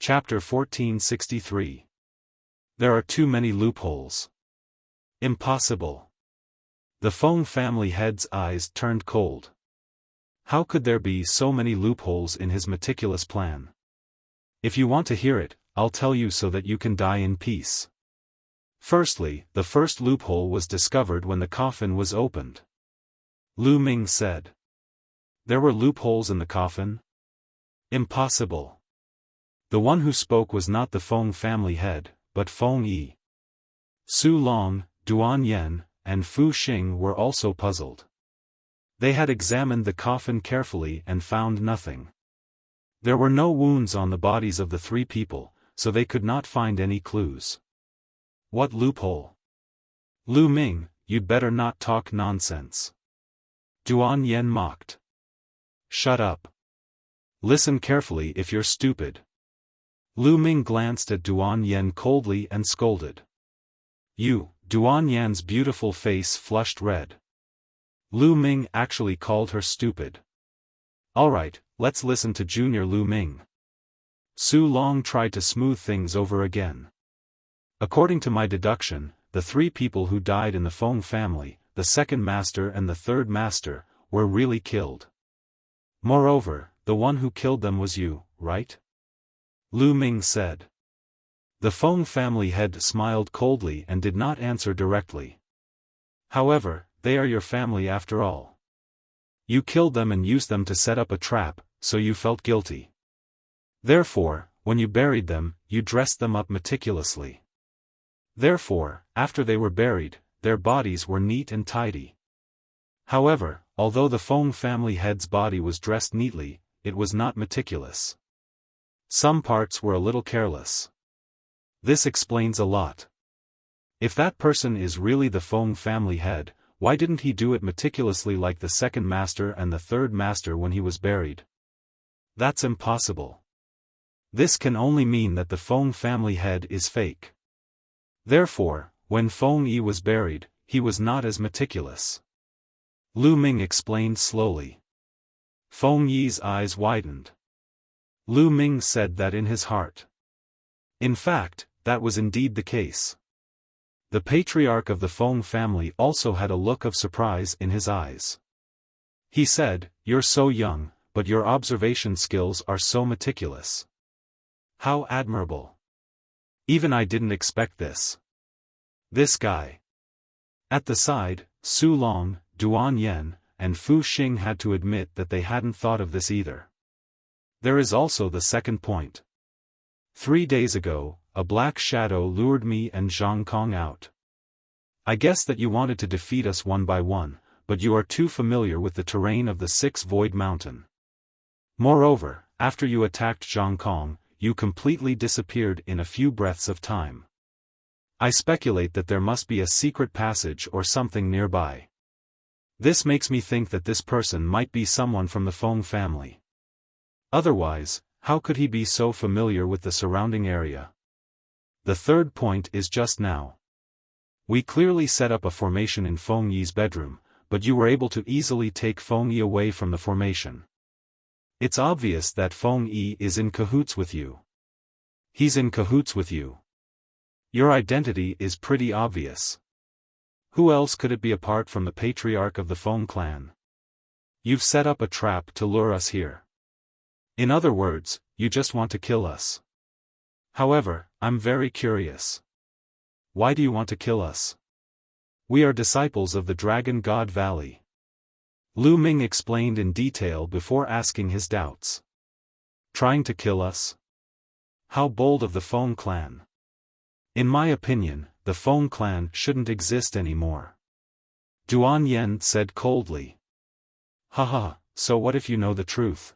Chapter 1463. There are too many loopholes. Impossible. The Feng family head's eyes turned cold. How could there be so many loopholes in his meticulous plan? If you want to hear it, I'll tell you so that you can die in peace. Firstly, the first loophole was discovered when the coffin was opened. Lu Ming said. There were loopholes in the coffin? Impossible. The one who spoke was not the Feng family head, but Feng Yi. Su Long, Duan Yen, and Fu Xing were also puzzled. They had examined the coffin carefully and found nothing. There were no wounds on the bodies of the three people, so they could not find any clues. What loophole? Lu Ming, you'd better not talk nonsense. Duan Yen mocked. Shut up. Listen carefully if you're stupid. Lu Ming glanced at Duan Yen coldly and scolded. Duan Yan's beautiful face flushed red. Lu Ming actually called her stupid. Alright, let's listen to Junior Lu Ming. Su Long tried to smooth things over again. According to my deduction, the three people who died in the Feng family, the second master and the third master, were really killed. Moreover, the one who killed them was you, right? Lu Ming said. The Feng family head smiled coldly and did not answer directly. However, they are your family after all. You killed them and used them to set up a trap, so you felt guilty. Therefore, when you buried them, you dressed them up meticulously. Therefore, after they were buried, their bodies were neat and tidy. However, although the Feng family head's body was dressed neatly, it was not meticulous. Some parts were a little careless. This explains a lot. If that person is really the Feng family head, why didn't he do it meticulously like the second master and the third master when he was buried? That's impossible. This can only mean that the Feng family head is fake. Therefore, when Feng Yi was buried, he was not as meticulous. Lu Ming explained slowly. Feng Yi's eyes widened. Lu Ming said that in his heart. In fact, that was indeed the case. The patriarch of the Feng family also had a look of surprise in his eyes. He said, "You're so young, but your observation skills are so meticulous. How admirable. Even I didn't expect this. This guy." At the side, Su Long, Duan Yen, and Fu Xing had to admit that they hadn't thought of this either. There is also the second point. 3 days ago, a black shadow lured me and Zhang Kong out. I guess that you wanted to defeat us one by one, but you are too familiar with the terrain of the Six Void Mountain. Moreover, after you attacked Zhang Kong, you completely disappeared in a few breaths of time. I speculate that there must be a secret passage or something nearby. This makes me think that this person might be someone from the Feng family. Otherwise, how could he be so familiar with the surrounding area? The third point is just now. We clearly set up a formation in Feng Yi's bedroom, but you were able to easily take Feng Yi away from the formation. It's obvious that Feng Yi is in cahoots with you. He's in cahoots with you. Your identity is pretty obvious. Who else could it be apart from the patriarch of the Feng clan? You've set up a trap to lure us here. In other words, you just want to kill us. However, I'm very curious. Why do you want to kill us? We are disciples of the Dragon God Valley. Lu Ming explained in detail before asking his doubts. Trying to kill us? How bold of the Feng clan. In my opinion, the Feng clan shouldn't exist anymore. Duan Yen said coldly. Haha, so what if you know the truth?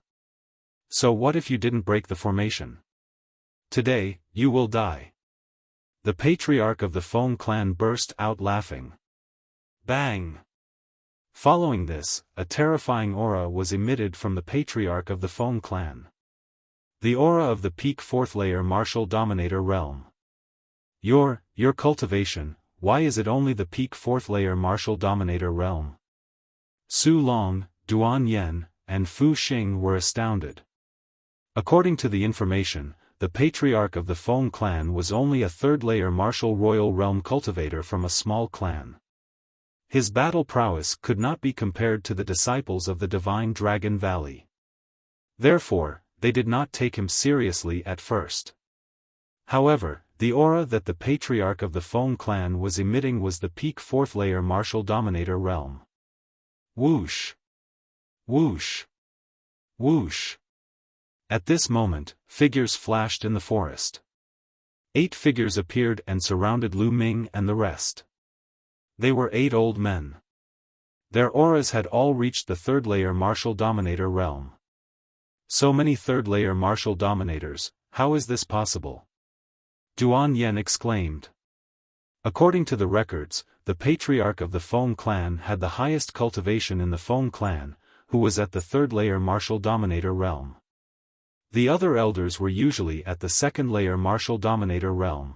So what if you didn't break the formation? Today, you will die. The patriarch of the Feng clan burst out laughing. Bang! Following this, a terrifying aura was emitted from the patriarch of the Feng clan. The aura of the peak 4th layer martial dominator realm. Your cultivation, why is it only the peak 4th layer martial dominator realm? Su Long, Duan Yen, and Fu Xing were astounded. According to the information, the patriarch of the Feng clan was only a third-layer martial royal realm cultivator from a small clan. His battle prowess could not be compared to the disciples of the Divine Dragon Valley. Therefore, they did not take him seriously at first. However, the aura that the patriarch of the Feng clan was emitting was the peak fourth-layer martial dominator realm. Whoosh! Whoosh! Whoosh! At this moment, figures flashed in the forest. 8 figures appeared and surrounded Lu Ming and the rest. They were 8 old men. Their auras had all reached the third-layer martial dominator realm. So many third-layer martial dominators, how is this possible? Duan Yen exclaimed. According to the records, the patriarch of the Feng clan had the highest cultivation in the Feng clan, who was at the third-layer martial dominator realm. The other elders were usually at the second-layer martial dominator realm.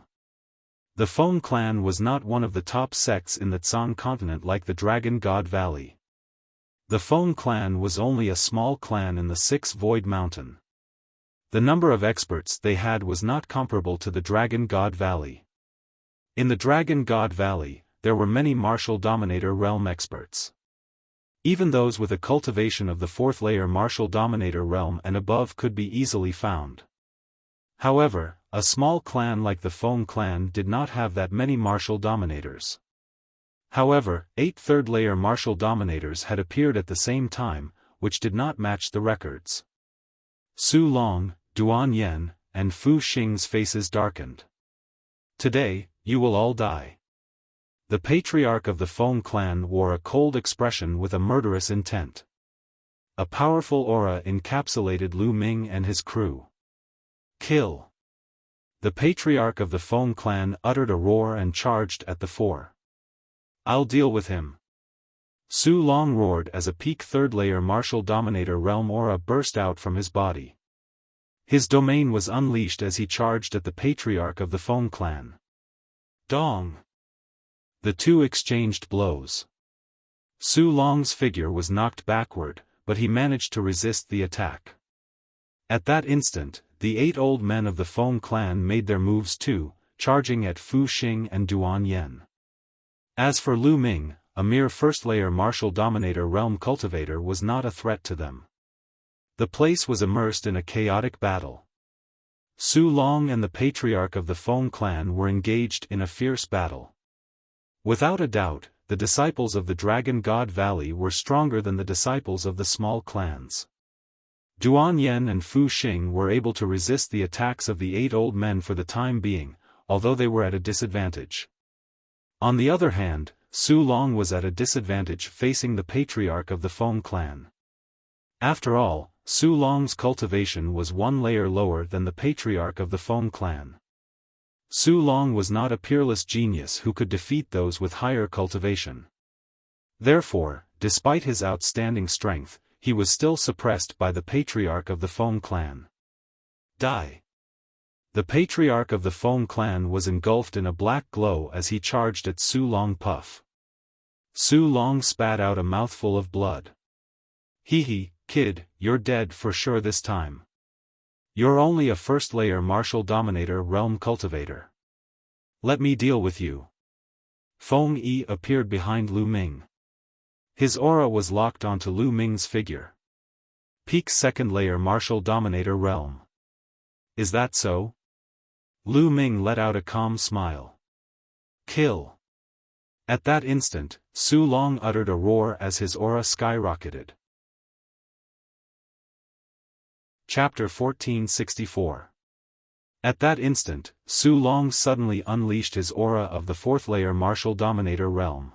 The Feng clan was not one of the top sects in the Zan continent like the Dragon God Valley. The Feng clan was only a small clan in the 6 Void Mountain. The number of experts they had was not comparable to the Dragon God Valley. In the Dragon God Valley, there were many martial dominator realm experts. Even those with a cultivation of the 4th-layer martial dominator realm and above could be easily found. However, a small clan like the Feng clan did not have that many martial dominators. However, 8 third-layer martial dominators had appeared at the same time, which did not match the records. Su Long, Duan Yen, and Fu Xing's faces darkened. Today, you will all die. The patriarch of the Feng clan wore a cold expression with a murderous intent. A powerful aura encapsulated Lu Ming and his crew. Kill! The patriarch of the Feng clan uttered a roar and charged at the 4. I'll deal with him. Su Long roared as a peak third-layer martial dominator realm aura burst out from his body. His domain was unleashed as he charged at the patriarch of the Feng clan. Dong! The two exchanged blows. Su Long's figure was knocked backward, but he managed to resist the attack. At that instant, the 8 old men of the Feng clan made their moves too, charging at Fu Xing and Duan Yen. As for Lu Ming, a mere first-layer martial dominator realm cultivator was not a threat to them. The place was immersed in a chaotic battle. Su Long and the patriarch of the Feng clan were engaged in a fierce battle. Without a doubt, the disciples of the Dragon God Valley were stronger than the disciples of the small clans. Duan Yen and Fu Xing were able to resist the attacks of the 8 old men for the time being, although they were at a disadvantage. On the other hand, Su Long was at a disadvantage facing the patriarch of the Feng clan. After all, Su Long's cultivation was 1 layer lower than the patriarch of the Feng clan. Su Long was not a peerless genius who could defeat those with higher cultivation. Therefore, despite his outstanding strength, he was still suppressed by the patriarch of the Feng clan. Die! The patriarch of the Feng clan was engulfed in a black glow as he charged at Su Long Puff. Su Long spat out a mouthful of blood. Hee, kid, you're dead for sure this time. You're only a first-layer martial dominator realm cultivator. Let me deal with you. Feng Yi appeared behind Lu Ming. His aura was locked onto Lu Ming's figure. Peak second-layer martial dominator realm. Is that so? Lu Ming let out a calm smile. Kill! At that instant, Su Long uttered a roar as his aura skyrocketed. Chapter 1464. At that instant, Su Long suddenly unleashed his aura of the 4th-layer martial dominator realm.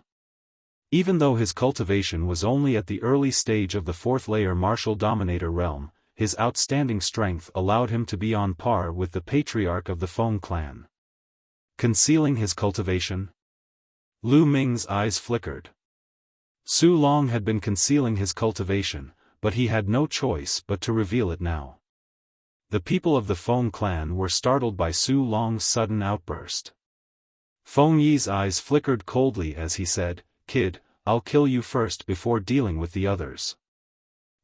Even though his cultivation was only at the early stage of the 4th-layer martial dominator realm, his outstanding strength allowed him to be on par with the patriarch of the Feng clan. Concealing his cultivation? Lu Ming's eyes flickered. Su Long had been concealing his cultivation, but he had no choice but to reveal it now. The people of the Feng clan were startled by Su Long's sudden outburst. Feng Yi's eyes flickered coldly as he said, "Kid, I'll kill you first before dealing with the others."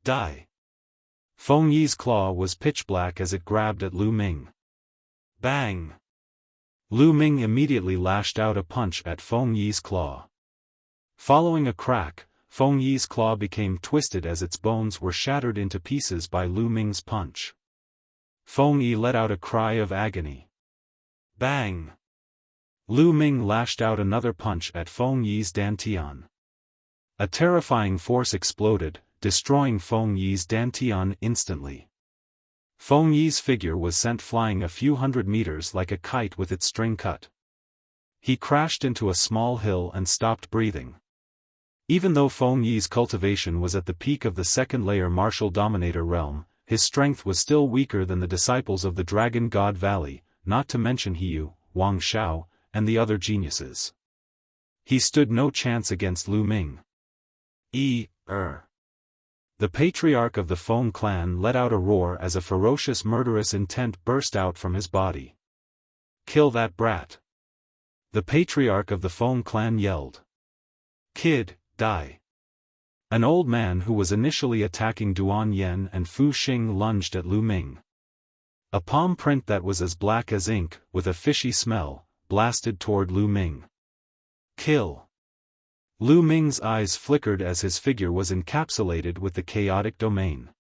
Die! Feng Yi's claw was pitch black as it grabbed at Lu Ming. Bang! Lu Ming immediately lashed out a punch at Feng Yi's claw. Following a crack, Feng Yi's claw became twisted as its bones were shattered into pieces by Lu Ming's punch. Feng Yi let out a cry of agony. Bang! Lu Ming lashed out another punch at Feng Yi's dantian. A terrifying force exploded, destroying Feng Yi's dantian instantly. Feng Yi's figure was sent flying a few hundred meters like a kite with its string cut. He crashed into a small hill and stopped breathing. Even though Feng Yi's cultivation was at the peak of the second-layer martial dominator realm, his strength was still weaker than the disciples of the Dragon God Valley, not to mention Hiyu, Wang Xiao, and the other geniuses. He stood no chance against Lu Ming. The patriarch of the Feng clan let out a roar as a ferocious murderous intent burst out from his body. Kill that brat! The patriarch of the Feng clan yelled. Kid, die! An old man who was initially attacking Duan Yen and Fu Xing lunged at Lu Ming. A palm print that was as black as ink, with a fishy smell, blasted toward Lu Ming. Kill! Lu Ming's eyes flickered as his figure was encapsulated with the chaotic domain.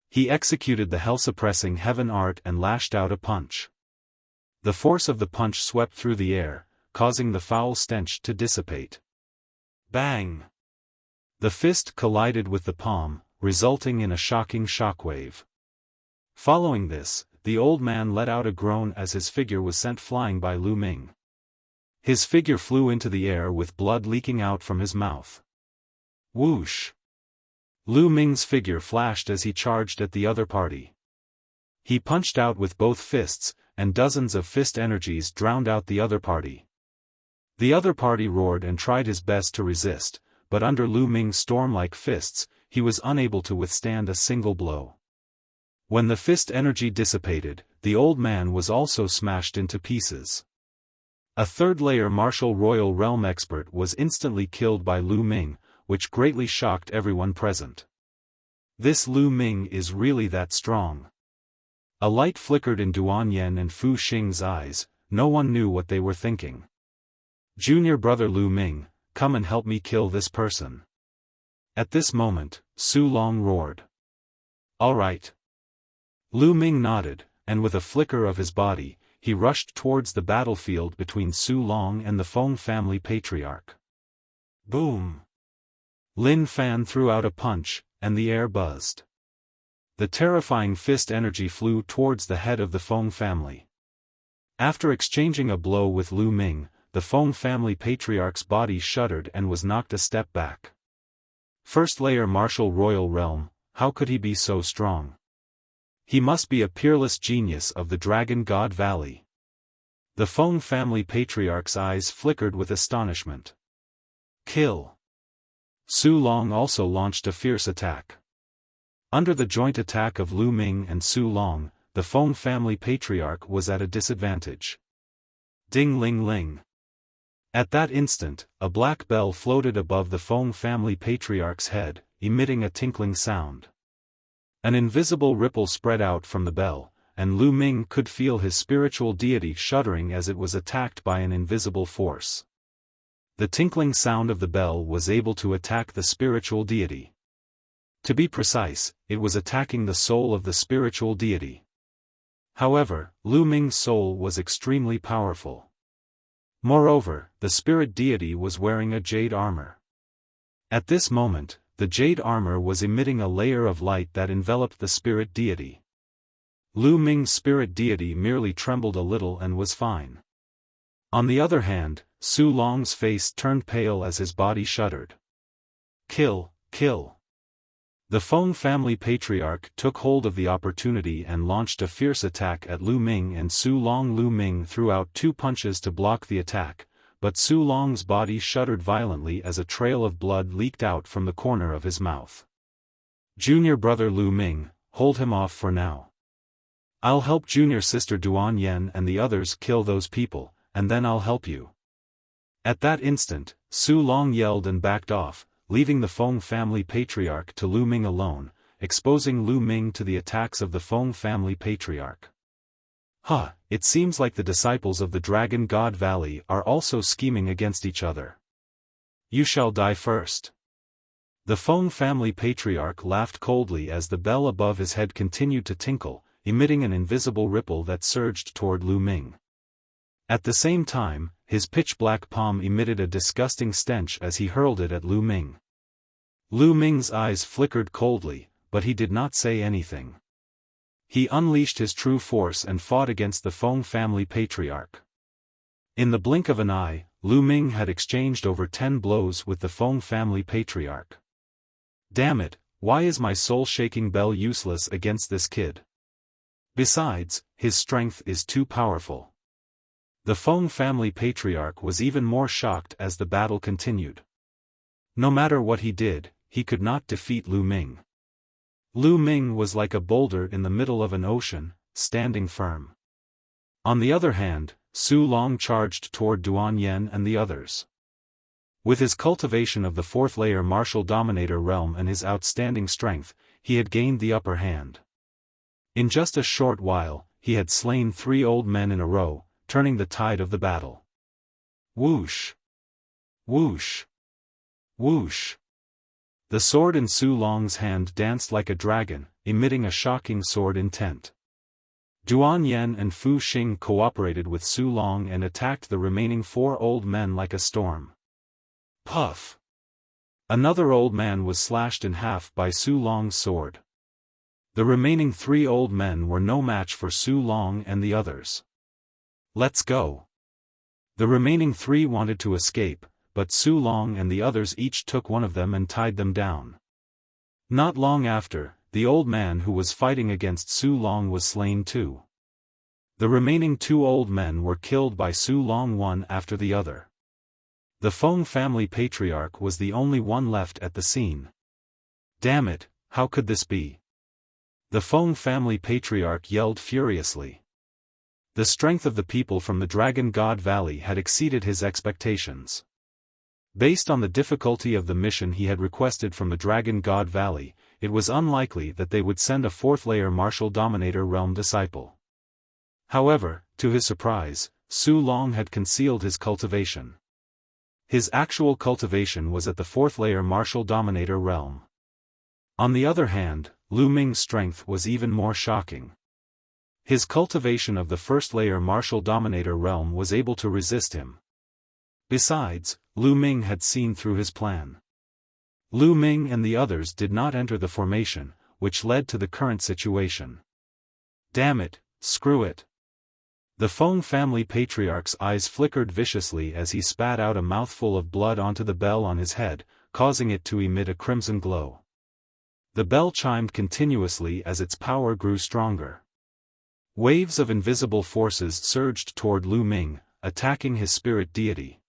He executed the hell-suppressing heaven art and lashed out a punch. The force of the punch swept through the air, causing the foul stench to dissipate. Bang! The fist collided with the palm, resulting in a shocking shockwave. Following this, the old man let out a groan as his figure was sent flying by Lu Ming. His figure flew into the air with blood leaking out from his mouth. Whoosh! Lu Ming's figure flashed as he charged at the other party. He punched out with both fists, and dozens of fist energies drowned out the other party. The other party roared and tried his best to resist, but under Lu Ming's storm-like fists, he was unable to withstand a single blow. When the fist energy dissipated, the old man was also smashed into pieces. A third-layer martial royal realm expert was instantly killed by Lu Ming, which greatly shocked everyone present. This Lu Ming is really that strong. A light flickered in Duan Yen and Fu Xing's eyes, no one knew what they were thinking. Junior brother Lu Ming, come and help me kill this person. At this moment, Su Long roared. All right. Lu Ming nodded, and with a flicker of his body, he rushed towards the battlefield between Su Long and the Feng family patriarch. Boom! Lin Fan threw out a punch, and the air buzzed. The terrifying fist energy flew towards the head of the Feng family. After exchanging a blow with Lu Ming, the Feng family patriarch's body shuddered and was knocked a step back. First-layer martial royal realm, how could he be so strong? He must be a peerless genius of the Dragon God Valley. The Feng family patriarch's eyes flickered with astonishment. Kill! Su Long also launched a fierce attack. Under the joint attack of Lu Ming and Su Long, the Feng family patriarch was at a disadvantage. Ding ling ling. At that instant, a black bell floated above the Feng family patriarch's head, emitting a tinkling sound. An invisible ripple spread out from the bell, and Lu Ming could feel his spiritual deity shuddering as it was attacked by an invisible force. The tinkling sound of the bell was able to attack the spiritual deity. To be precise, it was attacking the soul of the spiritual deity. However, Lu Ming's soul was extremely powerful. Moreover, the spirit deity was wearing a jade armor. At this moment, the jade armor was emitting a layer of light that enveloped the spirit deity. Lu Ming's spirit deity merely trembled a little and was fine. On the other hand, Su Long's face turned pale as his body shuddered. Kill, kill. The Feng family patriarch took hold of the opportunity and launched a fierce attack at Lu Ming and Su Long. Lu Ming threw out 2 punches to block the attack, but Su Long's body shuddered violently as a trail of blood leaked out from the corner of his mouth. Junior brother Lu Ming, hold him off for now. I'll help junior sister Duan Yen and the others kill those people, and then I'll help you. At that instant, Su Long yelled and backed off, leaving the Feng family patriarch to Lu Ming alone, exposing Lu Ming to the attacks of the Feng family patriarch. Huh, it seems like the disciples of the Dragon God Valley are also scheming against each other. You shall die first. The Feng family patriarch laughed coldly as the bell above his head continued to tinkle, emitting an invisible ripple that surged toward Lu Ming. At the same time, his pitch-black palm emitted a disgusting stench as he hurled it at Lu Ming. Lu Ming's eyes flickered coldly, but he did not say anything. He unleashed his true force and fought against the Feng family patriarch. In the blink of an eye, Lu Ming had exchanged over 10 blows with the Feng family patriarch. Damn it, why is my soul-shaking bell useless against this kid? Besides, his strength is too powerful. The Feng family patriarch was even more shocked as the battle continued. No matter what he did, he could not defeat Lu Ming. Lu Ming was like a boulder in the middle of an ocean, standing firm. On the other hand, Su Long charged toward Duan Yen and the others. With his cultivation of the fourth-layer martial dominator realm and his outstanding strength, he had gained the upper hand. In just a short while, he had slain 3 old men in a row, turning the tide of the battle. Whoosh! Whoosh! Whoosh! The sword in Su Long's hand danced like a dragon, emitting a shocking sword intent. Duan Yen and Fu Xing cooperated with Su Long and attacked the remaining 4 old men like a storm. Puff! Another old man was slashed in half by Su Long's sword. The remaining 3 old men were no match for Su Long and the others. Let's go! The remaining 3 wanted to escape, but Su Long and the others each took one of them and tied them down. Not long after, the old man who was fighting against Su Long was slain too. The remaining 2 old men were killed by Su Long one after the other. The Feng family patriarch was the only one left at the scene. Damn it, how could this be? The Feng family patriarch yelled furiously. The strength of the people from the Dragon God Valley had exceeded his expectations. Based on the difficulty of the mission he had requested from the Dragon God Valley, it was unlikely that they would send a 4th-layer martial dominator realm disciple. However, to his surprise, Su Long had concealed his cultivation. His actual cultivation was at the 4th-layer martial dominator realm. On the other hand, Lu Ming's strength was even more shocking. His cultivation of the 1st-layer martial dominator realm was able to resist him. Besides, Lu Ming had seen through his plan. Lu Ming and the others did not enter the formation, which led to the current situation. Damn it, screw it. The Feng family patriarch's eyes flickered viciously as he spat out a mouthful of blood onto the bell on his head, causing it to emit a crimson glow. The bell chimed continuously as its power grew stronger. Waves of invisible forces surged toward Lu Ming, attacking his spirit deity.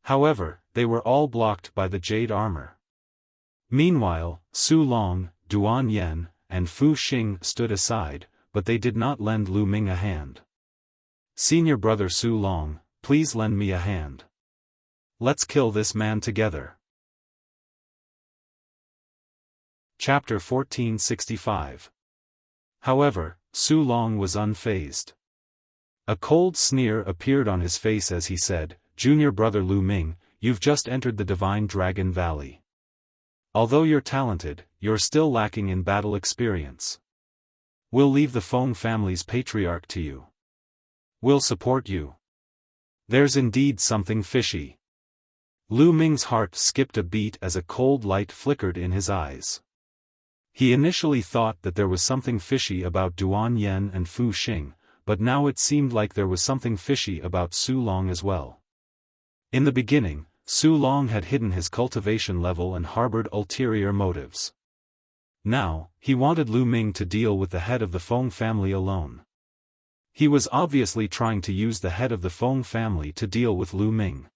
However, they were all blocked by the jade armor. Meanwhile, Su Long, Duan Yen, and Fu Xing stood aside, but they did not lend Lu Ming a hand. Senior brother Su Long, please lend me a hand. Let's kill this man together. Chapter 1465. However, Su Long was unfazed. A cold sneer appeared on his face as he said, "Junior brother Lu Ming, you've just entered the Divine Dragon Valley. Although you're talented, you're still lacking in battle experience. We'll leave the Feng family's patriarch to you. We'll support you." There's indeed something fishy. Lu Ming's heart skipped a beat as a cold light flickered in his eyes. He initially thought that there was something fishy about Duan Yen and Fu Xing, but now it seemed like there was something fishy about Su Long as well. In the beginning, Su Long had hidden his cultivation level and harbored ulterior motives. Now, he wanted Lu Ming to deal with the head of the Feng family alone. He was obviously trying to use the head of the Feng family to deal with Lu Ming.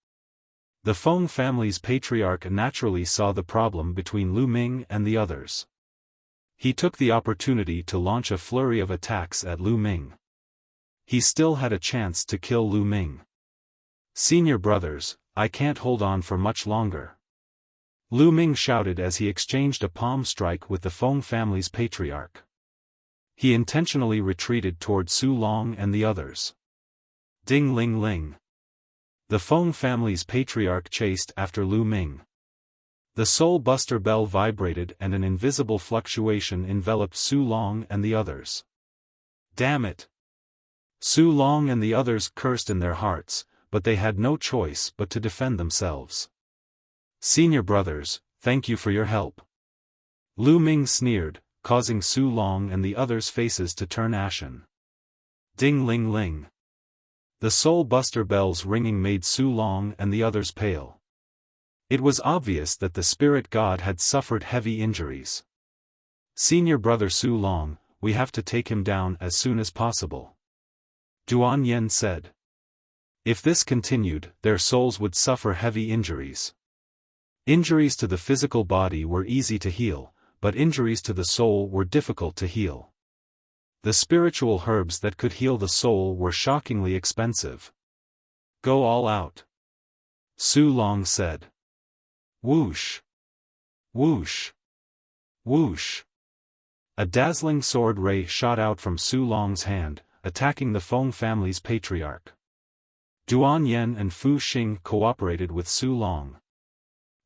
The Feng family's patriarch naturally saw the problem between Lu Ming and the others. He took the opportunity to launch a flurry of attacks at Lu Ming. He still had a chance to kill Lu Ming. "Senior brothers, I can't hold on for much longer," Lu Ming shouted as he exchanged a palm strike with the Feng family's patriarch. He intentionally retreated toward Su Long and the others. Ding ling ling. The Feng family's patriarch chased after Lu Ming. The soul-buster bell vibrated and an invisible fluctuation enveloped Su Long and the others. Damn it! Su Long and the others cursed in their hearts, but they had no choice but to defend themselves. Senior brothers, thank you for your help. Lu Ming sneered, causing Su Long and the others' faces to turn ashen. Ding ling ling. The soul-buster bells ringing made Su Long and the others pale. It was obvious that the spirit god had suffered heavy injuries. Senior brother Su Long, we have to take him down as soon as possible. Duan Yen said. If this continued, their souls would suffer heavy injuries. Injuries to the physical body were easy to heal, but injuries to the soul were difficult to heal. The spiritual herbs that could heal the soul were shockingly expensive. Go all out. Su Long said. Whoosh! Whoosh! Whoosh! A dazzling sword ray shot out from Su Long's hand, attacking the Feng family's patriarch. Duan Yen and Fu Xing cooperated with Su Long.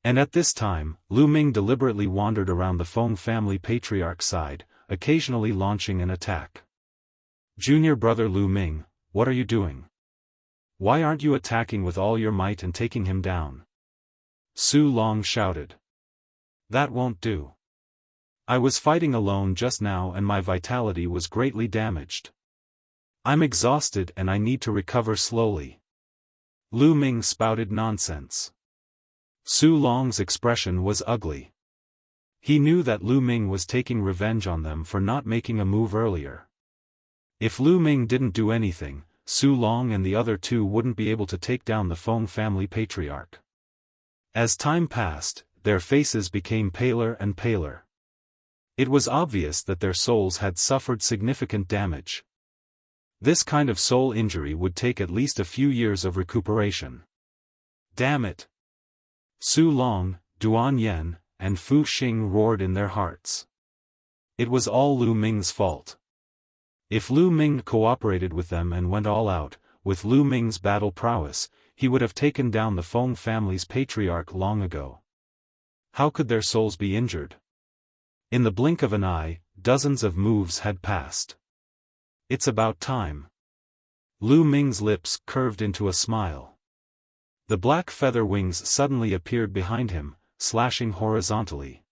And at this time, Lu Ming deliberately wandered around the Feng family patriarch's side, occasionally launching an attack. Junior brother Lu Ming, what are you doing? Why aren't you attacking with all your might and taking him down? Su Long shouted. That won't do. I was fighting alone just now and my vitality was greatly damaged. I'm exhausted and I need to recover slowly. Lu Ming spouted nonsense. Su Long's expression was ugly. He knew that Lu Ming was taking revenge on them for not making a move earlier. If Lu Ming didn't do anything, Su Long and the other two wouldn't be able to take down the Feng family patriarch. As time passed, their faces became paler and paler. It was obvious that their souls had suffered significant damage. This kind of soul injury would take at least a few years of recuperation. Damn it! Su Long, Duan Yen, and Fu Xing roared in their hearts. It was all Lu Ming's fault. If Lu Ming cooperated with them and went all out, with Lu Ming's battle prowess, he would have taken down the Feng family's patriarch long ago. How could their souls be injured? In the blink of an eye, dozens of moves had passed. It's about time. Lu Ming's lips curved into a smile. The black feather wings suddenly appeared behind him, slashing horizontally.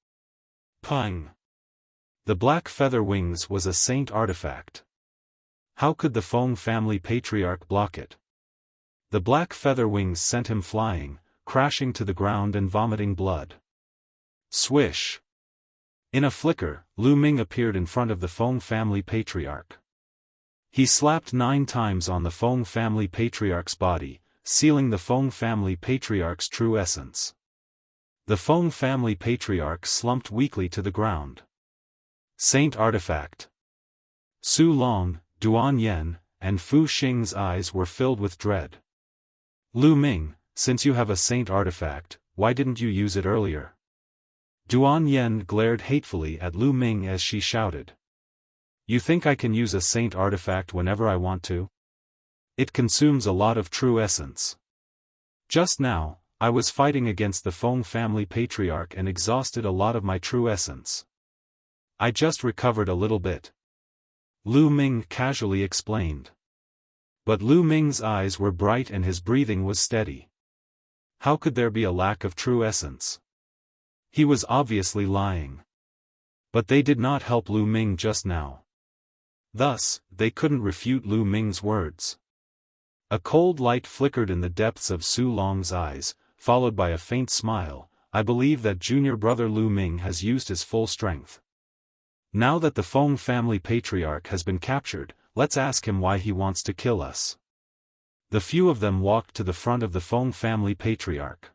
Pang! The black feather wings was a saint artifact. How could the Feng family patriarch block it? The black feather wings sent him flying, crashing to the ground and vomiting blood. Swish! In a flicker, Lu Ming appeared in front of the Feng family patriarch. He slapped 9 times on the Feng family patriarch's body, sealing the Feng family patriarch's true essence. The Feng family patriarch slumped weakly to the ground. Saint artifact. Su Long, Duan Yen, and Fu Xing's eyes were filled with dread. Lu Ming, since you have a saint artifact, why didn't you use it earlier? Duan Yen glared hatefully at Lu Ming as she shouted. You think I can use a saint artifact whenever I want to? It consumes a lot of true essence. Just now, I was fighting against the Feng family patriarch and exhausted a lot of my true essence. I just recovered a little bit. Lu Ming casually explained. But Lu Ming's eyes were bright and his breathing was steady. How could there be a lack of true essence? He was obviously lying. But they did not help Lu Ming just now. Thus, they couldn't refute Lu Ming's words. A cold light flickered in the depths of Su Long's eyes, followed by a faint smile. I believe that junior brother Lu Ming has used his full strength. Now that the Feng family patriarch has been captured, let's ask him why he wants to kill us. The few of them walked to the front of the Feng family patriarch.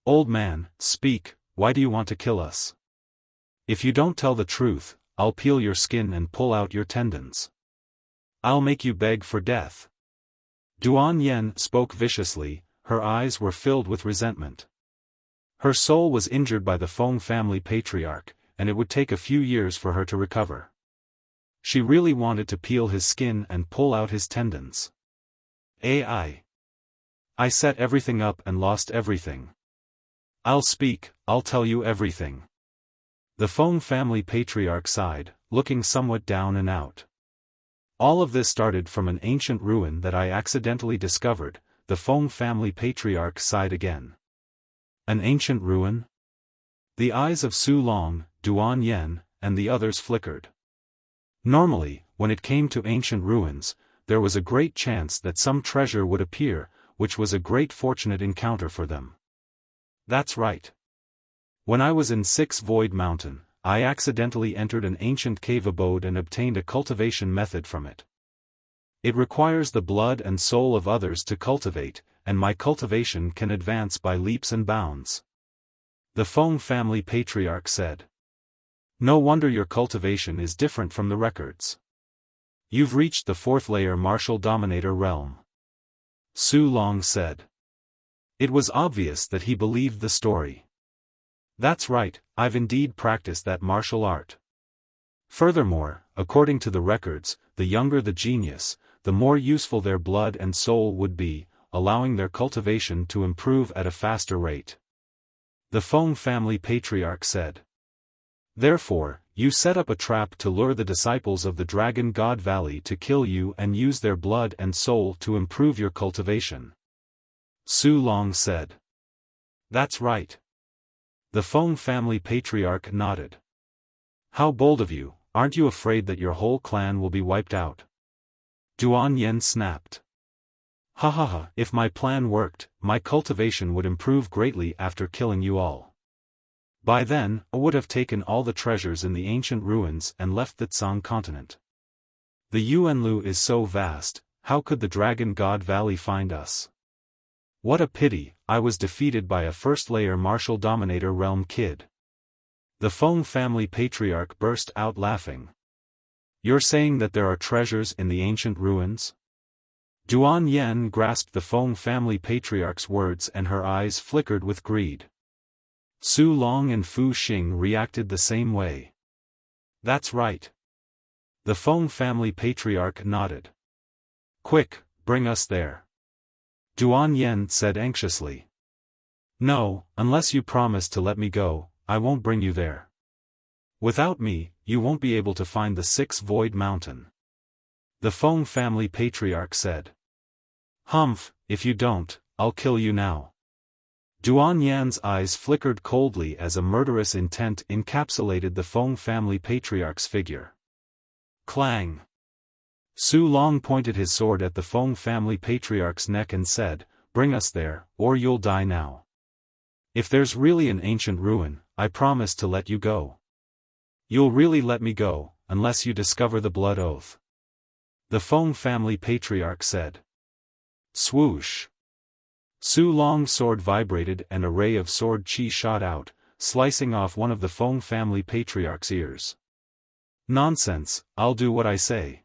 Old man, speak, why do you want to kill us? If you don't tell the truth, I'll peel your skin and pull out your tendons. I'll make you beg for death. Duan Yen spoke viciously, her eyes were filled with resentment. Her soul was injured by the Feng family patriarch, and it would take a few years for her to recover. She really wanted to peel his skin and pull out his tendons. I set everything up and lost everything. I'll tell you everything. The Feng family patriarch sighed, looking somewhat down and out. All of this started from an ancient ruin that I accidentally discovered. The Feng family patriarch sighed again. An ancient ruin? The eyes of Su Long, Duan Yen, and the others flickered. Normally, when it came to ancient ruins, there was a great chance that some treasure would appear, which was a great fortunate encounter for them. That's right. When I was in Six Void Mountain, I accidentally entered an ancient cave abode and obtained a cultivation method from it. It requires the blood and soul of others to cultivate, and my cultivation can advance by leaps and bounds. The Feng family patriarch said. No wonder your cultivation is different from the records. You've reached the 4th layer martial dominator realm. Su Long said. It was obvious that he believed the story. That's right, I've indeed practiced that martial art. Furthermore, according to the records, the younger the genius, the more useful their blood and soul would be, allowing their cultivation to improve at a faster rate. The Feng family patriarch said. Therefore, you set up a trap to lure the disciples of the Dragon God Valley to kill you and use their blood and soul to improve your cultivation. Su Long said. That's right. The Feng family patriarch nodded. How bold of you, aren't you afraid that your whole clan will be wiped out? Duan Yen snapped. Ha ha ha, if my plan worked, my cultivation would improve greatly after killing you all. By then, I would have taken all the treasures in the ancient ruins and left the Tsang continent. The Yuanlu is so vast, how could the Dragon God Valley find us? What a pity, I was defeated by a 1st layer martial dominator realm kid. The Feng family patriarch burst out laughing. You're saying that there are treasures in the ancient ruins? Duan Yen grasped the Feng family patriarch's words and her eyes flickered with greed. Su Long and Fu Xing reacted the same way. That's right. The Feng family patriarch nodded. Quick, bring us there. Duan Yen said anxiously. No, unless you promise to let me go, I won't bring you there. Without me, you won't be able to find the 6th Void Mountain. The Feng family patriarch said. Humph, if you don't, I'll kill you now. Duan Yan's eyes flickered coldly as a murderous intent encapsulated the Feng family patriarch's figure. Clang! Su Long pointed his sword at the Feng family patriarch's neck and said, Bring us there, or you'll die now. If there's really an ancient ruin, I promise to let you go. You'll really let me go, unless you discover the blood oath. The Feng family patriarch said. Swoosh! Su Long's sword vibrated and a ray of sword chi shot out, slicing off one of the Feng family patriarch's ears. Nonsense, I'll do what I say.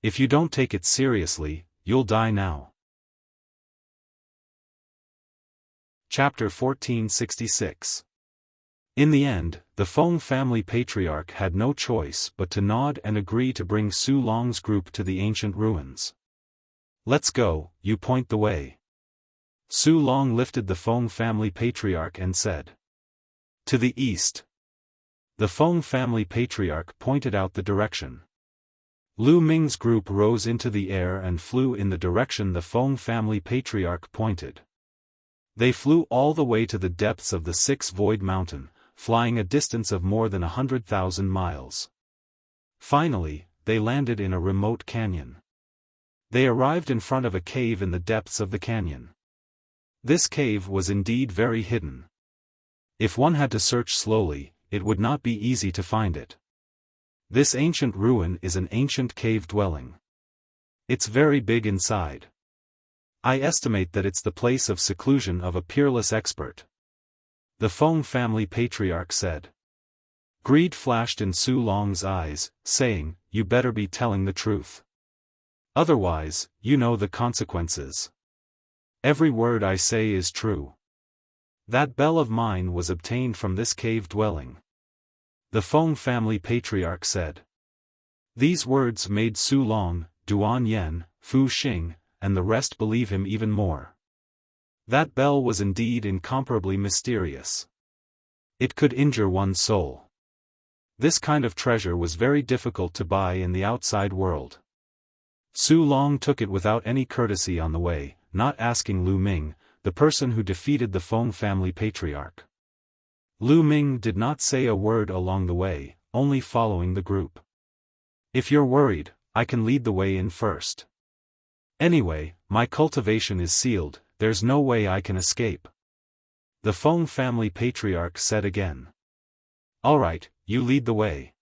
If you don't take it seriously, you'll die now. Chapter 1466. In the end, the Feng family patriarch had no choice but to nod and agree to bring Su Long's group to the ancient ruins. Let's go, you point the way. Su Long lifted the Feng family patriarch and said. To the east. The Feng family patriarch pointed out the direction. Lu Ming's group rose into the air and flew in the direction the Feng family patriarch pointed. They flew all the way to the depths of the 6th Void Mountain, flying a distance of more than 100,000 miles. Finally, they landed in a remote canyon. They arrived in front of a cave in the depths of the canyon. This cave was indeed very hidden. If one had to search slowly, it would not be easy to find it. This ancient ruin is an ancient cave dwelling. It's very big inside. I estimate that it's the place of seclusion of a peerless expert. The Feng family patriarch said. Greed flashed in Su Long's eyes, saying, You better be telling the truth. Otherwise, you know the consequences. Every word I say is true. That bell of mine was obtained from this cave dwelling. The Feng family patriarch said. These words made Su Long, Duan Yen, Fu Xing, and the rest believe him even more. That bell was indeed incomparably mysterious. It could injure one's soul. This kind of treasure was very difficult to buy in the outside world. Su Long took it without any courtesy on the way, not asking Lu Ming, the person who defeated the Feng family patriarch. Lu Ming did not say a word along the way, only following the group. If you're worried, I can lead the way in first. Anyway, my cultivation is sealed, there's no way I can escape. The Feng family patriarch said again. Alright, you lead the way.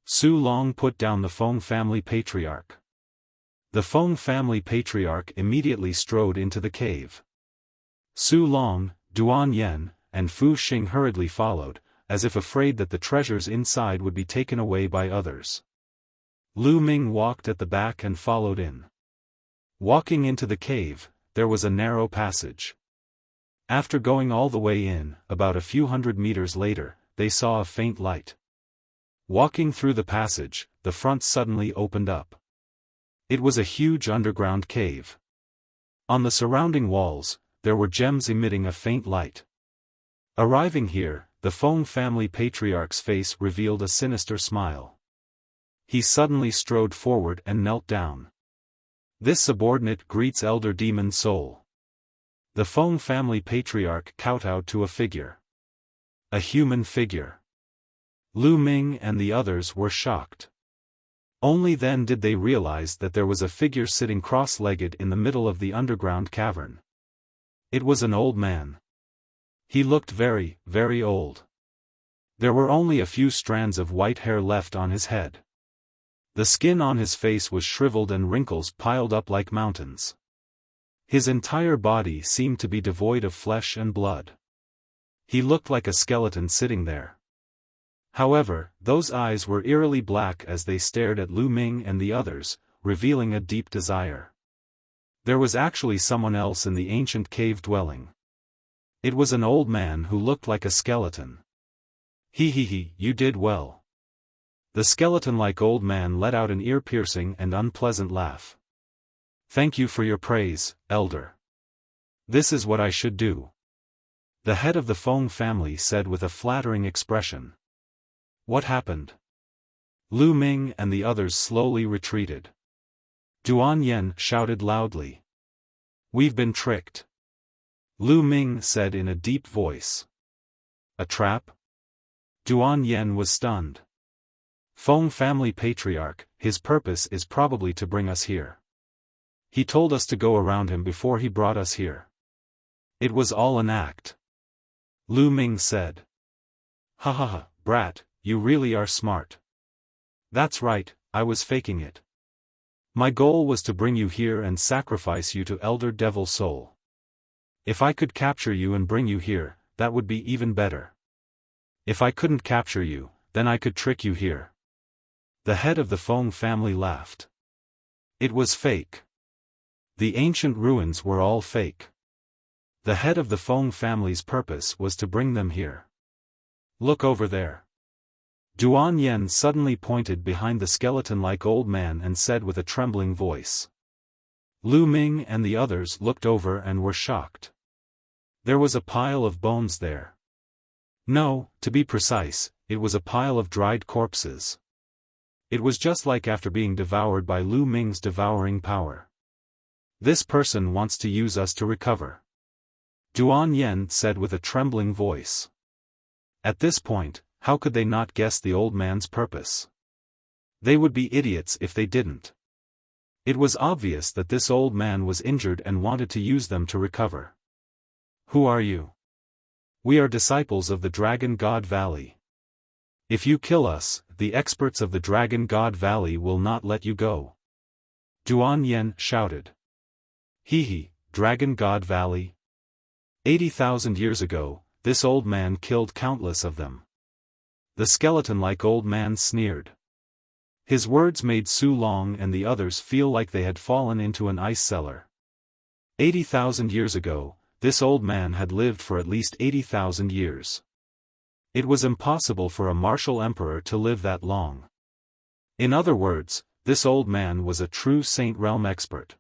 Su Long put down the Feng family patriarch. The Feng family patriarch immediately strode into the cave. Su Long, Duan Yen, and Fu Xing hurriedly followed, as if afraid that the treasures inside would be taken away by others. Lu Ming walked at the back and followed in. Walking into the cave, there was a narrow passage. After going all the way in, about a few hundred meters later, they saw a faint light. Walking through the passage, the front suddenly opened up. It was a huge underground cave. On the surrounding walls, there were gems emitting a faint light. Arriving here, the Feng family patriarch's face revealed a sinister smile. He suddenly strode forward and knelt down. This subordinate greets Elder Demon Soul. The Feng family patriarch kowtowed to a figure. A human figure. Lu Ming and the others were shocked. Only then did they realize that there was a figure sitting cross-legged in the middle of the underground cavern. It was an old man. He looked very, very old. There were only a few strands of white hair left on his head. The skin on his face was shriveled and wrinkles piled up like mountains. His entire body seemed to be devoid of flesh and blood. He looked like a skeleton sitting there. However, those eyes were eerily black as they stared at Lu Ming and the others, revealing a deep desire. There was actually someone else in the ancient cave dwelling. It was an old man who looked like a skeleton. He, you did well. The skeleton-like old man let out an ear-piercing and unpleasant laugh. Thank you for your praise, Elder. This is what I should do. The head of the Feng family said with a flattering expression. What happened? Lu Ming and the others slowly retreated. Duan Yen shouted loudly. We've been tricked. Lu Ming said in a deep voice. A trap? Duan Yen was stunned. Feng family patriarch, his purpose is probably to bring us here. He told us to go around him before he brought us here. It was all an act. Lu Ming said. Ha ha ha, brat, you really are smart. That's right, I was faking it. My goal was to bring you here and sacrifice you to Elder Devil Soul. If I could capture you and bring you here, that would be even better. If I couldn't capture you, then I could trick you here. The head of the Feng family laughed. It was fake. The ancient ruins were all fake. The head of the Feng family's purpose was to bring them here. Look over there. Duan Yen suddenly pointed behind the skeleton-like old man and said with a trembling voice. Lu Ming and the others looked over and were shocked. There was a pile of bones there. No, to be precise, it was a pile of dried corpses. It was just like after being devoured by Lu Ming's devouring power. This person wants to use us to recover. Duan Yen said with a trembling voice. At this point, how could they not guess the old man's purpose? They would be idiots if they didn't. It was obvious that this old man was injured and wanted to use them to recover. Who are you? We are disciples of the Dragon God Valley. If you kill us, the experts of the Dragon God Valley will not let you go. Duan Yen shouted. Dragon God Valley? 80,000 years ago, this old man killed countless of them. The skeleton-like old man sneered. His words made Su Long and the others feel like they had fallen into an ice cellar. 80,000 years ago, this old man had lived for at least 80,000 years. It was impossible for a martial emperor to live that long. In other words, this old man was a true Saint Realm expert.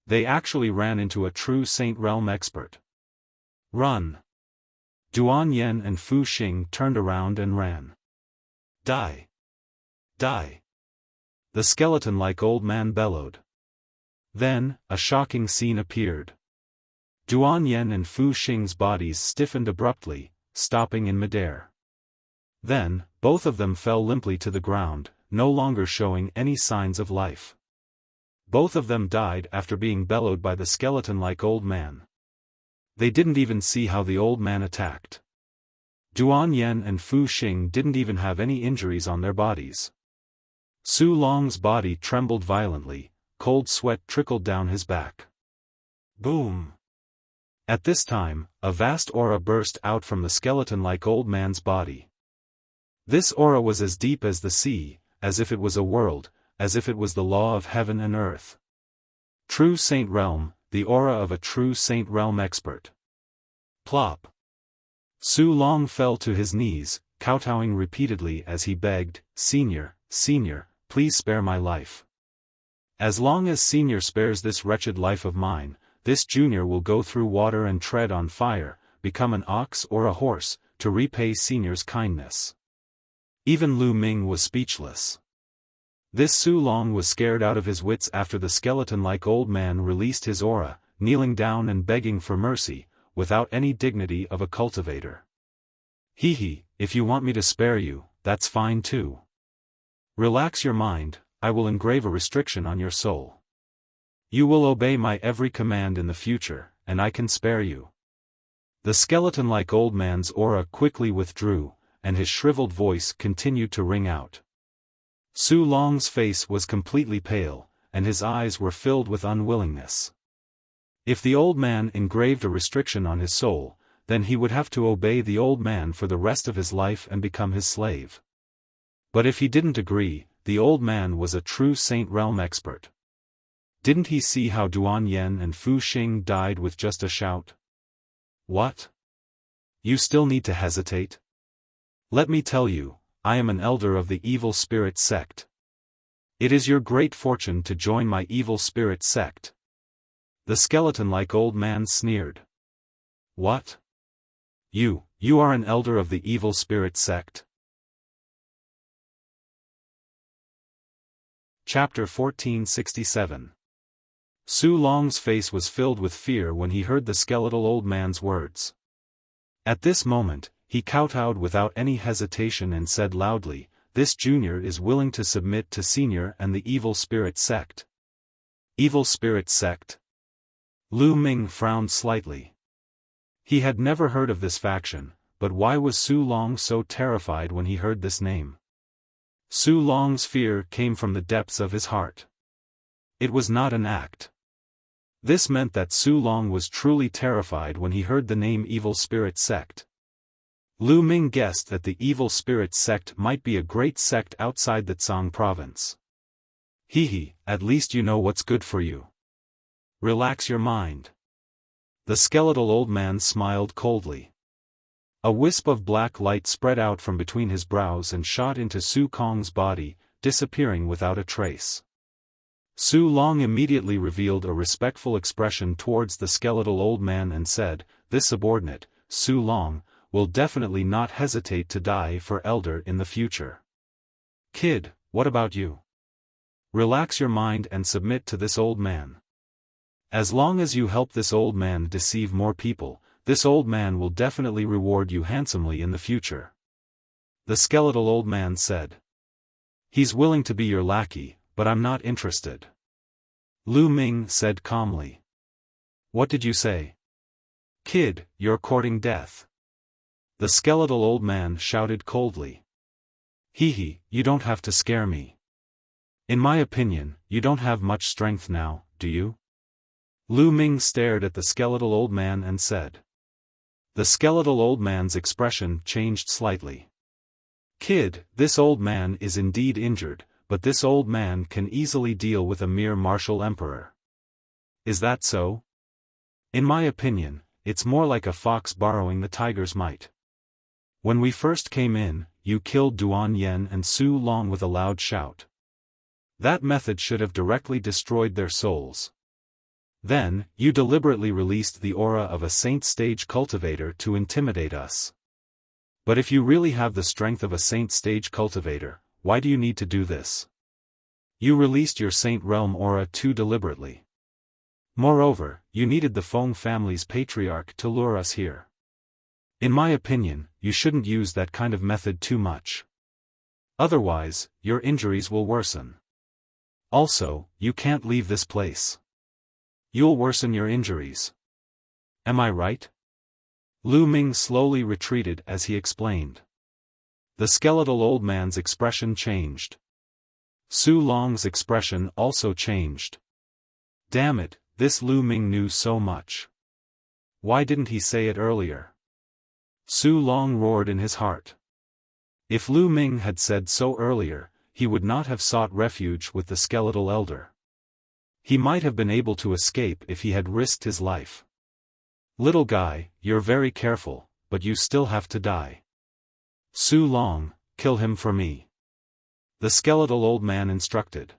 They actually ran into a true Saint Realm expert. Run! Duan Yen and Fu Xing turned around and ran. Die! Die! The skeleton-like old man bellowed. Then, a shocking scene appeared. Duan Yen and Fu Xing's bodies stiffened abruptly, stopping in midair. Then, both of them fell limply to the ground, no longer showing any signs of life. Both of them died after being bellowed by the skeleton-like old man. They didn't even see how the old man attacked. Duan Yen and Fu Xing didn't even have any injuries on their bodies. Su Long's body trembled violently, cold sweat trickled down his back. Boom! At this time, a vast aura burst out from the skeleton-like old man's body. This aura was as deep as the sea, as if it was a world, as if it was the law of heaven and earth. True Saint Realm, the aura of a true Saint Realm expert. Plop! Su Long fell to his knees, kowtowing repeatedly as he begged, "Senior, Senior, please spare my life. As long as Senior spares this wretched life of mine, this junior will go through water and tread on fire, become an ox or a horse, to repay Senior's kindness." Even Lu Ming was speechless. This Su Long was scared out of his wits after the skeleton-like old man released his aura, kneeling down and begging for mercy, without any dignity of a cultivator. "Hee, if you want me to spare you, that's fine too. Relax your mind, I will engrave a restriction on your soul. You will obey my every command in the future, and I can spare you." The skeleton-like old man's aura quickly withdrew, and his shriveled voice continued to ring out. Su Long's face was completely pale, and his eyes were filled with unwillingness. If the old man engraved a restriction on his soul, then he would have to obey the old man for the rest of his life and become his slave. But if he didn't agree, the old man was a true Saint Realm expert. Didn't he see how Duan Yen and Fu Xing died with just a shout? What? You still need to hesitate? Let me tell you, I am an elder of the evil spirit sect. It is your great fortune to join my evil spirit sect. The skeleton-like old man sneered. What? You are an elder of the evil spirit sect? Chapter 1467. Su Long's face was filled with fear when he heard the skeletal old man's words. At this moment, he kowtowed without any hesitation and said loudly, "This junior is willing to submit to Senior and the evil spirit sect." Evil spirit sect? Lu Ming frowned slightly. He had never heard of this faction, but why was Su Long so terrified when he heard this name? Su Long's fear came from the depths of his heart. It was not an act. This meant that Su Long was truly terrified when he heard the name Evil Spirit Sect. Lu Ming guessed that the Evil Spirit Sect might be a great sect outside the Tsang province. Hee, at least you know what's good for you. Relax your mind. The skeletal old man smiled coldly. A wisp of black light spread out from between his brows and shot into Su Kong's body, disappearing without a trace. Su Long immediately revealed a respectful expression towards the skeletal old man and said, "This subordinate, Su Long, will definitely not hesitate to die for elder in the future. Kid, what about you? Relax your mind and submit to this old man. As long as you help this old man deceive more people, this old man will definitely reward you handsomely in the future." The skeletal old man said. "He's willing to be your lackey, but I'm not interested." Lu Ming said calmly. "What did you say?" "Kid, you're courting death." The skeletal old man shouted coldly. Hee, you don't have to scare me. In my opinion, you don't have much strength now, do you?" Lu Ming stared at the skeletal old man and said. The skeletal old man's expression changed slightly. "Kid, this old man is indeed injured, but this old man can easily deal with a mere martial emperor. Is that so? In my opinion, it's more like a fox borrowing the tiger's might. When we first came in, you killed Duan Yen and Su Long with a loud shout. That method should have directly destroyed their souls. Then, you deliberately released the aura of a saint stage cultivator to intimidate us. But if you really have the strength of a saint stage cultivator, why do you need to do this? You released your saint realm aura too deliberately. Moreover, you needed the Feng family's patriarch to lure us here. In my opinion, you shouldn't use that kind of method too much. Otherwise, your injuries will worsen. Also, you can't leave this place. You'll worsen your injuries. Am I right? Lu Ming slowly retreated as he explained. The skeletal old man's expression changed. Su Long's expression also changed. Damn it, this Lu Ming knew so much. Why didn't he say it earlier? Su Long roared in his heart. If Lu Ming had said so earlier, he would not have sought refuge with the skeletal elder. He might have been able to escape if he had risked his life. Little guy, you're very careful, but you still have to die. Su Long, kill him for me. The skeletal old man instructed.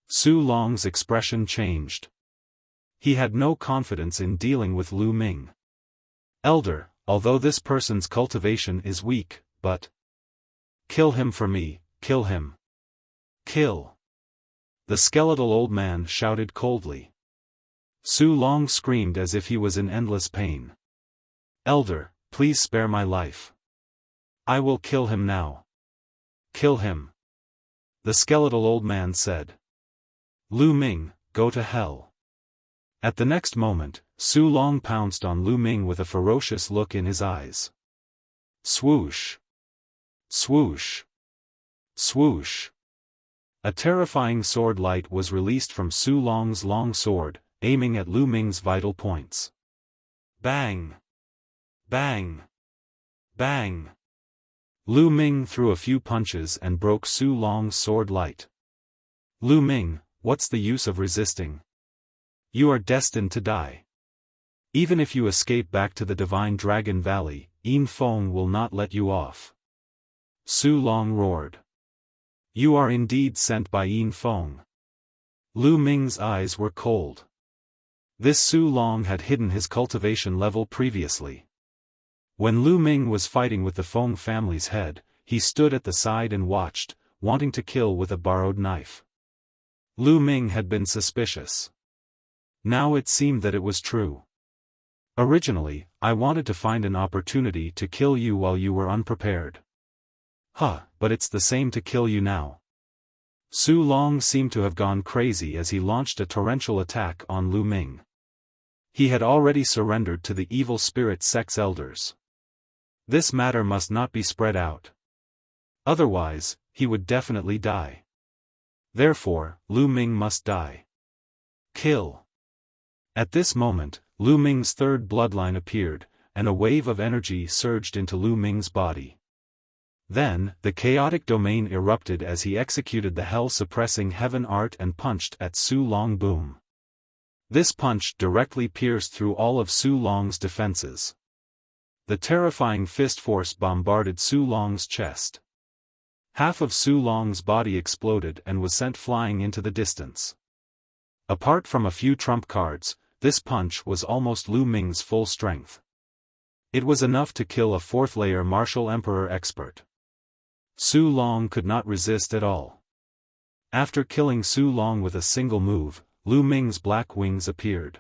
Su Long's expression changed. He had no confidence in dealing with Lu Ming. Elder, although this person's cultivation is weak, but... Kill him for me, kill him. Kill. The skeletal old man shouted coldly. Su Long screamed as if he was in endless pain. Elder, please spare my life. I will kill him now. Kill him. The skeletal old man said. Lu Ming, go to hell. At the next moment, Su Long pounced on Lu Ming with a ferocious look in his eyes. Swoosh. Swoosh. Swoosh. A terrifying sword light was released from Su Long's long sword, aiming at Lu Ming's vital points. Bang! Bang! Bang! Lu Ming threw a few punches and broke Su Long's sword light. Lu Ming, what's the use of resisting? You are destined to die. Even if you escape back to the Divine Dragon Valley, Yin Feng will not let you off. Su Long roared. You are indeed sent by Yin Feng. Lu Ming's eyes were cold. This Su Long had hidden his cultivation level previously. When Lu Ming was fighting with the Feng family's head, he stood at the side and watched, wanting to kill with a borrowed knife. Lu Ming had been suspicious. Now it seemed that it was true. Originally, I wanted to find an opportunity to kill you while you were unprepared. But it's the same to kill you now. Su Long seemed to have gone crazy as he launched a torrential attack on Lu Ming. He had already surrendered to the evil spirit sex elders. This matter must not be spread out. Otherwise, he would definitely die. Therefore, Lu Ming must die. Kill. At this moment, Lu Ming's third bloodline appeared, and a wave of energy surged into Lu Ming's body. Then, the chaotic domain erupted as he executed the hell-suppressing heaven art and punched at Su Long. Boom. This punch directly pierced through all of Su Long's defenses. The terrifying fist force bombarded Su Long's chest. Half of Su Long's body exploded and was sent flying into the distance. Apart from a few trump cards, this punch was almost Lu Ming's full strength. It was enough to kill a fourth-layer martial emperor expert. Su Long could not resist at all. After killing Su Long with a single move, Lu Ming's black wings appeared.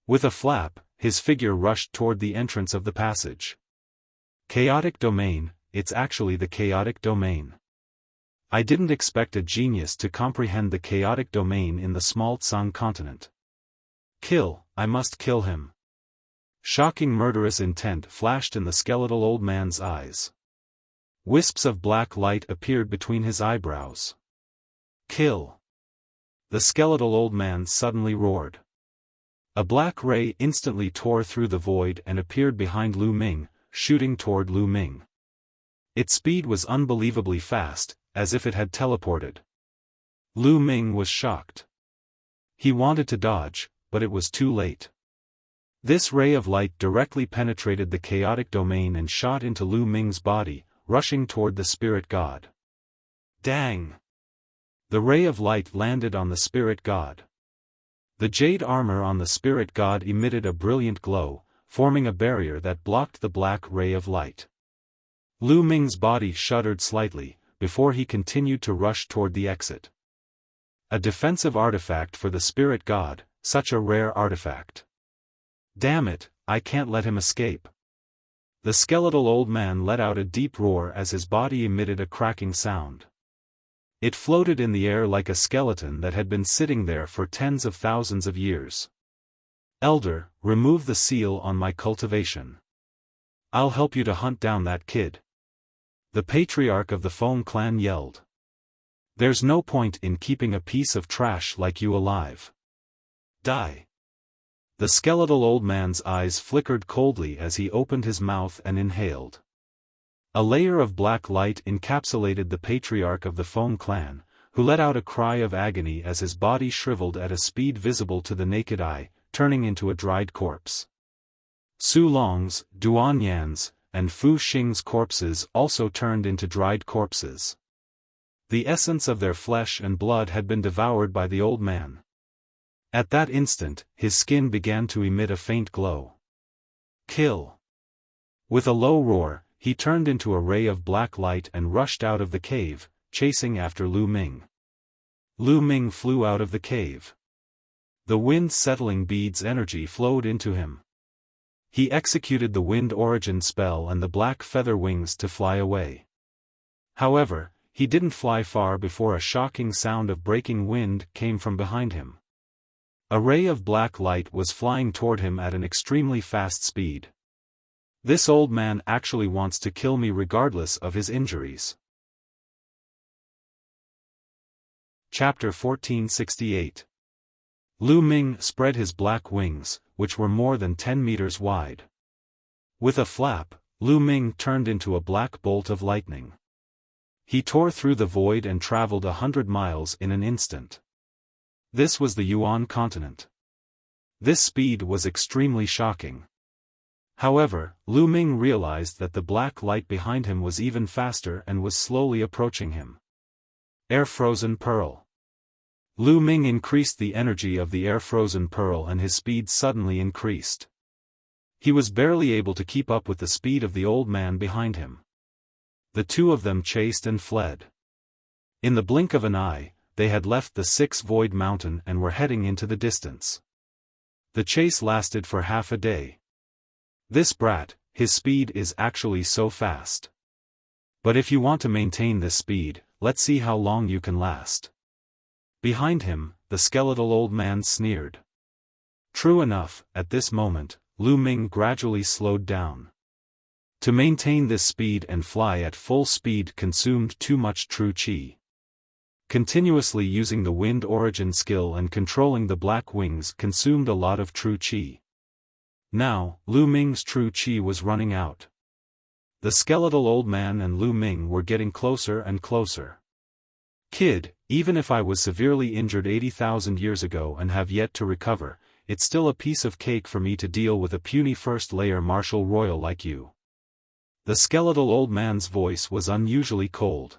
With a flap, his figure rushed toward the entrance of the passage. Chaotic domain, it's actually the chaotic domain. I didn't expect a genius to comprehend the chaotic domain in the small Tsang continent. Kill, I must kill him. Shocking murderous intent flashed in the skeletal old man's eyes. Wisps of black light appeared between his eyebrows. Kill. The skeletal old man suddenly roared. A black ray instantly tore through the void and appeared behind Lu Ming, shooting toward Lu Ming. Its speed was unbelievably fast, as if it had teleported. Lu Ming was shocked. He wanted to dodge, but it was too late. This ray of light directly penetrated the chaotic domain and shot into Lu Ming's body, rushing toward the spirit god. Dang! The ray of light landed on the spirit god. The jade armor on the spirit god emitted a brilliant glow, forming a barrier that blocked the black ray of light. Lu Ming's body shuddered slightly, before he continued to rush toward the exit. A defensive artifact for the spirit god, such a rare artifact. Damn it, I can't let him escape. The skeletal old man let out a deep roar as his body emitted a cracking sound. It floated in the air like a skeleton that had been sitting there for tens of thousands of years. Elder, remove the seal on my cultivation. I'll help you to hunt down that kid. The patriarch of the Feng clan yelled. There's no point in keeping a piece of trash like you alive. Die. The skeletal old man's eyes flickered coldly as he opened his mouth and inhaled. A layer of black light encapsulated the patriarch of the Feng clan, who let out a cry of agony as his body shriveled at a speed visible to the naked eye, turning into a dried corpse. Su Long's, Duan Yan's, and Fu Xing's corpses also turned into dried corpses. The essence of their flesh and blood had been devoured by the old man. At that instant, his skin began to emit a faint glow. Kill! With a low roar, he turned into a ray of black light and rushed out of the cave, chasing after Lu Ming. Lu Ming flew out of the cave. The wind-settling bead's energy flowed into him. He executed the wind origin spell and the black feather wings to fly away. However, he didn't fly far before a shocking sound of breaking wind came from behind him. A ray of black light was flying toward him at an extremely fast speed. This old man actually wants to kill me regardless of his injuries. Chapter 1468. Lu Ming spread his black wings, which were more than 10 meters wide. With a flap, Lu Ming turned into a black bolt of lightning. He tore through the void and traveled 100 miles in an instant. This was the Yuan continent. This speed was extremely shocking. However, Lu Ming realized that the black light behind him was even faster and was slowly approaching him. Air-frozen pearl. Lu Ming increased the energy of the air-frozen pearl and his speed suddenly increased. He was barely able to keep up with the speed of the old man behind him. The two of them chased and fled. In the blink of an eye, they had left the Six-Void Mountain and were heading into the distance. The chase lasted for half a day. This brat, his speed is actually so fast. But if you want to maintain this speed, let's see how long you can last. Behind him, the skeletal old man sneered. True enough, at this moment, Lu Ming gradually slowed down. To maintain this speed and fly at full speed consumed too much true qi. Continuously using the wind origin skill and controlling the black wings consumed a lot of true qi. Now, Lu Ming's true qi was running out. The skeletal old man and Lu Ming were getting closer and closer. Kid, even if I was severely injured 80,000 years ago and have yet to recover, it's still a piece of cake for me to deal with a puny first-layer martial royal like you. The skeletal old man's voice was unusually cold.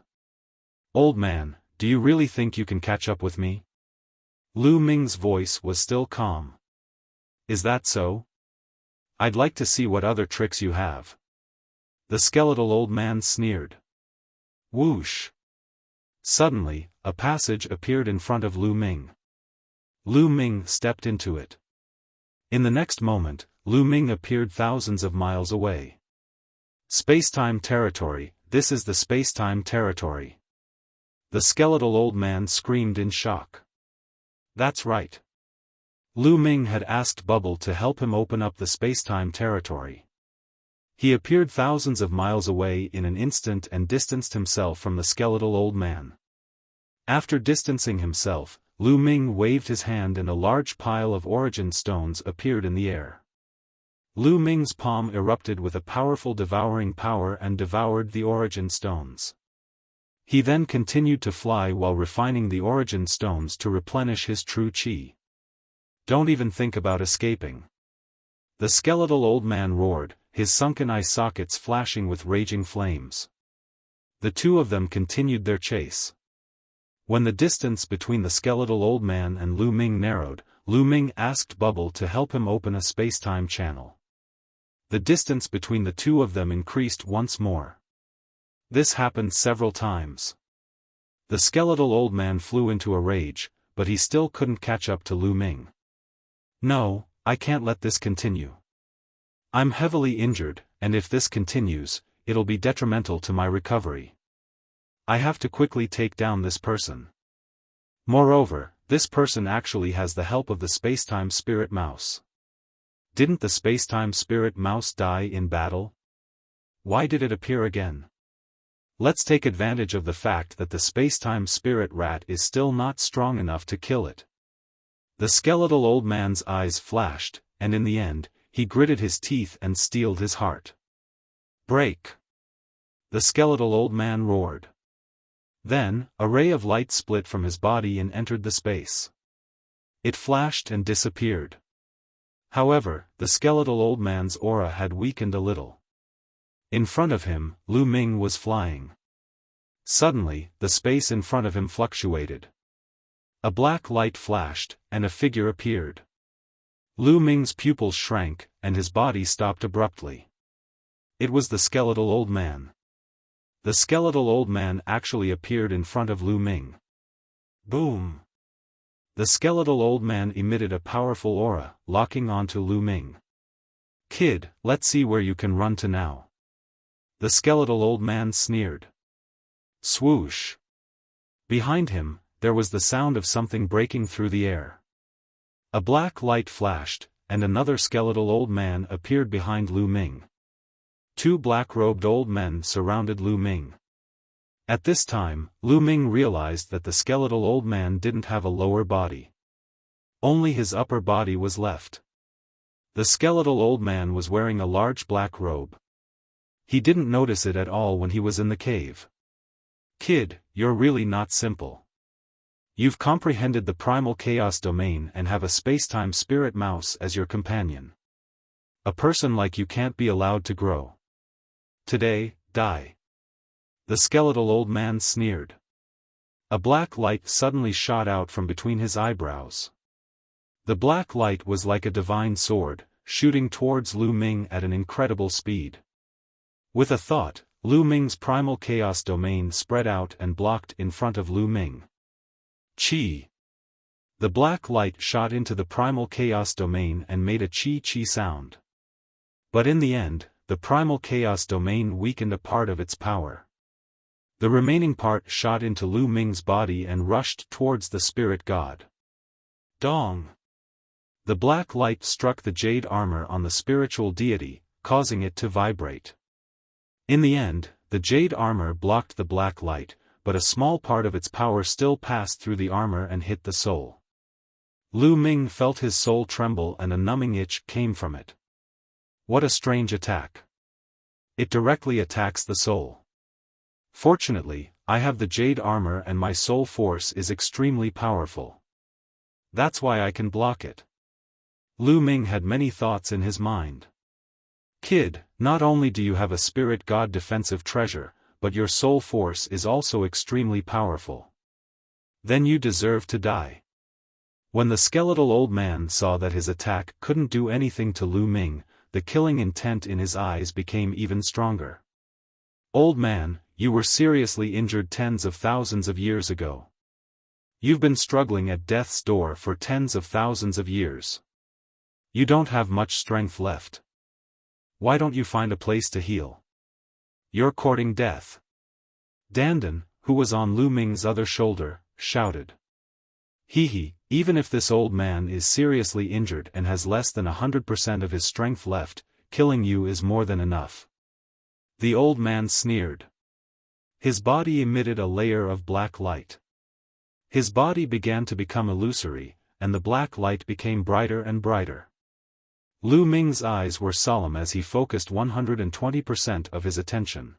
Old man, do you really think you can catch up with me? Lu Ming's voice was still calm. Is that so? I'd like to see what other tricks you have. The skeletal old man sneered. Whoosh! Suddenly, a passage appeared in front of Lu Ming. Lu Ming stepped into it. In the next moment, Lu Ming appeared thousands of miles away. Space-time territory, this is the space-time territory. The skeletal old man screamed in shock. That's right. Lu Ming had asked Bubble to help him open up the space-time territory. He appeared thousands of miles away in an instant and distanced himself from the skeletal old man. After distancing himself, Lu Ming waved his hand and a large pile of origin stones appeared in the air. Lu Ming's palm erupted with a powerful devouring power and devoured the origin stones. He then continued to fly while refining the origin stones to replenish his true qi. Don't even think about escaping. The skeletal old man roared, his sunken eye sockets flashing with raging flames. The two of them continued their chase. When the distance between the skeletal old man and Lu Ming narrowed, Lu Ming asked Bubble to help him open a space-time channel. The distance between the two of them increased once more. This happened several times. The skeletal old man flew into a rage, but he still couldn't catch up to Lu Ming. "No, I can't let this continue. I'm heavily injured, and if this continues, it'll be detrimental to my recovery. I have to quickly take down this person. Moreover, this person actually has the help of the Spacetime Spirit Mouse. Didn't the Spacetime Spirit Mouse die in battle? Why did it appear again? Let's take advantage of the fact that the Spacetime Spirit Rat is still not strong enough to kill it." The skeletal old man's eyes flashed, and in the end, he gritted his teeth and steeled his heart. "Break!" the skeletal old man roared. Then, a ray of light split from his body and entered the space. It flashed and disappeared. However, the skeletal old man's aura had weakened a little. In front of him, Lu Ming was flying. Suddenly, the space in front of him fluctuated. A black light flashed, and a figure appeared. Lu Ming's pupils shrank, and his body stopped abruptly. It was the skeletal old man. The skeletal old man actually appeared in front of Lu Ming. Boom! The skeletal old man emitted a powerful aura, locking onto Lu Ming. "Kid, let's see where you can run to now." The skeletal old man sneered. Swoosh! Behind him, there was the sound of something breaking through the air. A black light flashed, and another skeletal old man appeared behind Lu Ming. Two black-robed old men surrounded Lu Ming. At this time, Lu Ming realized that the skeletal old man didn't have a lower body. Only his upper body was left. The skeletal old man was wearing a large black robe. He didn't notice it at all when he was in the cave. "Kid, you're really not simple. You've comprehended the primal chaos domain and have a spacetime spirit mouse as your companion. A person like you can't be allowed to grow. Today, die." The skeletal old man sneered. A black light suddenly shot out from between his eyebrows. The black light was like a divine sword, shooting towards Lu Ming at an incredible speed. With a thought, Lu Ming's primal chaos domain spread out and blocked in front of Lu Ming. Chi! The black light shot into the primal chaos domain and made a chi-chi sound. But in the end, the primal chaos domain weakened a part of its power. The remaining part shot into Lu Ming's body and rushed towards the spirit god. Dong! The black light struck the jade armor on the spiritual deity, causing it to vibrate. In the end, the jade armor blocked the black light, but a small part of its power still passed through the armor and hit the soul. Lu Ming felt his soul tremble and a numbing itch came from it. What a strange attack. It directly attacks the soul. Fortunately, I have the jade armor and my soul force is extremely powerful. That's why I can block it. Lu Ming had many thoughts in his mind. Kid, not only do you have a spirit god defensive treasure, but your soul force is also extremely powerful. Then you deserve to die. When the skeletal old man saw that his attack couldn't do anything to Lu Ming, the killing intent in his eyes became even stronger. Old man, you were seriously injured tens of thousands of years ago. You've been struggling at death's door for tens of thousands of years. You don't have much strength left. Why don't you find a place to heal? You're courting death. Dandan, who was on Lu Ming's other shoulder, shouted. Hee, even if this old man is seriously injured and has less than 100% of his strength left, killing you is more than enough. The old man sneered. His body emitted a layer of black light. His body began to become illusory, and the black light became brighter and brighter. Lu Ming's eyes were solemn as he focused 120% of his attention.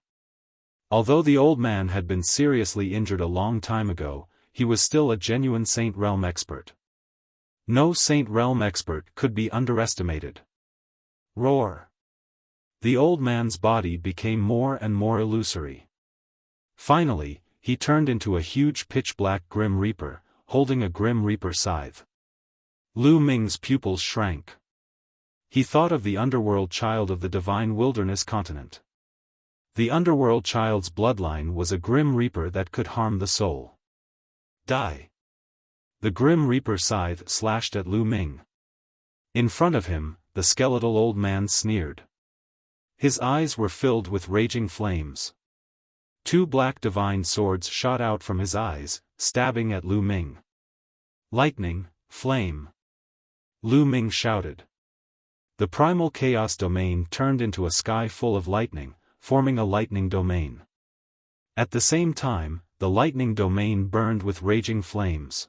Although the old man had been seriously injured a long time ago, he was still a genuine Saint Realm expert. No Saint Realm expert could be underestimated. Roar! The old man's body became more and more illusory. Finally, he turned into a huge pitch-black Grim Reaper, holding a Grim Reaper scythe. Lu Ming's pupils shrank. He thought of the underworld child of the divine wilderness continent. The underworld child's bloodline was a Grim Reaper that could harm the soul. Die! The Grim Reaper scythe slashed at Lu Ming. In front of him, the skeletal old man sneered. His eyes were filled with raging flames. Two black divine swords shot out from his eyes, stabbing at Lu Ming. Lightning, flame! Lu Ming shouted. The primal chaos domain turned into a sky full of lightning, forming a lightning domain. At the same time, the lightning domain burned with raging flames.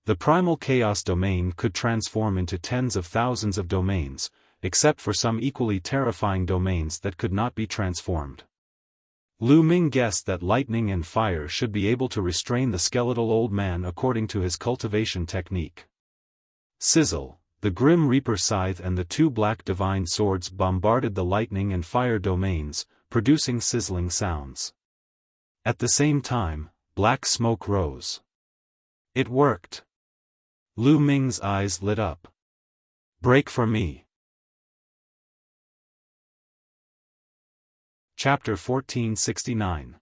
The primal chaos domain could transform into tens of thousands of domains, except for some equally terrifying domains that could not be transformed. Lu Ming guessed that lightning and fire should be able to restrain the skeletal old man according to his cultivation technique. Sizzle, the Grim Reaper scythe and the two black divine swords bombarded the lightning and fire domains, producing sizzling sounds. At the same time, black smoke rose. It worked. Lu Ming's eyes lit up. Break for me. Chapter 1469.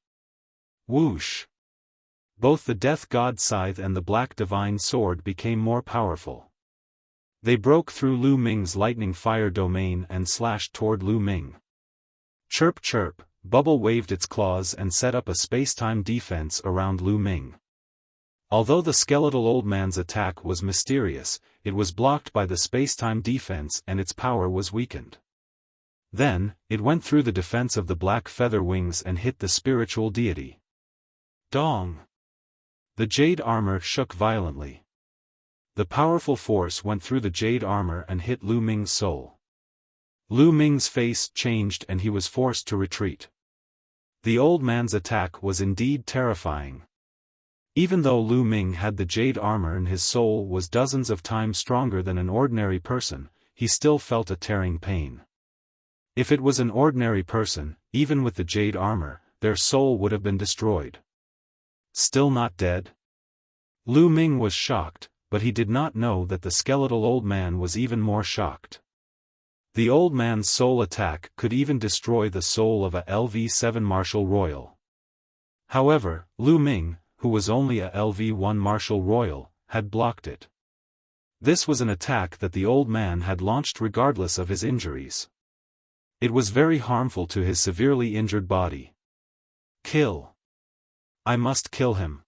Whoosh! Both the Death God Scythe and the Black Divine Sword became more powerful. They broke through Lu Ming's lightning fire domain and slashed toward Lu Ming. Chirp chirp, Bubble waved its claws and set up a space-time defense around Lu Ming. Although the skeletal old man's attack was mysterious, it was blocked by the space-time defense and its power was weakened. Then, it went through the defense of the black feather wings and hit the spiritual deity. Dong! The jade armor shook violently. The powerful force went through the jade armor and hit Lu Ming's soul. Lu Ming's face changed and he was forced to retreat. The old man's attack was indeed terrifying. Even though Lu Ming had the jade armor and his soul was dozens of times stronger than an ordinary person, he still felt a tearing pain. If it was an ordinary person, even with the jade armor, their soul would have been destroyed. Still not dead? Lu Ming was shocked, but he did not know that the skeletal old man was even more shocked. The old man's soul attack could even destroy the soul of a LV-7 Marshal Royal. However, Lu Ming, who was only a LV-1 Marshal Royal, had blocked it. This was an attack that the old man had launched regardless of his injuries. It was very harmful to his severely injured body. Kill! I must kill him.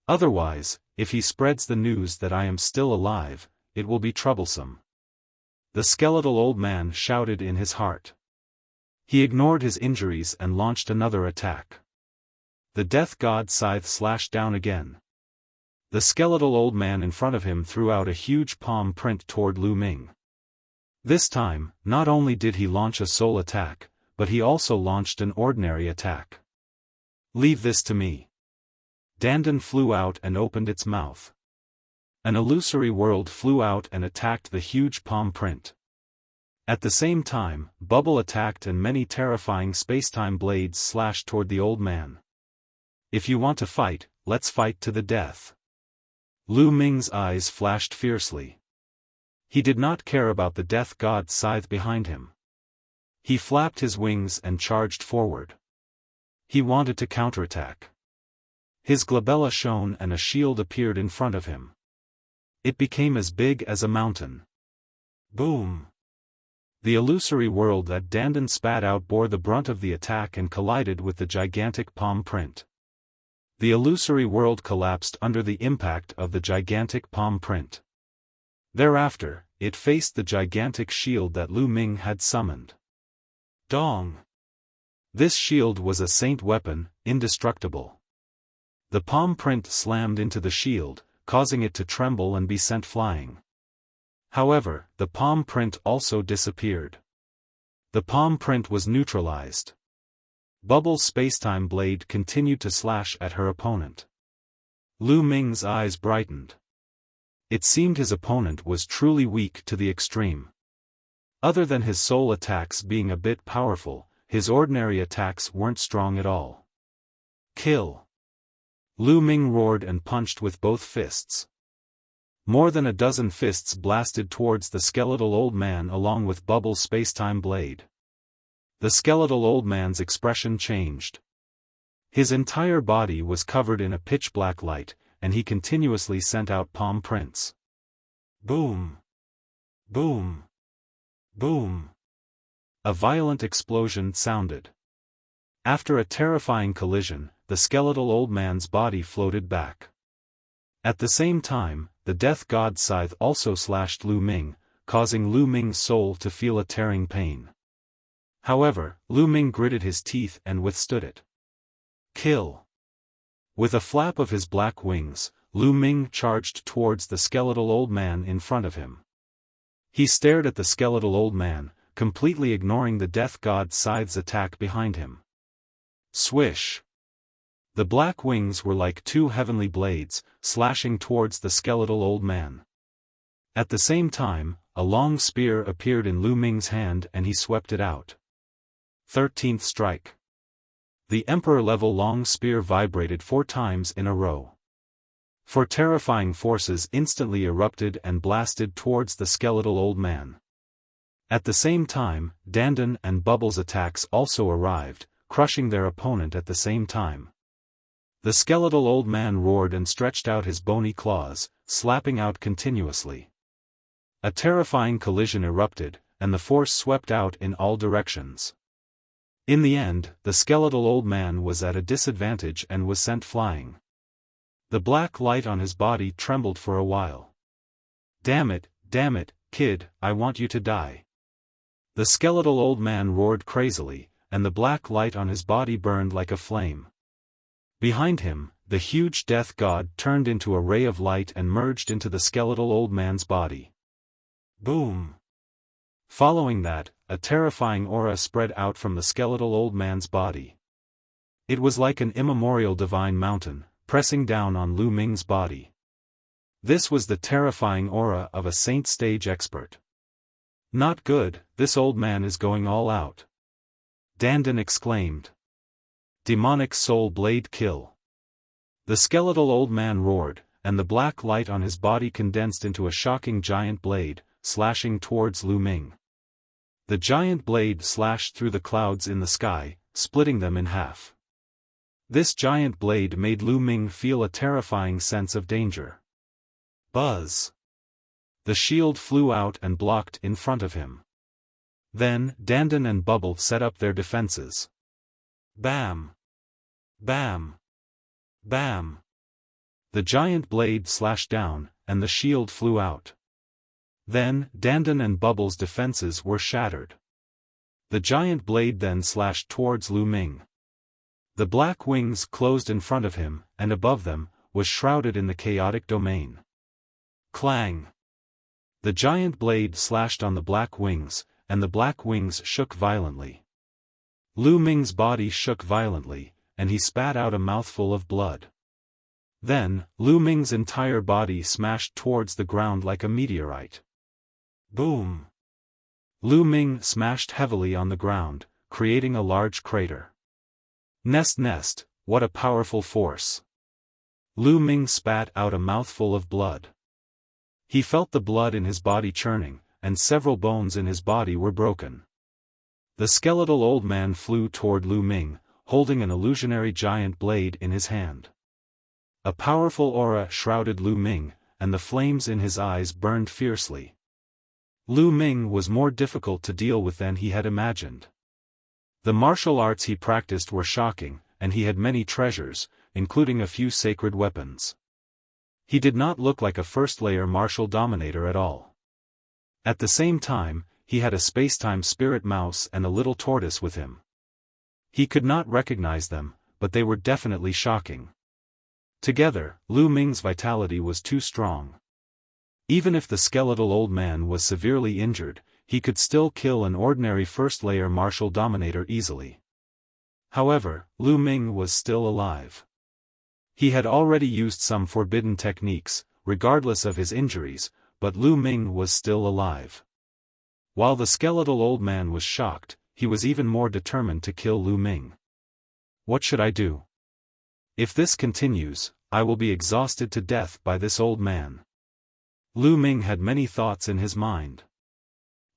Otherwise, if he spreads the news that I am still alive, it will be troublesome. The skeletal old man shouted in his heart. He ignored his injuries and launched another attack. The Death God Scythe slashed down again. The skeletal old man in front of him threw out a huge palm print toward Lu Ming. This time, not only did he launch a soul attack, but he also launched an ordinary attack. Leave this to me. Dandan flew out and opened its mouth. An illusory world flew out and attacked the huge palm print. At the same time, Bubble attacked and many terrifying spacetime blades slashed toward the old man. If you want to fight, let's fight to the death. Lu Ming's eyes flashed fiercely. He did not care about the Death God Scythe behind him. He flapped his wings and charged forward. He wanted to counterattack. His glabella shone and a shield appeared in front of him. It became as big as a mountain. Boom! The illusory world that Dandan spat out bore the brunt of the attack and collided with the gigantic palm print. The illusory world collapsed under the impact of the gigantic palm print. Thereafter, it faced the gigantic shield that Lu Ming had summoned. Dong! This shield was a saint weapon, indestructible. The palm print slammed into the shield, causing it to tremble and be sent flying. However, the palm print also disappeared. The palm print was neutralized. Bubble's spacetime blade continued to slash at her opponent. Lu Ming's eyes brightened. It seemed his opponent was truly weak to the extreme. Other than his soul attacks being a bit powerful, his ordinary attacks weren't strong at all. Kill! Lu Ming roared and punched with both fists. More than a dozen fists blasted towards the skeletal old man along with Bubble's spacetime blade. The skeletal old man's expression changed. His entire body was covered in a pitch-black light, and he continuously sent out palm prints. Boom! Boom! Boom! A violent explosion sounded. After a terrifying collision, the skeletal old man's body floated back. At the same time, the death god's scythe also slashed Lu Ming, causing Lu Ming's soul to feel a tearing pain. However, Lu Ming gritted his teeth and withstood it. Kill! With a flap of his black wings, Lu Ming charged towards the skeletal old man in front of him. He stared at the skeletal old man, completely ignoring the death god's scythe's attack behind him. Swish! The black wings were like two heavenly blades, slashing towards the skeletal old man. At the same time, a long spear appeared in Lu Ming's hand and he swept it out. 13th strike. The emperor-level long spear vibrated 4 times in a row. 4 terrifying forces instantly erupted and blasted towards the skeletal old man. At the same time, Dandan and Bubble's attacks also arrived, crushing their opponent at the same time. The skeletal old man roared and stretched out his bony claws, slapping out continuously. A terrifying collision erupted, and the force swept out in all directions. In the end, the skeletal old man was at a disadvantage and was sent flying. The black light on his body trembled for a while. Damn it, kid, I want you to die. The skeletal old man roared crazily, and the black light on his body burned like a flame. Behind him, the huge death god turned into a ray of light and merged into the skeletal old man's body. Boom! Following that, a terrifying aura spread out from the skeletal old man's body. It was like an immemorial divine mountain, pressing down on Lu Ming's body. This was the terrifying aura of a saint stage expert. Not good, this old man is going all out. Dandan exclaimed. Demonic soul blade kill. The skeletal old man roared, and the black light on his body condensed into a shocking giant blade, slashing towards Lu Ming. The giant blade slashed through the clouds in the sky, splitting them in half. This giant blade made Lu Ming feel a terrifying sense of danger. Buzz! The shield flew out and blocked in front of him. Then, Dandan and Bubble set up their defenses. Bam! Bam! Bam! The giant blade slashed down, and the shield flew out. Then, Dandan and Bubble's defenses were shattered. The giant blade then slashed towards Lu Ming. The black wings closed in front of him, and above them, was shrouded in the chaotic domain. Clang! The giant blade slashed on the black wings, and the black wings shook violently. Lu Ming's body shook violently, and he spat out a mouthful of blood. Then, Lu Ming's entire body smashed towards the ground like a meteorite. Boom! Lu Ming smashed heavily on the ground, creating a large crater. Nest, what a powerful force! Lu Ming spat out a mouthful of blood. He felt the blood in his body churning, and several bones in his body were broken. The skeletal old man flew toward Lu Ming, holding an illusionary giant blade in his hand. A powerful aura shrouded Lu Ming, and the flames in his eyes burned fiercely. Lu Ming was more difficult to deal with than he had imagined. The martial arts he practiced were shocking, and he had many treasures, including a few sacred weapons. He did not look like a first-layer martial dominator at all. At the same time, he had a spacetime spirit mouse and a little tortoise with him. He could not recognize them, but they were definitely shocking. Together, Lu Ming's vitality was too strong. Even if the skeletal old man was severely injured, he could still kill an ordinary first-layer martial dominator easily. However, Lu Ming was still alive. He had already used some forbidden techniques, regardless of his injuries, but Lu Ming was still alive. While the skeletal old man was shocked, he was even more determined to kill Lu Ming. What should I do? If this continues, I will be exhausted to death by this old man. Lu Ming had many thoughts in his mind.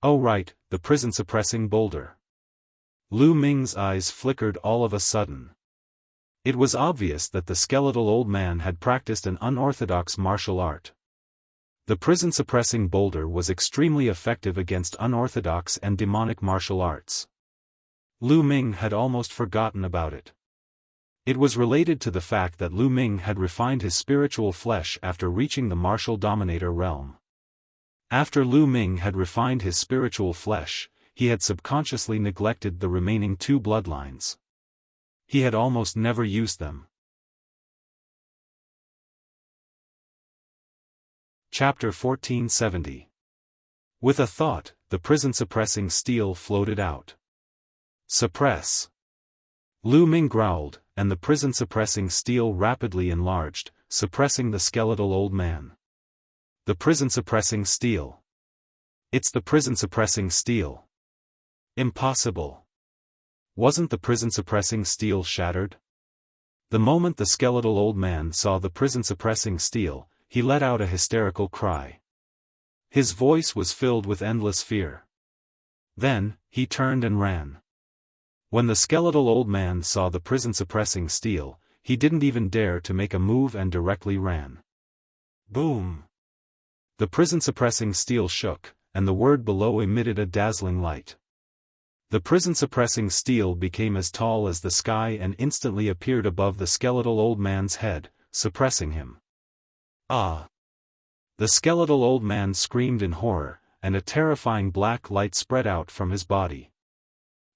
Oh right, the prison-suppressing boulder. Lu Ming's eyes flickered all of a sudden. It was obvious that the skeletal old man had practiced an unorthodox martial art. The prison-suppressing boulder was extremely effective against unorthodox and demonic martial arts. Lu Ming had almost forgotten about it. It was related to the fact that Lu Ming had refined his spiritual flesh after reaching the martial dominator realm. After Lu Ming had refined his spiritual flesh, he had subconsciously neglected the remaining two bloodlines. He had almost never used them. Chapter 1470. With a thought, the prison-suppressing steel floated out. Suppress. Lu Ming growled, and the prison-suppressing steel rapidly enlarged, suppressing the skeletal old man. The prison-suppressing steel. It's the prison-suppressing steel. Impossible. Wasn't the prison-suppressing steel shattered? The moment the skeletal old man saw the prison-suppressing steel, he let out a hysterical cry. His voice was filled with endless fear. Then, he turned and ran. When the skeletal old man saw the prison-suppressing steel, he didn't even dare to make a move and directly ran. Boom! The prison-suppressing steel shook, and the word below emitted a dazzling light. The prison-suppressing steel became as tall as the sky and instantly appeared above the skeletal old man's head, suppressing him. Ah! The skeletal old man screamed in horror, and a terrifying black light spread out from his body.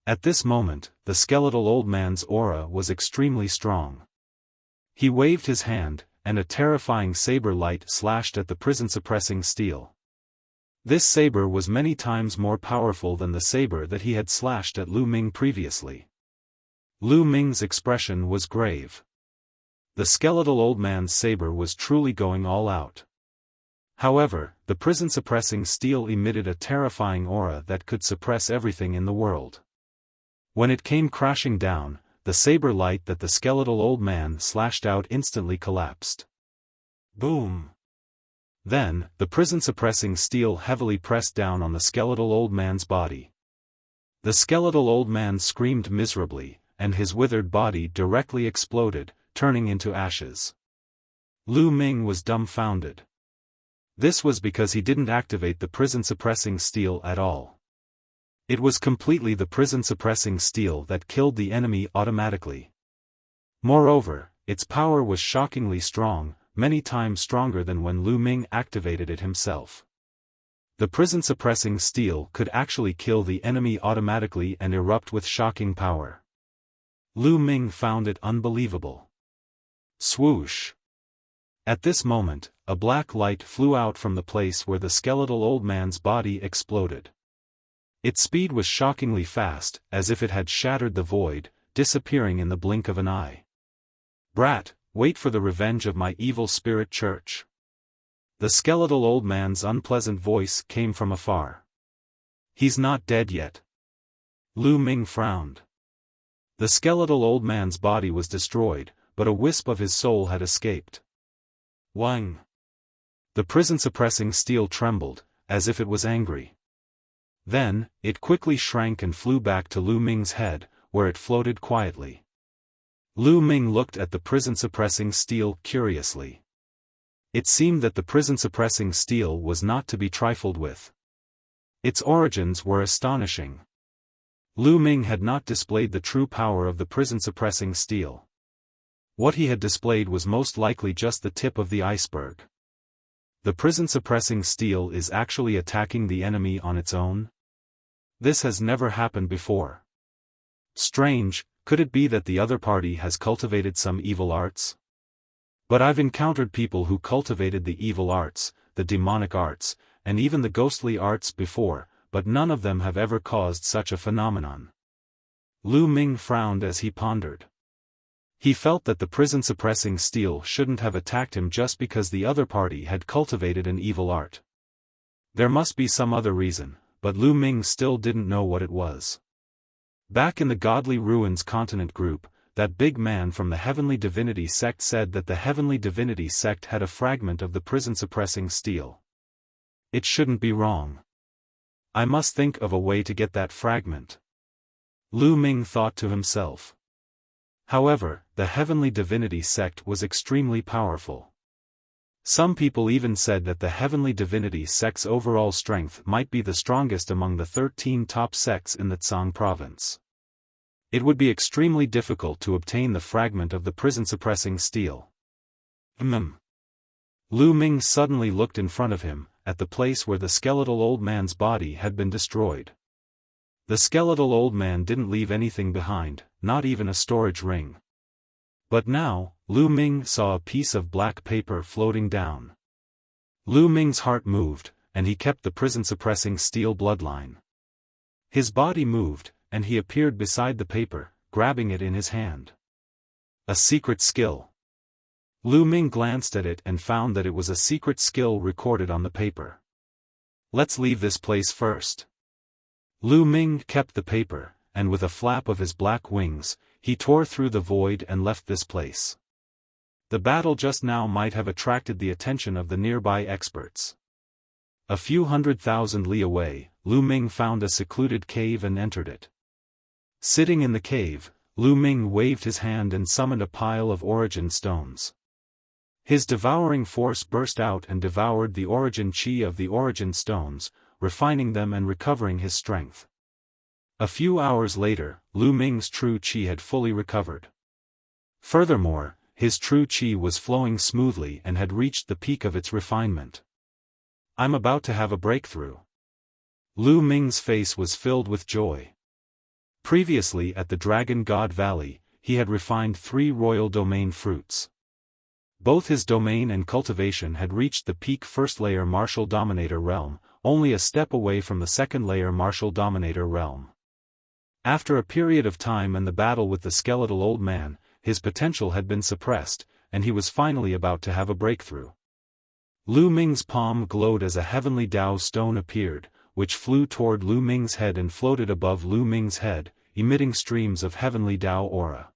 At this moment, the skeletal old man's aura was extremely strong. He waved his hand, and a terrifying saber light slashed at the prison-suppressing steel. This saber was many times more powerful than the saber that he had slashed at Lu Ming previously. Lu Ming's expression was grave. The skeletal old man's saber was truly going all out. However, the prison-suppressing steel emitted a terrifying aura that could suppress everything in the world. When it came crashing down, the saber light that the skeletal old man slashed out instantly collapsed. Boom! Then, the prison-suppressing steel heavily pressed down on the skeletal old man's body. The skeletal old man screamed miserably, and his withered body directly exploded, turning into ashes. Lu Ming was dumbfounded. This was because he didn't activate the prison-suppressing steel at all. It was completely the prison-suppressing steel that killed the enemy automatically. Moreover, its power was shockingly strong, many times stronger than when Lu Ming activated it himself. The prison-suppressing steel could actually kill the enemy automatically and erupt with shocking power. Lu Ming found it unbelievable. Swoosh! At this moment, a black light flew out from the place where the skeletal old man's body exploded. Its speed was shockingly fast, as if it had shattered the void, disappearing in the blink of an eye. Brat, wait for the revenge of my evil spirit church. The skeletal old man's unpleasant voice came from afar. He's not dead yet. Lu Ming frowned. The skeletal old man's body was destroyed, but a wisp of his soul had escaped. Wang! The prison-suppressing steel trembled, as if it was angry. Then, it quickly shrank and flew back to Lu Ming's head, where it floated quietly. Lu Ming looked at the prison-suppressing steel curiously. It seemed that the prison-suppressing steel was not to be trifled with. Its origins were astonishing. Lu Ming had not displayed the true power of the prison-suppressing steel. What he had displayed was most likely just the tip of the iceberg. The prison-suppressing steel is actually attacking the enemy on its own? This has never happened before. Strange, could it be that the other party has cultivated some evil arts? But I've encountered people who cultivated the evil arts, the demonic arts, and even the ghostly arts before, but none of them have ever caused such a phenomenon. Lu Ming frowned as he pondered. He felt that the prison-suppressing steel shouldn't have attacked him just because the other party had cultivated an evil art. There must be some other reason, but Lu Ming still didn't know what it was. Back in the Godly Ruins Continent group, that big man from the Heavenly Divinity sect said that the Heavenly Divinity sect had a fragment of the prison-suppressing steel. It shouldn't be wrong. I must think of a way to get that fragment. Lu Ming thought to himself. However, the Heavenly Divinity sect was extremely powerful. Some people even said that the Heavenly Divinity sect's overall strength might be the strongest among the 13 top sects in the Tsang province. It would be extremely difficult to obtain the fragment of the prison-suppressing steel. Lu Ming suddenly looked in front of him, at the place where the skeletal old man's body had been destroyed. The skeletal old man didn't leave anything behind, not even a storage ring. But now, Lu Ming saw a piece of black paper floating down. Lu Ming's heart moved, and he kept the prison-suppressing steel bloodline. His body moved, and he appeared beside the paper, grabbing it in his hand. A secret skill. Lu Ming glanced at it and found that it was a secret skill recorded on the paper. Let's leave this place first. Lu Ming kept the paper, and with a flap of his black wings, he tore through the void and left this place. The battle just now might have attracted the attention of the nearby experts. A few 100,000 li away, Lu Ming found a secluded cave and entered it. Sitting in the cave, Lu Ming waved his hand and summoned a pile of origin stones. His devouring force burst out and devoured the origin chi of the origin stones, refining them and recovering his strength. A few hours later, Lu Ming's true chi had fully recovered. Furthermore, his true chi was flowing smoothly and had reached the peak of its refinement. I'm about to have a breakthrough. Lu Ming's face was filled with joy. Previously at the Dragon God Valley, he had refined 3 royal domain fruits. Both his domain and cultivation had reached the peak first-layer martial dominator realm, only a step away from the second-layer martial dominator realm. After a period of time and the battle with the skeletal old man, his potential had been suppressed, and he was finally about to have a breakthrough. Lu Ming's palm glowed as a heavenly Dao stone appeared, which flew toward Lu Ming's head and floated above Lu Ming's head, emitting streams of heavenly Dao aura.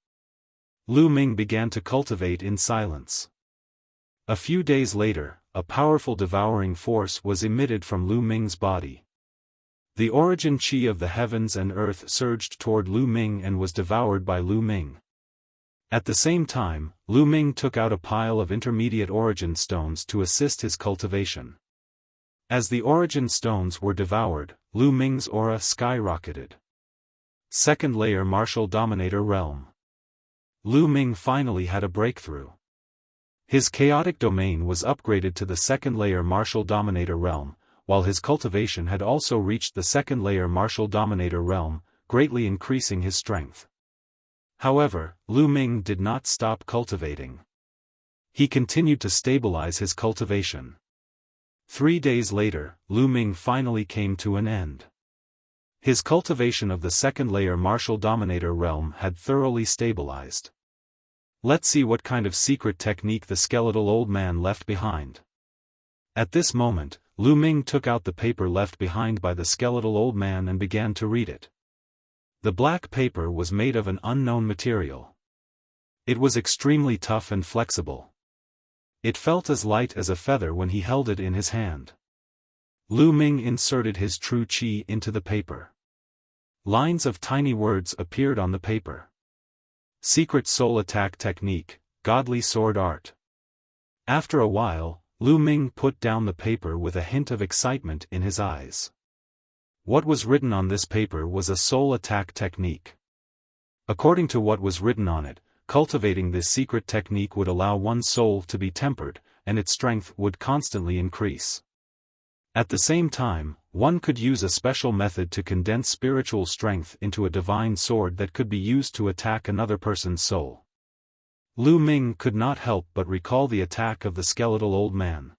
Lu Ming began to cultivate in silence. A few days later, a powerful devouring force was emitted from Lu Ming's body. The origin chi of the heavens and earth surged toward Lu Ming and was devoured by Lu Ming. At the same time, Lu Ming took out a pile of intermediate origin stones to assist his cultivation. As the origin stones were devoured, Lu Ming's aura skyrocketed. Second-layer martial dominator realm. Lu Ming finally had a breakthrough. His chaotic domain was upgraded to the second-layer martial dominator realm, while his cultivation had also reached the second-layer martial dominator realm, greatly increasing his strength. However, Lu Ming did not stop cultivating. He continued to stabilize his cultivation. 3 days later, Lu Ming finally came to an end. His cultivation of the second-layer martial dominator realm had thoroughly stabilized. Let's see what kind of secret technique the skeletal old man left behind. At this moment, Lu Ming took out the paper left behind by the skeletal old man and began to read it. The black paper was made of an unknown material. It was extremely tough and flexible. It felt as light as a feather when he held it in his hand. Lu Ming inserted his true chi into the paper. Lines of tiny words appeared on the paper. Secret soul attack technique, godly sword art. After a while, Lu Ming put down the paper with a hint of excitement in his eyes. What was written on this paper was a soul attack technique. According to what was written on it, cultivating this secret technique would allow one's soul to be tempered, and its strength would constantly increase. At the same time, one could use a special method to condense spiritual strength into a divine sword that could be used to attack another person's soul. Lu Ming could not help but recall the attack of the skeletal old man.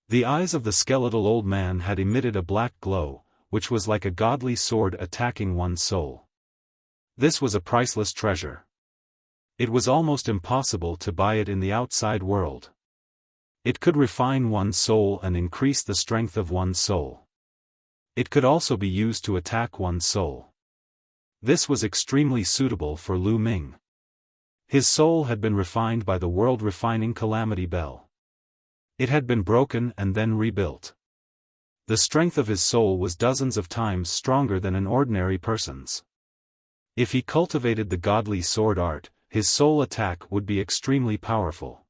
The eyes of the skeletal old man had emitted a black glow, which was like a godly sword attacking one's soul. This was a priceless treasure. It was almost impossible to buy it in the outside world. It could refine one's soul and increase the strength of one's soul. It could also be used to attack one's soul. This was extremely suitable for Lu Ming. His soul had been refined by the world-refining calamity bell. It had been broken and then rebuilt. The strength of his soul was dozens of times stronger than an ordinary person's. If he cultivated the godly sword art, his soul attack would be extremely powerful.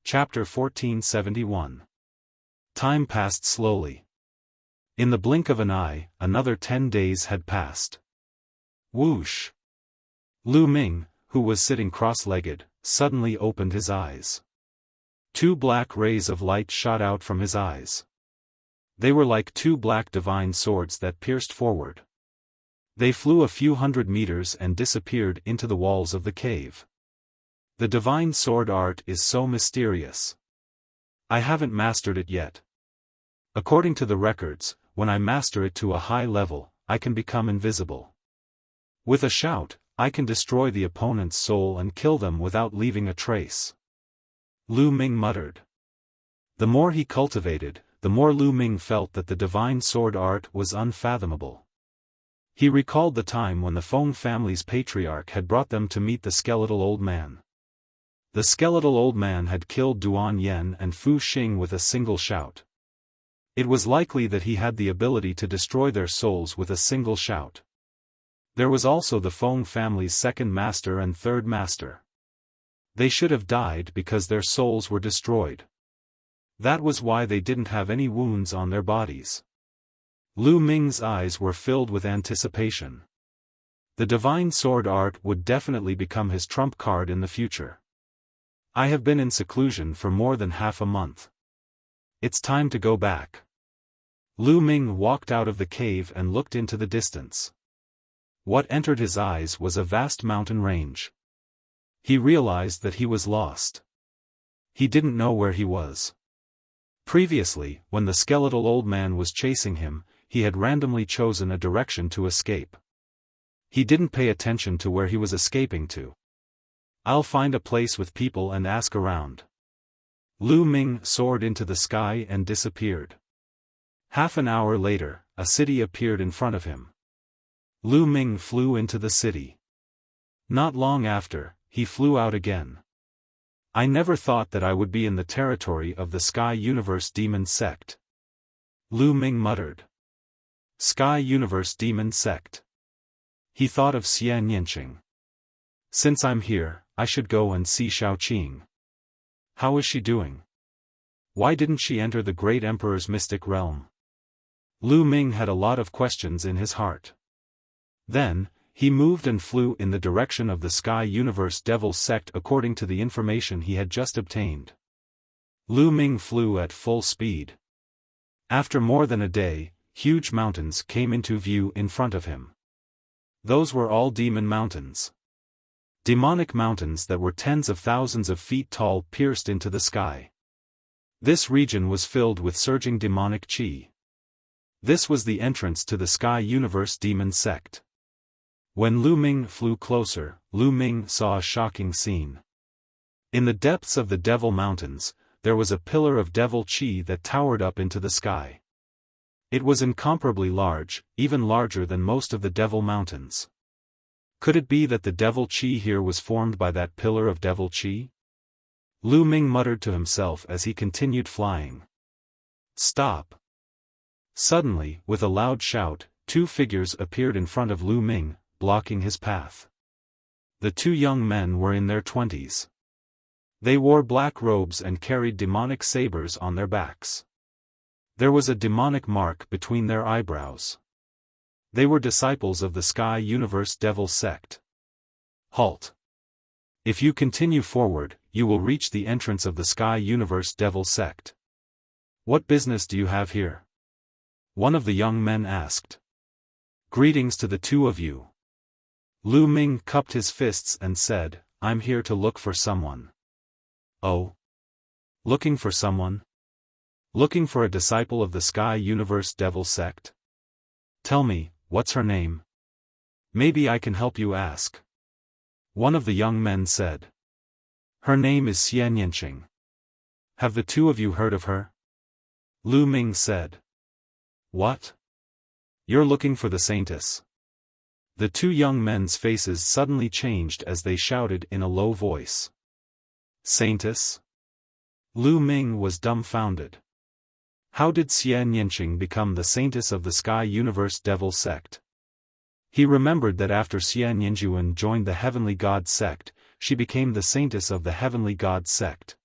Chapter 1471. Time passed slowly. In the blink of an eye, another 10 days had passed. Whoosh! Lu Ming, who was sitting cross-legged, suddenly opened his eyes. 2 black rays of light shot out from his eyes. They were like 2 black divine swords that pierced forward. They flew a few hundred meters and disappeared into the walls of the cave. The divine sword art is so mysterious. I haven't mastered it yet. According to the records, when I master it to a high level, I can become invisible. With a shout, I can destroy the opponent's soul and kill them without leaving a trace. Lu Ming muttered. The more he cultivated, the more Lu Ming felt that the divine sword art was unfathomable. He recalled the time when the Feng family's patriarch had brought them to meet the skeletal old man. The skeletal old man had killed Duan Yen and Fu Xing with a single shout. It was likely that he had the ability to destroy their souls with a single shout. There was also the Feng family's second master and third master. They should have died because their souls were destroyed. That was why they didn't have any wounds on their bodies. Lu Ming's eyes were filled with anticipation. The divine sword art would definitely become his trump card in the future. I have been in seclusion for more than half a month. It's time to go back. Lu Ming walked out of the cave and looked into the distance. What entered his eyes was a vast mountain range. He realized that he was lost. He didn't know where he was. Previously, when the skeletal old man was chasing him, he had randomly chosen a direction to escape. He didn't pay attention to where he was escaping to. I'll find a place with people and ask around. Lu Ming soared into the sky and disappeared. Half an hour later, a city appeared in front of him. Lu Ming flew into the city. Not long after, he flew out again. I never thought that I would be in the territory of the Sky Universe Demon Sect. Lu Ming muttered. Sky Universe Demon Sect. He thought of Xian Yanqing. Since I'm here, I should go and see Xiaoqing. How is she doing? Why didn't she enter the great emperor's mystic realm? Lu Ming had a lot of questions in his heart. Then, he moved and flew in the direction of the Sky Universe Devil Sect according to the information he had just obtained. Lu Ming flew at full speed. After more than a day, huge mountains came into view in front of him. Those were all demon mountains. Demonic mountains that were tens of thousands of feet tall pierced into the sky. This region was filled with surging demonic chi. This was the entrance to the Sky Universe Demon Sect. When Lu Ming flew closer, Lu Ming saw a shocking scene. In the depths of the Devil Mountains, there was a pillar of devil chi that towered up into the sky. It was incomparably large, even larger than most of the Devil Mountains. Could it be that the devil chi here was formed by that pillar of devil chi? Lu Ming muttered to himself as he continued flying. Stop! Suddenly, with a loud shout, 2 figures appeared in front of Lu Ming, blocking his path. The 2 young men were in their 20s. They wore black robes and carried demonic sabers on their backs. There was a demonic mark between their eyebrows. They were disciples of the Sky Universe Devil Sect. Halt! If you continue forward, you will reach the entrance of the Sky Universe Devil Sect. What business do you have here? One of the young men asked. Greetings to the 2 of you. Lu Ming cupped his fists and said, I'm here to look for someone. Oh? Looking for someone? Looking for a disciple of the Sky Universe Devil Sect? Tell me, what's her name? Maybe I can help you ask. One of the young men said. Her name is Xian Yanqing. Have the 2 of you heard of her? Lu Ming said. What? You're looking for the saintess. The two young men's faces suddenly changed as they shouted in a low voice. Saintess? Lu Ming was dumbfounded. How did Xie Nianqing become the saintess of the Sky Universe Devil sect? He remembered that after Xie Nianjuan joined the Heavenly God sect, she became the saintess of the Heavenly God sect.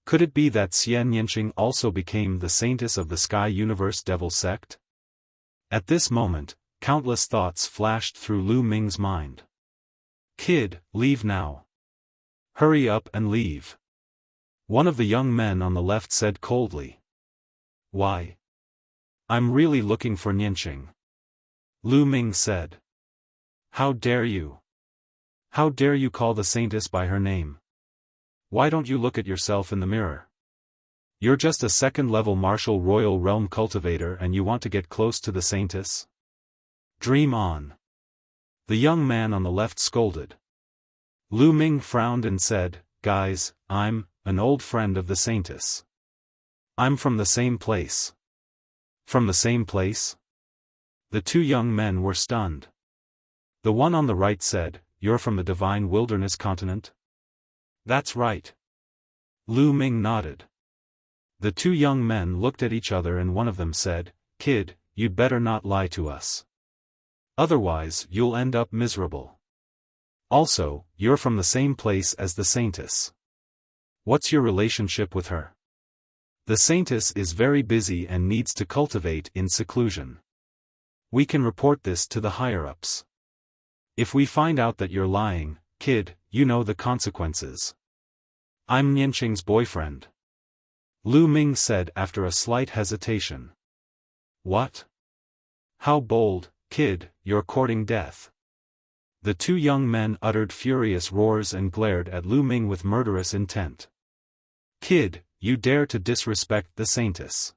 Could it be that Xie Nianqing also became the saintess of the Sky Universe Devil sect? At this moment, countless thoughts flashed through Lu Ming's mind. Kid, leave now. Hurry up and leave. One of the young men on the left said coldly. Why? I'm really looking for Nianqing. Lu Ming said. How dare you? How dare you call the saintess by her name? Why don't you look at yourself in the mirror? You're just a second-level martial royal realm cultivator and you want to get close to the saintess? Dream on. The young man on the left scolded. Lu Ming frowned and said, Guys, I'm an old friend of the saintess. I'm from the same place. From the same place? The two young men were stunned. The one on the right said, You're from the Divine Wilderness continent? That's right. Lu Ming nodded. The two young men looked at each other and one of them said, Kid, you'd better not lie to us. Otherwise, you'll end up miserable. Also, you're from the same place as the saintess. What's your relationship with her? The saintess is very busy and needs to cultivate in seclusion. We can report this to the higher-ups. If we find out that you're lying, kid, you know the consequences. I'm Nianqing's boyfriend. Lu Ming said after a slight hesitation. What? How bold, kid, you're courting death. The two young men uttered furious roars and glared at Lu Ming with murderous intent. Kid, you dare to disrespect the saintess.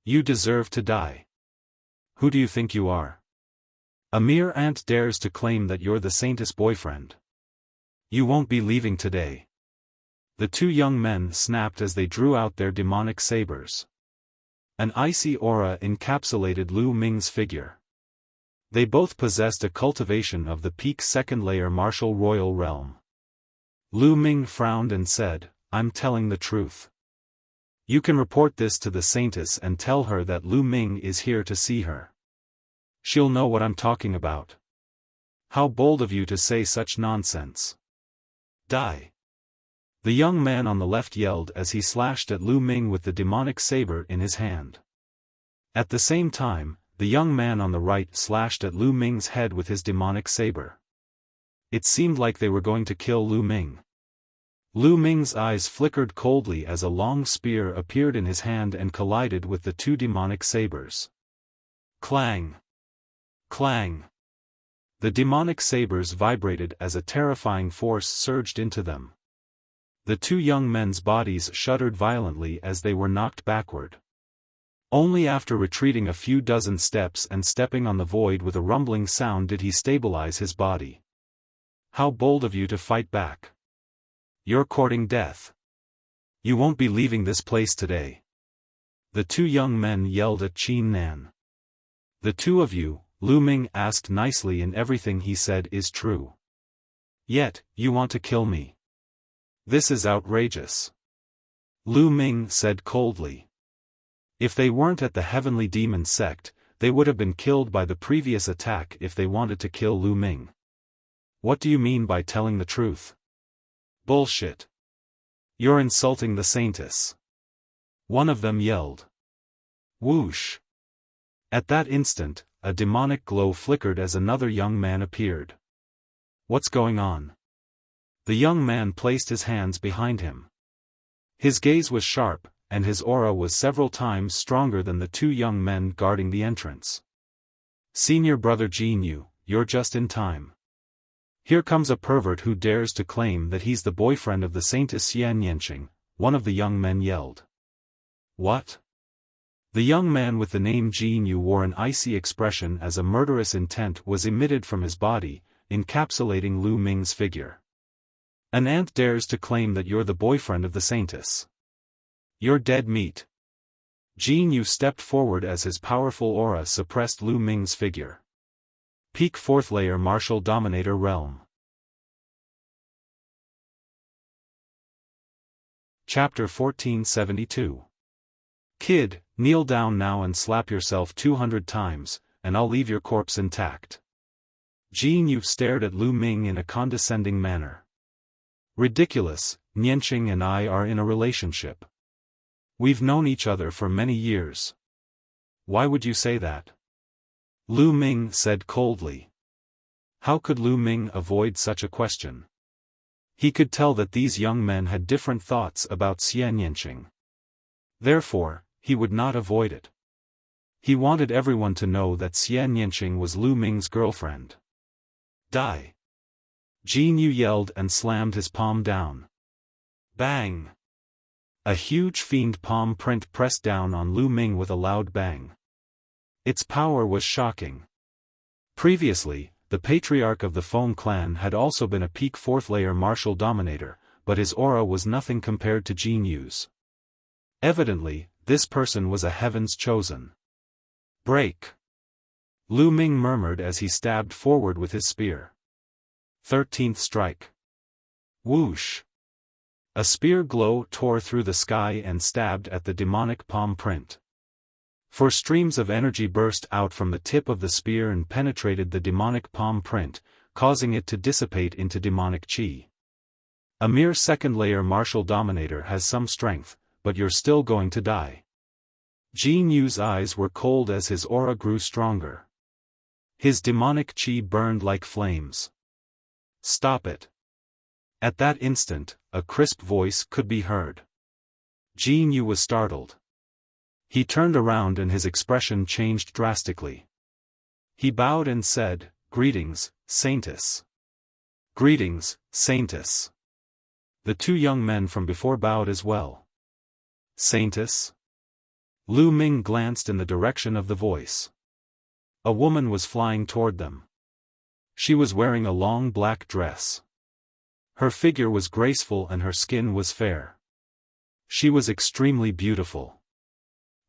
You deserve to die. Who do you think you are? A mere ant dares to claim that you're the saintess' boyfriend. You won't be leaving today. The two young men snapped as they drew out their demonic sabers. An icy aura encapsulated Lu Ming's figure. They both possessed a cultivation of the peak second-layer martial royal realm. Lu Ming frowned and said, I'm telling the truth. You can report this to the saintess and tell her that Lu Ming is here to see her. She'll know what I'm talking about. How bold of you to say such nonsense. Die. The young man on the left yelled as he slashed at Lu Ming with the demonic saber in his hand. At the same time, the young man on the right slashed at Lu Ming's head with his demonic saber. It seemed like they were going to kill Lu Ming. Lu Ming's eyes flickered coldly as a long spear appeared in his hand and collided with the two demonic sabers. Clang! Clang! The demonic sabers vibrated as a terrifying force surged into them. The two young men's bodies shuddered violently as they were knocked backward. Only after retreating a few dozen steps and stepping on the void with a rumbling sound did he stabilize his body. How bold of you to fight back. You're courting death. You won't be leaving this place today. The two young men yelled at Qin Nan. The two of you, Lu Ming asked nicely, and everything he said is true. Yet, you want to kill me. This is outrageous. Lu Ming said coldly. If they weren't at the Heavenly Demon sect, they would have been killed by the previous attack if they wanted to kill Lu Ming. What do you mean by telling the truth? Bullshit. You're insulting the saintess. One of them yelled. Whoosh. At that instant, a demonic glow flickered as another young man appeared. What's going on? The young man placed his hands behind him. His gaze was sharp, and his aura was several times stronger than the two young men guarding the entrance. Senior brother Jinyu, you're just in time. Here comes a pervert who dares to claim that he's the boyfriend of the saintess Xie Nianqing, one of the young men yelled. What? The young man with the name Jinyu wore an icy expression as a murderous intent was emitted from his body, encapsulating Lu Ming's figure. An ant dares to claim that you're the boyfriend of the saintess. You're dead meat. Jinyu stepped forward as his powerful aura suppressed Lu Ming's figure. Peak 4th Layer Martial Dominator Realm. Chapter 1472. Kid, kneel down now and slap yourself 200 times, and I'll leave your corpse intact. Jin Yu stared at Lu Ming in a condescending manner. Ridiculous, Nianqing and I are in a relationship. We've known each other for many years. Why would you say that? Lu Ming said coldly. How could Lu Ming avoid such a question? He could tell that these young men had different thoughts about Xian Nianqing. Therefore, he would not avoid it. He wanted everyone to know that Xian Nianqing was Lu Ming's girlfriend. Die! Jin Yu yelled and slammed his palm down. Bang! A huge fiend palm print pressed down on Lu Ming with a loud bang. Its power was shocking. Previously, the patriarch of the Feng clan had also been a peak 4th layer martial dominator, but his aura was nothing compared to Jin Yu's. Evidently, this person was a heaven's chosen. Break! Lu Ming murmured as he stabbed forward with his spear. 13th strike. Whoosh! A spear glow tore through the sky and stabbed at the demonic palm print. Four streams of energy burst out from the tip of the spear and penetrated the demonic palm print, causing it to dissipate into demonic chi. A mere 2nd layer martial dominator has some strength, but you're still going to die. Jin Yu's eyes were cold as his aura grew stronger. His demonic chi burned like flames. Stop it. At that instant, a crisp voice could be heard. Jin Yu was startled. He turned around and his expression changed drastically. He bowed and said, "Greetings, Saintess." "Greetings, Saintess." The two young men from before bowed as well. "Saintess?" Lu Ming glanced in the direction of the voice. A woman was flying toward them. She was wearing a long black dress. Her figure was graceful and her skin was fair. She was extremely beautiful.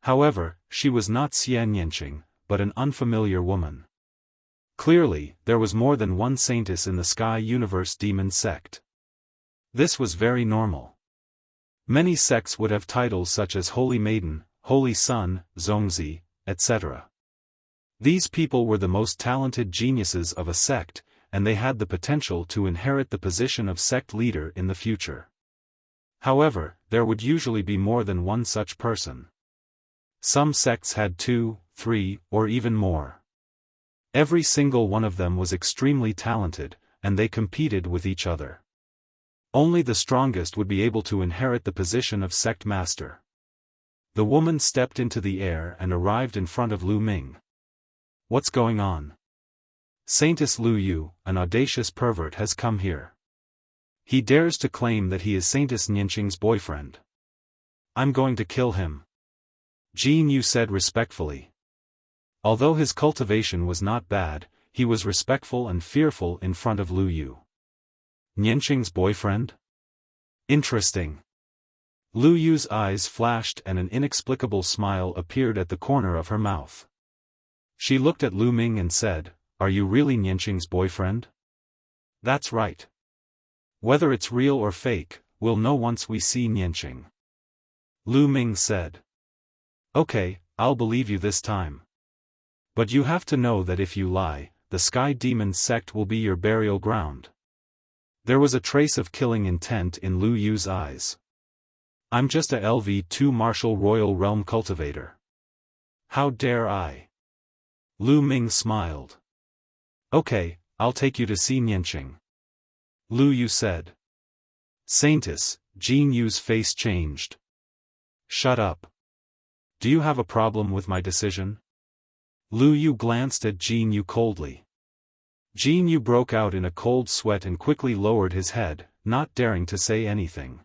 However, she was not Xian Nianqing, but an unfamiliar woman. Clearly, there was more than one saintess in the Sky Universe Demon sect. This was very normal. Many sects would have titles such as Holy Maiden, Holy Sun, Zongzi, etc. These people were the most talented geniuses of a sect, and they had the potential to inherit the position of sect leader in the future. However, there would usually be more than one such person. Some sects had 2, 3, or even more. Every single one of them was extremely talented, and they competed with each other. Only the strongest would be able to inherit the position of sect master. The woman stepped into the air and arrived in front of Lu Ming. What's going on? Saintess Lu Yu, an audacious pervert, has come here. He dares to claim that he is Saintess Nianqing's boyfriend. I'm going to kill him. Jin Yu said respectfully. Although his cultivation was not bad, he was respectful and fearful in front of Lu Yu. Nianqing's boyfriend? Interesting. Lu Yu's eyes flashed and an inexplicable smile appeared at the corner of her mouth. She looked at Lu Ming and said, "Are you really Nianqing's boyfriend?" "That's right. Whether it's real or fake, we'll know once we see Nianqing." Lu Ming said. "Okay, I'll believe you this time. But you have to know that if you lie, the Sky Demon sect will be your burial ground." There was a trace of killing intent in Lu Yu's eyes. "I'm just a LV2 Martial Royal Realm cultivator. How dare I?" Lu Ming smiled. "Okay, I'll take you to see Nianqing." Lu Yu said. "Saintess," Jin Yu's face changed. "Shut up. Do you have a problem with my decision?" Lu Yu glanced at Jin Yu coldly. Jin Yu broke out in a cold sweat and quickly lowered his head, not daring to say anything.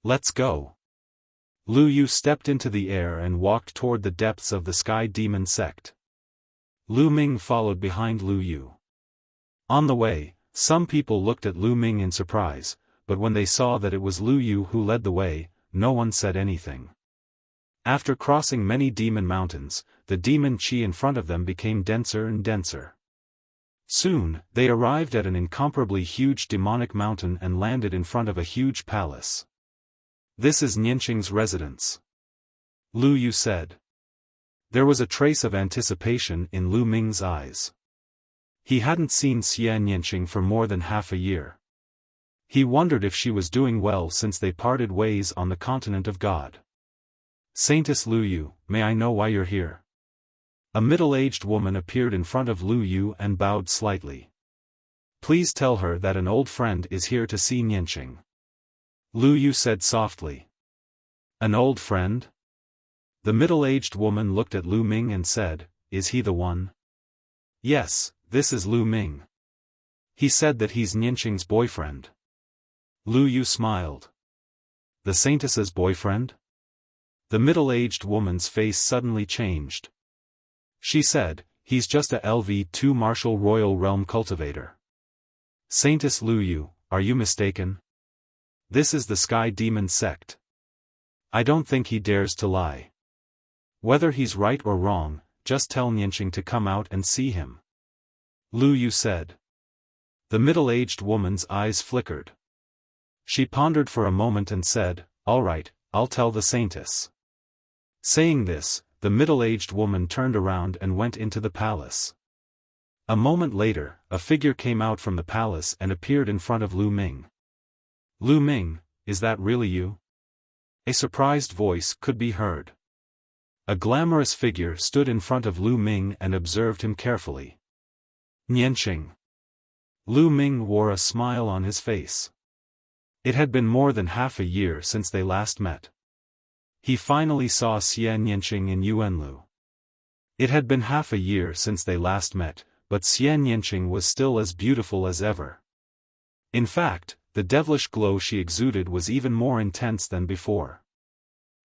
"Let's go." Lu Yu stepped into the air and walked toward the depths of the Sky Demon sect. Lu Ming followed behind Lu Yu. On the way, some people looked at Lu Ming in surprise, but when they saw that it was Lu Yu who led the way, no one said anything. After crossing many demon mountains, the demon chi in front of them became denser and denser. Soon, they arrived at an incomparably huge demonic mountain and landed in front of a huge palace. "This is Nianqing's residence," Lu Yu said. There was a trace of anticipation in Lu Ming's eyes. He hadn't seen Xian Nianqing for more than half a year. He wondered if she was doing well since they parted ways on the continent of God. "Saintess Lu Yu, may I know why you're here?" A middle-aged woman appeared in front of Lu Yu and bowed slightly. "Please tell her that an old friend is here to see Nianqing," Lu Yu said softly. "An old friend?" The middle-aged woman looked at Lu Ming and said, "Is he the one?" "Yes, this is Lu Ming. He said that he's Nianqing's boyfriend." Lu Yu smiled. "The saintess's boyfriend?" The middle-aged woman's face suddenly changed. She said, "He's just a LV2 martial royal realm cultivator." "Saintess Lu Yu, are you mistaken? This is the Sky Demon sect. I don't think he dares to lie. Whether he's right or wrong, just tell Nianqing to come out and see him," Lu Yu said. The middle-aged woman's eyes flickered. She pondered for a moment and said, "All right, I'll tell the saintess." Saying this, the middle-aged woman turned around and went into the palace. A moment later, a figure came out from the palace and appeared in front of Lu Ming. "Lu Ming, is that really you?" A surprised voice could be heard. A glamorous figure stood in front of Lu Ming and observed him carefully. "Nianqing." Lu Ming wore a smile on his face. It had been more than half a year since they last met. He finally saw Xian Nianqing in Yuanlu. It had been half a year since they last met, but Xian Nianqing was still as beautiful as ever. In fact, the devilish glow she exuded was even more intense than before.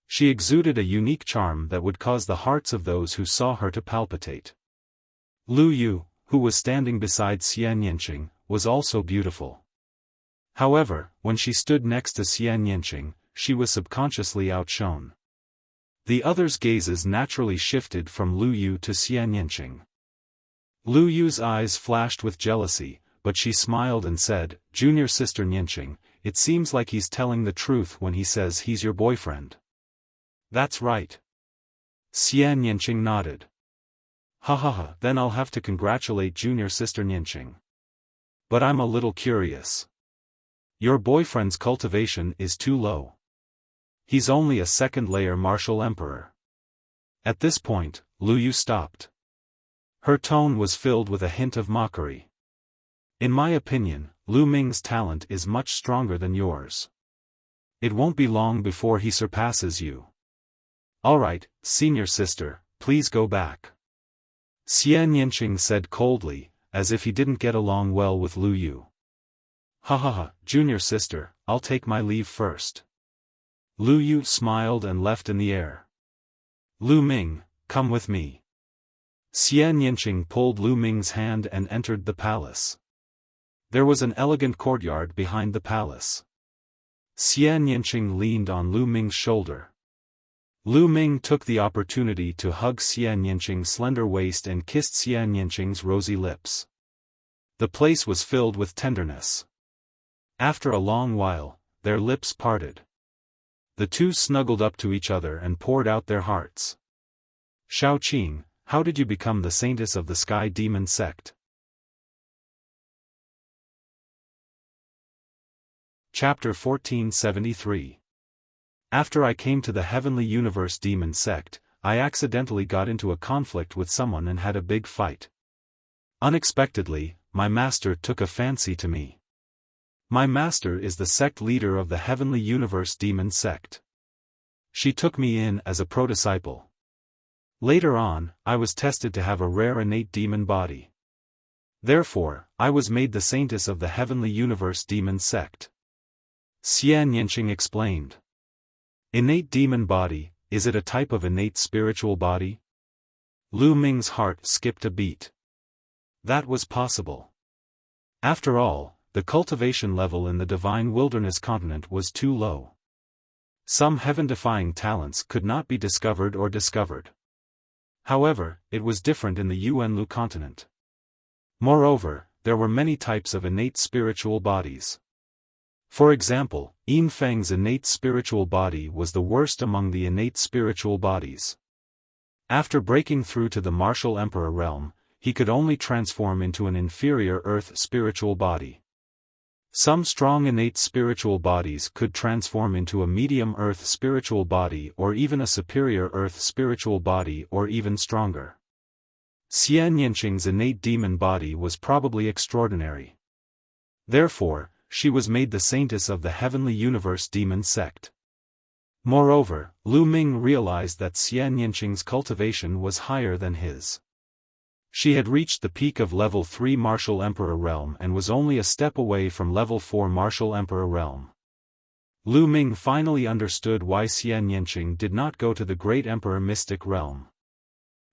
She exuded a unique charm that would cause the hearts of those who saw her to palpitate. Lu Yu, who was standing beside Xian Nianqing, was also beautiful. However, when she stood next to Xian Nianqing, she was subconsciously outshone. The others' gazes naturally shifted from Lu Yu to Xian Nianqing. Lu Yu's eyes flashed with jealousy, but she smiled and said, "Junior sister Nianqing, it seems like he's telling the truth when he says he's your boyfriend." "That's right." Xian Nianqing nodded. "Ha ha ha, then I'll have to congratulate junior sister Nianqing. But I'm a little curious. Your boyfriend's cultivation is too low. He's only a second-layer martial emperor." At this point, Lu Yu stopped. Her tone was filled with a hint of mockery. "In my opinion, Lu Ming's talent is much stronger than yours. It won't be long before he surpasses you. All right, senior sister, please go back," Xian Nianqing said coldly, as if he didn't get along well with Lu Yu. "Ha ha ha, junior sister, I'll take my leave first." Lu Yu smiled and left in the air. "Lu Ming, come with me." Xian Nianqing pulled Lu Ming's hand and entered the palace. There was an elegant courtyard behind the palace. Xian Nianqing leaned on Lu Ming's shoulder. Lu Ming took the opportunity to hug Xian Nianqing's slender waist and kissed Xian Nianqing's rosy lips. The place was filled with tenderness. After a long while, their lips parted. The two snuggled up to each other and poured out their hearts. "Xiaoqing, how did you become the saintess of the Sky Demon sect?" Chapter 1473. After I came to the Heavenly Universe Demon sect, I accidentally got into a conflict with someone and had a big fight. Unexpectedly, my master took a fancy to me. My master is the sect leader of the Heavenly Universe Demon sect. She took me in as a pro-disciple. Later on, I was tested to have a rare innate demon body. Therefore, I was made the saintess of the Heavenly Universe Demon sect. Xian Nianqing explained. "Innate demon body, is it a type of innate spiritual body?" Lu Ming's heart skipped a beat. That was possible. After all, the cultivation level in the Divine Wilderness continent was too low. Some heaven-defying talents could not be discovered or discovered. However, it was different in the Yuanlu continent. Moreover, there were many types of innate spiritual bodies. For example, Yin Feng's innate spiritual body was the worst among the innate spiritual bodies. After breaking through to the martial emperor realm, he could only transform into an inferior earth spiritual body. Some strong innate spiritual bodies could transform into a medium earth spiritual body or even a superior earth spiritual body or even stronger. Xian Yanqing's innate demon body was probably extraordinary. Therefore, she was made the saintess of the heavenly universe demon sect. Moreover, Lu Ming realized that Xian Yanqing's cultivation was higher than his. She had reached the peak of level 3 martial emperor realm and was only a step away from level 4 martial emperor realm. Lu Ming finally understood why Xian Yanqing did not go to the great emperor mystic realm.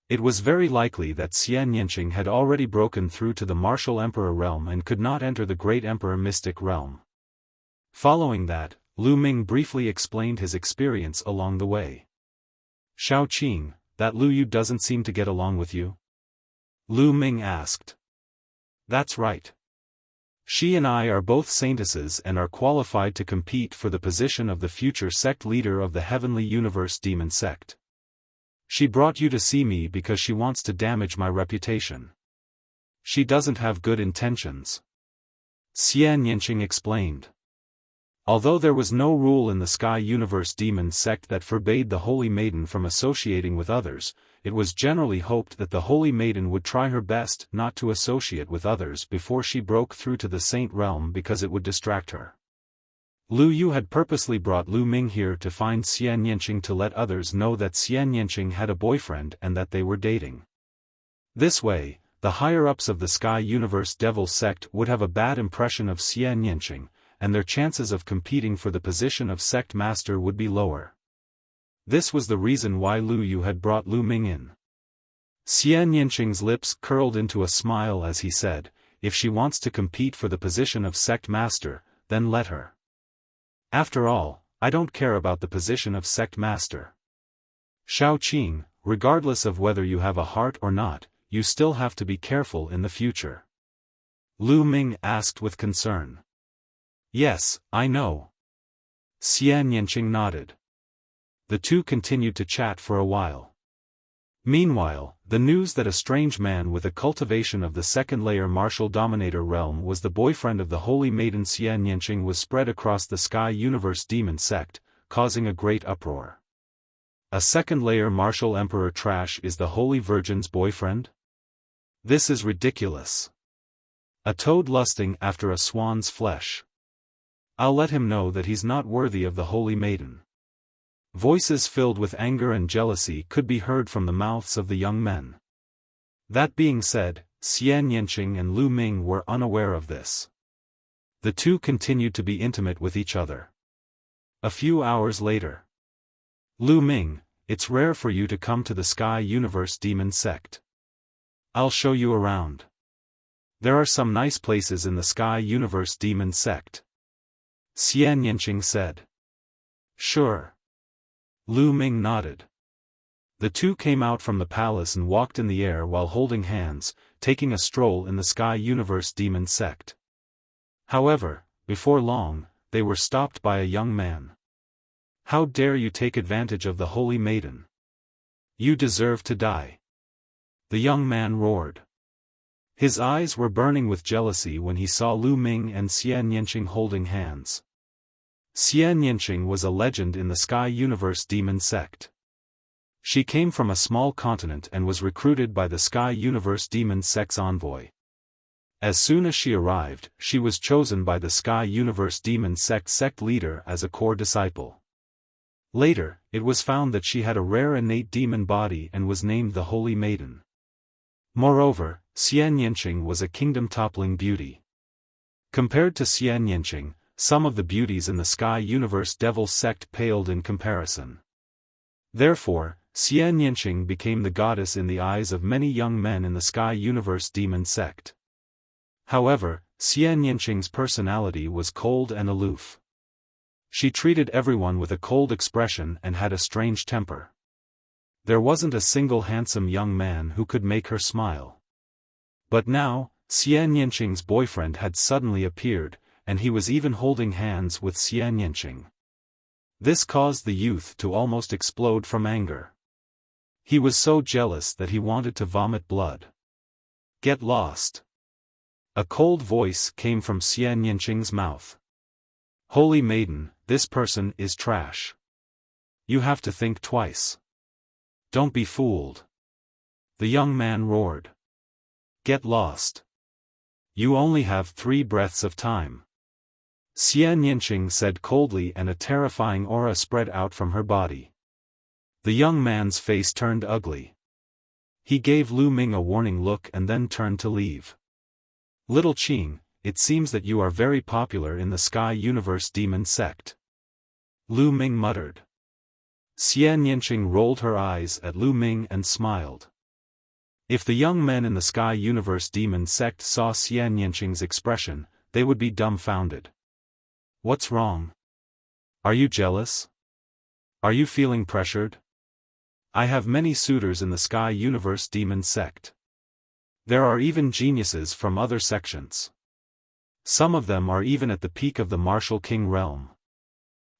It was very likely that Xian Yanqing had already broken through to the martial emperor realm and could not enter the great emperor mystic realm. Following that, Lu Ming briefly explained his experience along the way. "Shao Qing, that Lu Yu doesn't seem to get along with you?" Lu Ming asked. "That's right. She and I are both saintesses and are qualified to compete for the position of the future sect leader of the heavenly universe demon sect. She brought you to see me because she wants to damage my reputation. She doesn't have good intentions," Xian Yanqing explained. Although there was no rule in the Sky Universe demon sect that forbade the Holy Maiden from associating with others, it was generally hoped that the Holy Maiden would try her best not to associate with others before she broke through to the Saint realm because it would distract her. Lu Yu had purposely brought Lu Ming here to find Xian Yanqing to let others know that Xian Yanqing had a boyfriend and that they were dating. This way, the higher-ups of the Sky Universe Devil sect would have a bad impression of Xian Yanqing, and their chances of competing for the position of sect master would be lower. This was the reason why Lu Yu had brought Lu Ming in. Xian Yanqing's lips curled into a smile as he said, "If she wants to compete for the position of sect master, then let her. After all, I don't care about the position of sect master. Shao Qing, regardless of whether you have a heart or not, you still have to be careful in the future." Lu Ming asked with concern. "Yes, I know." Xian Yanqing nodded. The two continued to chat for a while. Meanwhile, the news that a strange man with a cultivation of the second-layer martial dominator realm was the boyfriend of the Holy Maiden Xian Yanqing was spread across the Sky Universe demon sect, causing a great uproar. A second-layer martial emperor trash is the Holy Virgin's boyfriend? This is ridiculous. A toad lusting after a swan's flesh. I'll let him know that he's not worthy of the Holy Maiden. Voices filled with anger and jealousy could be heard from the mouths of the young men. That being said, Xian Yanqing and Lu Ming were unaware of this. The two continued to be intimate with each other. A few hours later. "Lu Ming, it's rare for you to come to the Sky Universe demon sect. I'll show you around. There are some nice places in the Sky Universe demon sect," Xian Yanqing said. "Sure." Lu Ming nodded. The two came out from the palace and walked in the air while holding hands, taking a stroll in the Sky Universe demon sect. However, before long, they were stopped by a young man. "How dare you take advantage of the Holy Maiden? You deserve to die," the young man roared. His eyes were burning with jealousy when he saw Lu Ming and Xian Yanqing holding hands. Xian Yanqing was a legend in the Sky Universe demon sect. She came from a small continent and was recruited by the Sky Universe demon sect's envoy. As soon as she arrived, she was chosen by the Sky Universe demon sect leader as a core disciple. Later, it was found that she had a rare innate demon body and was named the Holy Maiden. Moreover, Xian Yanqing was a kingdom-toppling beauty. Compared to Xian Yanqing, some of the beauties in the Sky Universe Devil sect paled in comparison. Therefore, Xian Yanqing became the goddess in the eyes of many young men in the Sky Universe demon sect. However, Xian Yanqing's personality was cold and aloof. She treated everyone with a cold expression and had a strange temper. There wasn't a single handsome young man who could make her smile. But now, Xian Yanqing's boyfriend had suddenly appeared, and he was even holding hands with Xian Yanqing. This caused the youth to almost explode from anger. He was so jealous that he wanted to vomit blood. Get lost. A cold voice came from Xian Yanqing's mouth. Holy maiden, this person is trash. You have to think twice. Don't be fooled. The young man roared. Get lost. You only have 3 breaths of time. Xian Yanqing said coldly, and a terrifying aura spread out from her body. The young man's face turned ugly. He gave Lu Ming a warning look and then turned to leave. Little Qing, it seems that you are very popular in the Sky Universe Demon sect. Lu Ming muttered. Xian Yanqing rolled her eyes at Lu Ming and smiled. If the young men in the Sky Universe Demon sect saw Xian Yanqing's expression, they would be dumbfounded. What's wrong? Are you jealous? Are you feeling pressured? I have many suitors in the Sky Universe Demon sect. There are even geniuses from other sections. Some of them are even at the peak of the Martial King realm.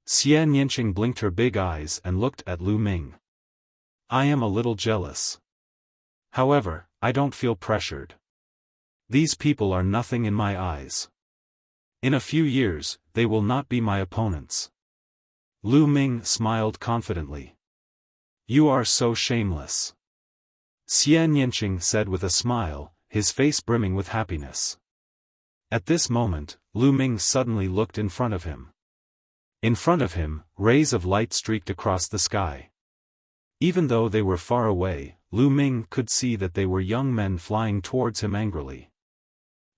Xian Yanqing blinked her big eyes and looked at Lu Ming. I am a little jealous. However, I don't feel pressured. These people are nothing in my eyes. In a few years, they will not be my opponents. Lu Ming smiled confidently. You are so shameless. Xian Yanqing said with a smile, his face brimming with happiness. At this moment, Lu Ming suddenly looked in front of him. In front of him, rays of light streaked across the sky. Even though they were far away, Lu Ming could see that they were young men flying towards him angrily.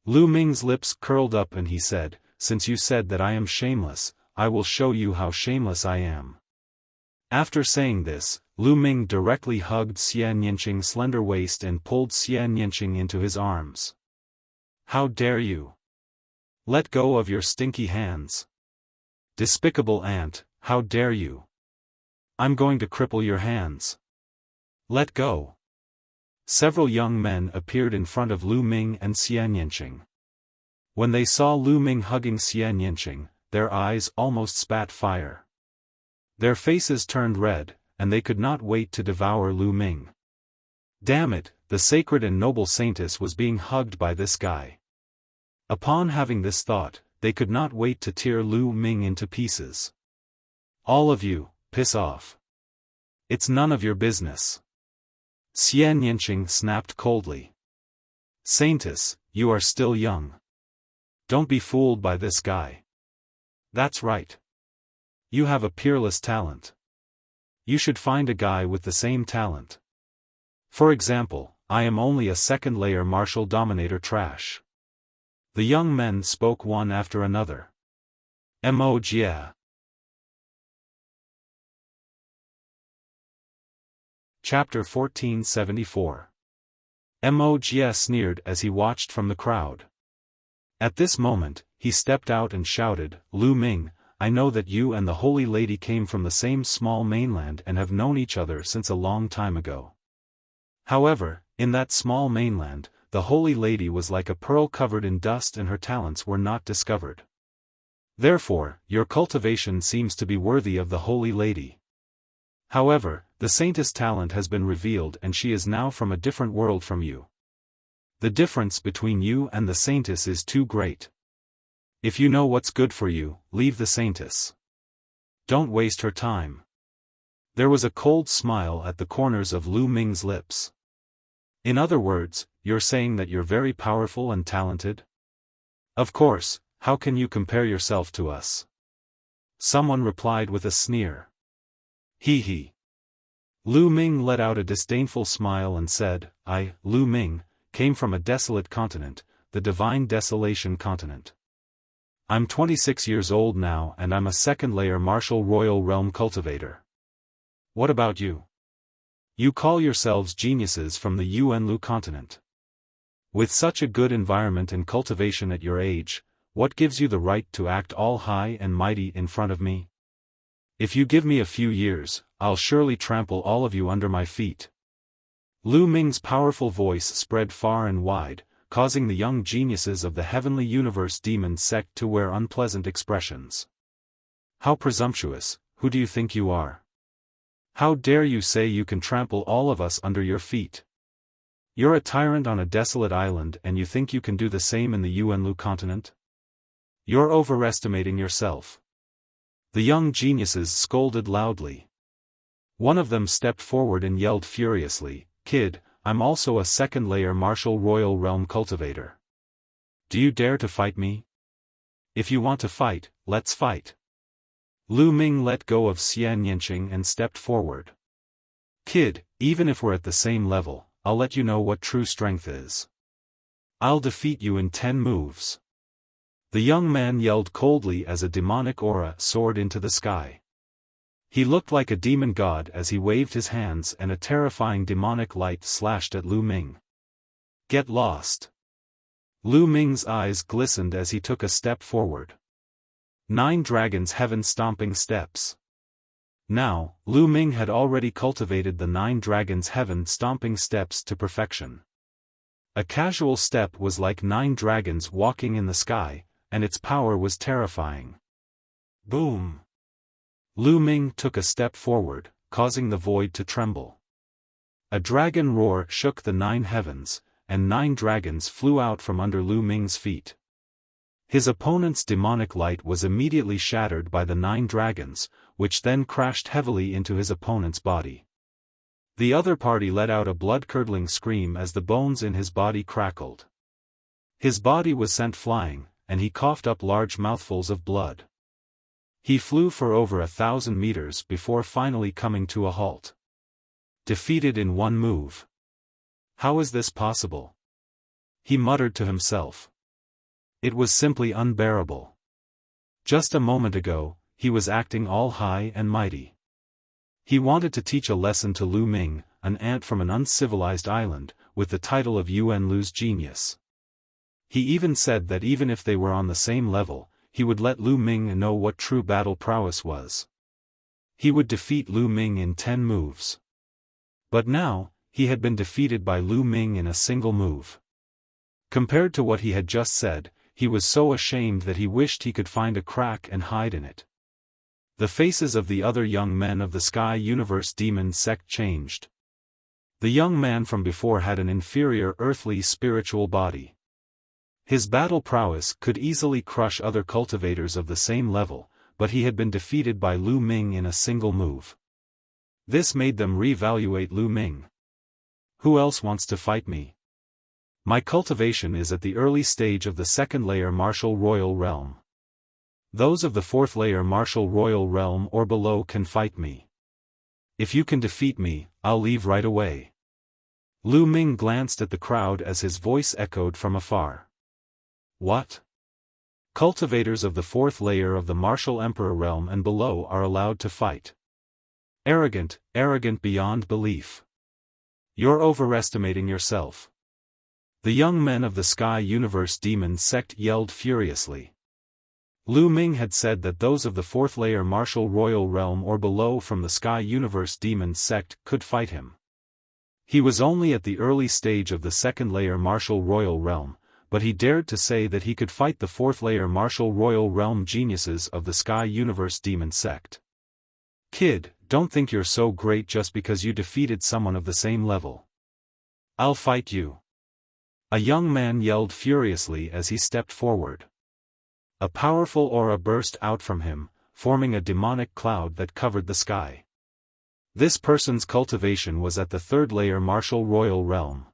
Lu Ming's lips curled up and he said, Since you said that I am shameless, I will show you how shameless I am. After saying this, Lu Ming directly hugged Xian Yanqing's slender waist and pulled Xian Yanqing into his arms. How dare you? Let go of your stinky hands. Despicable ant, how dare you? I'm going to cripple your hands. Let go. Several young men appeared in front of Lu Ming and Xian Yanqing. When they saw Lu Ming hugging Xian Yanqing, their eyes almost spat fire. Their faces turned red, and they could not wait to devour Lu Ming. Damn it, the sacred and noble saintess was being hugged by this guy. Upon having this thought, they could not wait to tear Lu Ming into pieces. All of you, piss off. It's none of your business. Xian Yanqing snapped coldly. Saintess, you are still young. Don't be fooled by this guy. That's right. You have a peerless talent. You should find a guy with the same talent. For example, I am only a second-layer martial dominator trash. The young men spoke one after another. Wuxia. Chapter 1474. Wuxia sneered as he watched from the crowd. At this moment, he stepped out and shouted, Lu Ming, I know that you and the Holy Lady came from the same small mainland and have known each other since a long time ago. However, in that small mainland, the Holy Lady was like a pearl covered in dust and her talents were not discovered. Therefore, your cultivation seems to be worthy of the Holy Lady. However, the Saintess' talent has been revealed and she is now from a different world from you. The difference between you and the Saintess is too great. If you know what's good for you, leave the Saintess. Don't waste her time. There was a cold smile at the corners of Lu Ming's lips. In other words, you're saying that you're very powerful and talented? Of course, how can you compare yourself to us? Someone replied with a sneer. Hee hee. Lu Ming let out a disdainful smile and said, I, Lu Ming, came from a desolate continent, the Divine Desolation continent. I'm 26 years old now and I'm a second-layer martial royal realm cultivator. What about you? You call yourselves geniuses from the Yuanlu continent. With such a good environment and cultivation at your age, what gives you the right to act all high and mighty in front of me? If you give me a few years, I'll surely trample all of you under my feet. Lu Ming's powerful voice spread far and wide, causing the young geniuses of the Heavenly Universe Demon sect to wear unpleasant expressions. How presumptuous, who do you think you are? How dare you say you can trample all of us under your feet? You're a tyrant on a desolate island and you think you can do the same in the Yuanlu continent? You're overestimating yourself. The young geniuses scolded loudly. One of them stepped forward and yelled furiously, "Kid, I'm also a second-layer martial royal realm cultivator. Do you dare to fight me? If you want to fight, let's fight." Lu Ming let go of Xian Yanqing and stepped forward. "Kid, even if we're at the same level, I'll let you know what true strength is. I'll defeat you in 10 moves." The young man yelled coldly as a demonic aura soared into the sky. He looked like a demon god as he waved his hands and a terrifying demonic light slashed at Lu Ming. "Get lost." Lu Ming's eyes glistened as he took a step forward. 9 dragons heaven-stomping steps. Now, Lu Ming had already cultivated the 9 dragons heaven-stomping steps to perfection. A casual step was like 9 dragons walking in the sky, and its power was terrifying. Boom! Lu Ming took a step forward, causing the void to tremble. A dragon roar shook the 9 heavens, and 9 dragons flew out from under Lu Ming's feet. His opponent's demonic light was immediately shattered by the 9 dragons, which then crashed heavily into his opponent's body. The other party let out a blood-curdling scream as the bones in his body crackled. His body was sent flying, and he coughed up large mouthfuls of blood. He flew for over 1,000 meters before finally coming to a halt. Defeated in 1 move. How is this possible? He muttered to himself. It was simply unbearable. Just a moment ago, he was acting all high and mighty. He wanted to teach a lesson to Lu Ming, an ant from an uncivilized island, with the title of Yuanlu's genius. He even said that even if they were on the same level, he would let Lu Ming know what true battle prowess was. He would defeat Lu Ming in 10 moves. But now, he had been defeated by Lu Ming in a single move. Compared to what he had just said, he was so ashamed that he wished he could find a crack and hide in it. The faces of the other young men of the Sky Universe Demon sect changed. The young man from before had an inferior earthly spiritual body. His battle prowess could easily crush other cultivators of the same level, but he had been defeated by Lu Ming in a single move. This made them reevaluate Lu Ming. Who else wants to fight me? My cultivation is at the early stage of the 2nd layer martial royal realm. Those of the 4th layer martial royal realm or below can fight me. If you can defeat me, I'll leave right away. Lu Ming glanced at the crowd as his voice echoed from afar. What? Cultivators of the 4th layer of the martial emperor realm and below are allowed to fight. Arrogant, arrogant beyond belief. You're overestimating yourself. The young men of the Sky Universe Demon sect yelled furiously. Lu Ming had said that those of the 4th layer martial royal realm or below from the Sky Universe Demon sect could fight him. He was only at the early stage of the 2nd layer martial royal realm, but he dared to say that he could fight the 4th layer martial royal realm geniuses of the Sky Universe Demon sect. Kid, don't think you're so great just because you defeated someone of the same level. I'll fight you. A young man yelled furiously as he stepped forward. A powerful aura burst out from him, forming a demonic cloud that covered the sky. This person's cultivation was at the 3rd layer martial royal realm.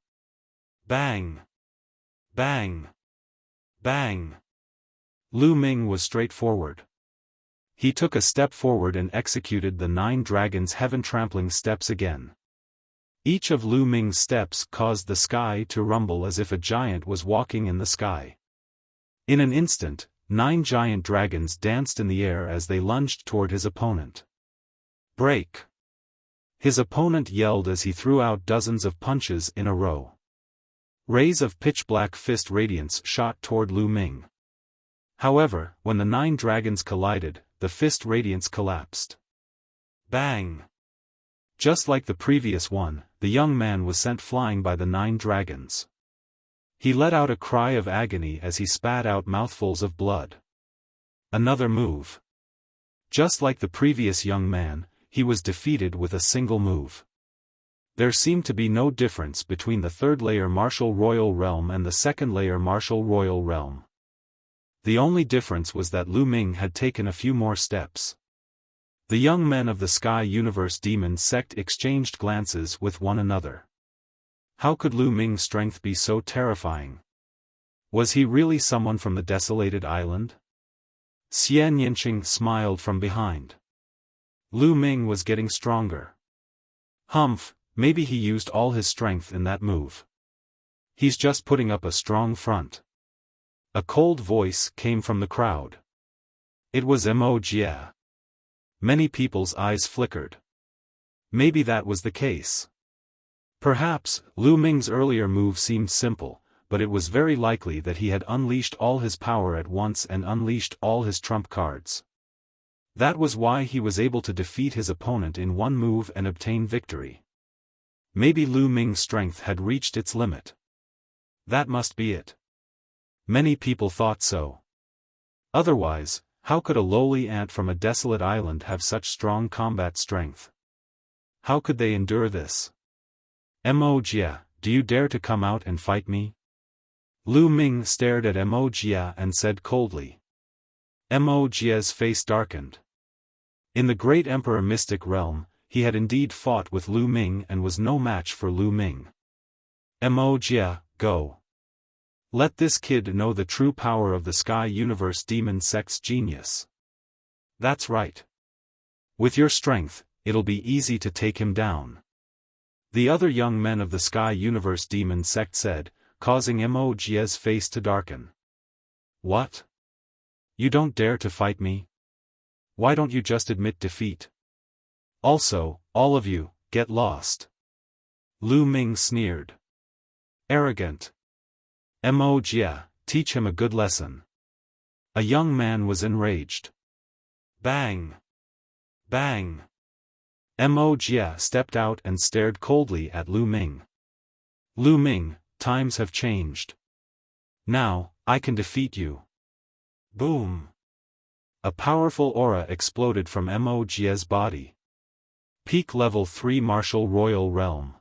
Bang! Bang! Bang! Lu Ming was straightforward. He took a step forward and executed the 9 dragons heaven-trampling steps again. Each of Lu Ming's steps caused the sky to rumble as if a giant was walking in the sky. In an instant, 9 giant dragons danced in the air as they lunged toward his opponent. Break! His opponent yelled as he threw out dozens of punches in a row. Rays of pitch-black fist radiance shot toward Lu Ming. However, when the 9 dragons collided, the fist radiance collapsed. Bang! Just like the previous one, the young man was sent flying by the 9 dragons. He let out a cry of agony as he spat out mouthfuls of blood. Another move. Just like the previous young man, he was defeated with a single move. There seemed to be no difference between the third layer martial royal realm and the second layer martial royal realm. The only difference was that Lu Ming had taken a few more steps. The young men of the Sky Universe Demon sect exchanged glances with one another. How could Lu Ming's strength be so terrifying? Was he really someone from the desolated island? Xian Yinqing smiled from behind. Lu Ming was getting stronger. Humph, maybe he used all his strength in that move. He's just putting up a strong front. A cold voice came from the crowd. It was Wuxia. Many people's eyes flickered. Maybe that was the case. Perhaps, Lu Ming's earlier move seemed simple, but it was very likely that he had unleashed all his power at once and unleashed all his trump cards. That was why he was able to defeat his opponent in one move and obtain victory. Maybe Lu Ming's strength had reached its limit. That must be it. Many people thought so. Otherwise, how could a lowly ant from a desolate island have such strong combat strength? How could they endure this? Wuxia, do you dare to come out and fight me? Lu Ming stared at Wuxia and said coldly. Wuxia's face darkened. In the great Emperor Mystic Realm, he had indeed fought with Lu Ming and was no match for Lu Ming. Wuxia, go. Let this kid know the true power of the Sky Universe Demon Sect's genius. That's right. With your strength, it'll be easy to take him down. The other young men of the Sky Universe Demon Sect said, causing Wuxia's face to darken. What? You don't dare to fight me? Why don't you just admit defeat? Also, all of you, get lost. Lu Ming sneered. Arrogant. Wuxia, teach him a good lesson. A young man was enraged. Bang! Bang! Wuxia stepped out and stared coldly at Lu Ming. Lu Ming, times have changed. Now, I can defeat you. Boom! A powerful aura exploded from Wuxia's body. Peak Level 3 Martial Royal Realm.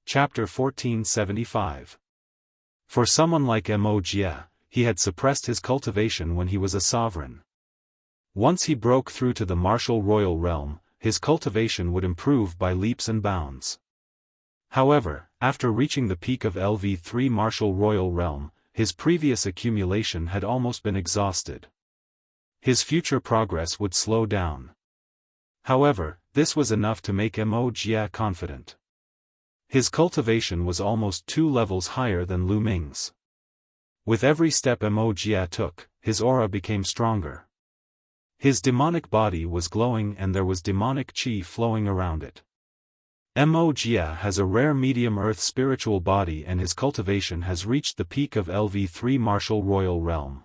Chapter 1475. For someone like Wuxia, he had suppressed his cultivation when he was a sovereign. Once he broke through to the martial royal realm, his cultivation would improve by leaps and bounds. However, after reaching the peak of LV3 martial royal realm, his previous accumulation had almost been exhausted. His future progress would slow down. However, this was enough to make Wuxia confident. His cultivation was almost 2 levels higher than Lu Ming's. With every step Wuxia took, his aura became stronger. His demonic body was glowing and there was demonic chi flowing around it. Wuxia has a rare medium earth spiritual body and his cultivation has reached the peak of LV3 martial royal realm.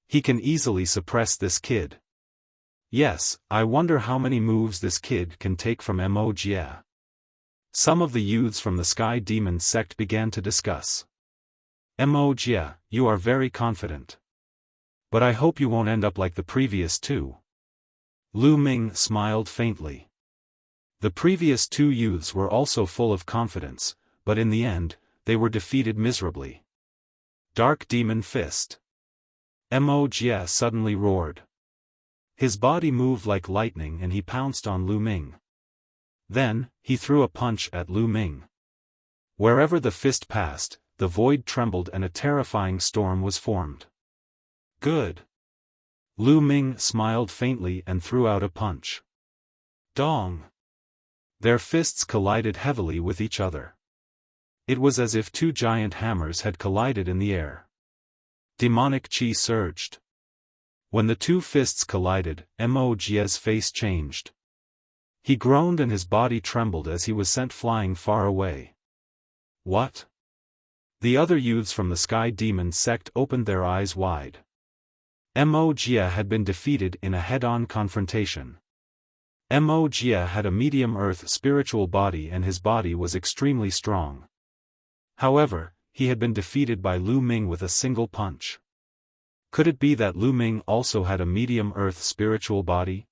He can easily suppress this kid. Yes, I wonder how many moves this kid can take from Wuxia. Some of the youths from the Sky Demon Sect began to discuss. Wuxia, you are very confident. But I hope you won't end up like the previous two. Lu Ming smiled faintly. The previous two youths were also full of confidence, but in the end, they were defeated miserably. Dark Demon Fist. Wuxia suddenly roared. His body moved like lightning and he pounced on Lu Ming. Then, he threw a punch at Lu Ming. Wherever the fist passed, the void trembled and a terrifying storm was formed. Good. Lu Ming smiled faintly and threw out a punch. Dong. Their fists collided heavily with each other. It was as if two giant hammers had collided in the air. Demonic chi surged. When the two fists collided, Wuxia's face changed. He groaned and his body trembled as he was sent flying far away. What? The other youths from the Sky Demon Sect opened their eyes wide. Wuxia had been defeated in a head-on confrontation. Mo Jia had a medium earth spiritual body and his body was extremely strong. However, he had been defeated by Lu Ming with a single punch. Could it be that Lu Ming also had a medium earth spiritual body?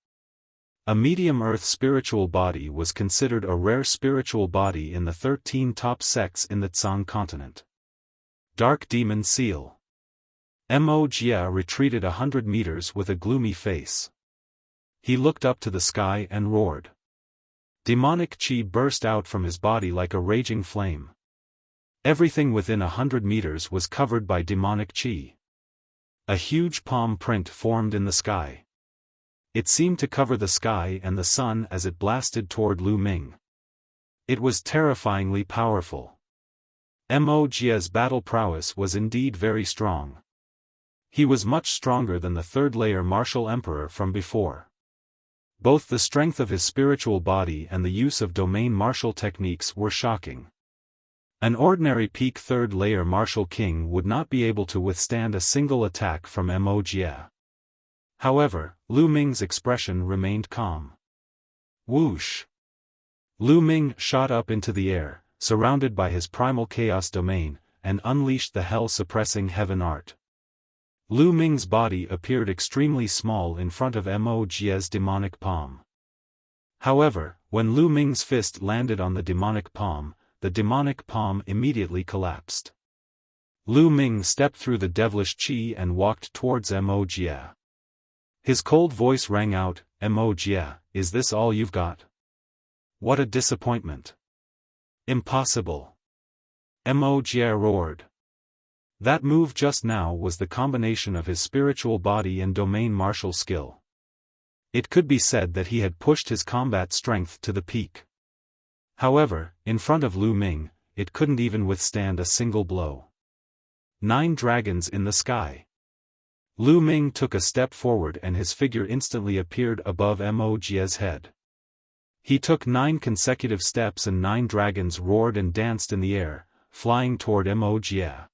A medium earth spiritual body was considered a rare spiritual body in the 13 top sects in the Tsang continent. Dark Demon Seal. Mo Jia retreated 100 meters with a gloomy face. He looked up to the sky and roared. Demonic chi burst out from his body like a raging flame. Everything within 100 meters was covered by demonic chi. A huge palm print formed in the sky. It seemed to cover the sky and the sun as it blasted toward Lu Ming. It was terrifyingly powerful. Mo Jia's battle prowess was indeed very strong. He was much stronger than the third-layer martial emperor from before. Both the strength of his spiritual body and the use of domain martial techniques were shocking. An ordinary peak third-layer martial king would not be able to withstand a single attack from Mo Jia. However, Lu Ming's expression remained calm. Whoosh! Lu Ming shot up into the air, surrounded by his primal chaos domain, and unleashed the hell-suppressing heaven art. Lu Ming's body appeared extremely small in front of Mo Jia's demonic palm. However, when Lu Ming's fist landed on the demonic palm immediately collapsed. Lu Ming stepped through the devilish chi and walked towards Mo Jia. His cold voice rang out, "Mo Jia, is this all you've got? What a disappointment. Impossible." Mo Jia roared. That move just now was the combination of his spiritual body and domain martial skill. It could be said that he had pushed his combat strength to the peak. However, in front of Lu Ming, it couldn't even withstand a single blow. 9 dragons in the sky. Lu Ming took a step forward and his figure instantly appeared above Mo Jia's head. He took 9 consecutive steps and 9 dragons roared and danced in the air, flying toward Mo Jia.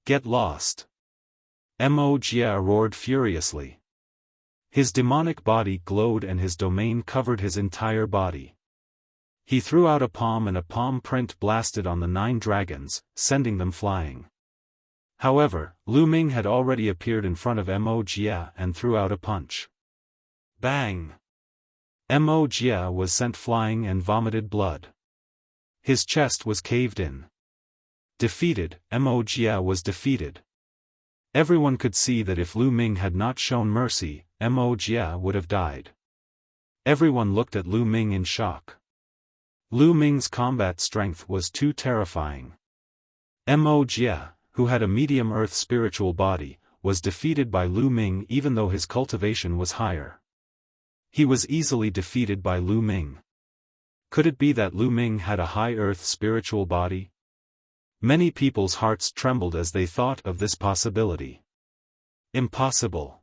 "Get lost!" Mo Jia roared furiously. His demonic body glowed and his domain covered his entire body. He threw out a palm and a palm print blasted on the 9 dragons, sending them flying. However, Lu Ming had already appeared in front of Mo Jia and threw out a punch. Bang! Mo Jia was sent flying and vomited blood. His chest was caved in. Defeated, Mo Jia was defeated. Everyone could see that if Lu Ming had not shown mercy, Mo Jia would have died. Everyone looked at Lu Ming in shock. Lu Ming's combat strength was too terrifying. Mo Jia, who had a medium earth spiritual body, was defeated by Lu Ming even though his cultivation was higher. He was easily defeated by Lu Ming. Could it be that Lu Ming had a high earth spiritual body? Many people's hearts trembled as they thought of this possibility. Impossible.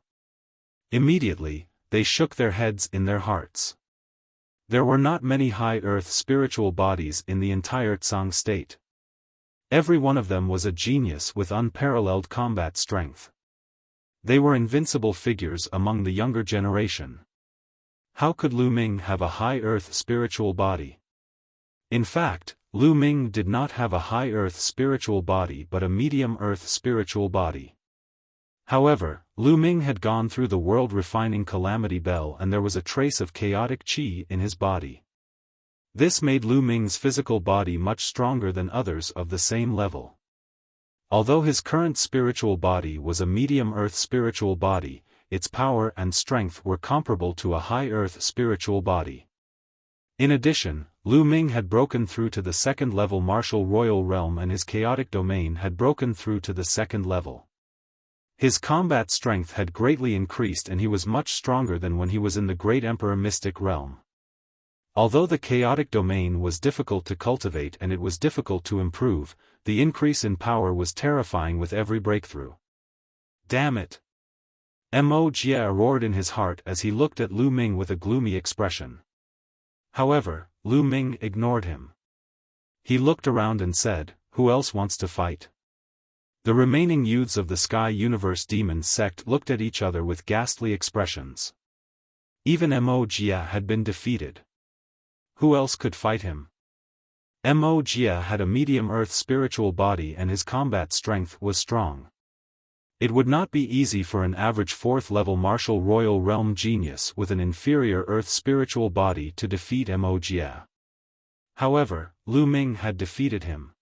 Immediately, they shook their heads in their hearts. There were not many high earth spiritual bodies in the entire Tsang state. Every one of them was a genius with unparalleled combat strength. They were invincible figures among the younger generation. How could Lu Ming have a high earth spiritual body? In fact, Lu Ming did not have a high earth spiritual body but a medium earth spiritual body. However, Lu Ming had gone through the world refining calamity bell and there was a trace of chaotic chi in his body. This made Lu Ming's physical body much stronger than others of the same level. Although his current spiritual body was a medium earth spiritual body, its power and strength were comparable to a high earth spiritual body. In addition, Lu Ming had broken through to the second-level martial royal realm and his chaotic domain had broken through to the second level. His combat strength had greatly increased and he was much stronger than when he was in the Great Emperor Mystic Realm. Although the chaotic domain was difficult to cultivate and it was difficult to improve, the increase in power was terrifying with every breakthrough. Damn it! Mo Jia roared in his heart as he looked at Lu Ming with a gloomy expression. However, Lu Ming ignored him. He looked around and said, "Who else wants to fight?" The remaining youths of the Sky Universe Demon sect looked at each other with ghastly expressions. Even Wuxia had been defeated. Who else could fight him? Wuxia had a medium earth spiritual body and his combat strength was strong. It would not be easy for an average 4th level martial royal realm genius with an inferior earth spiritual body to defeat Wuxia. However, Lu Ming had defeated him.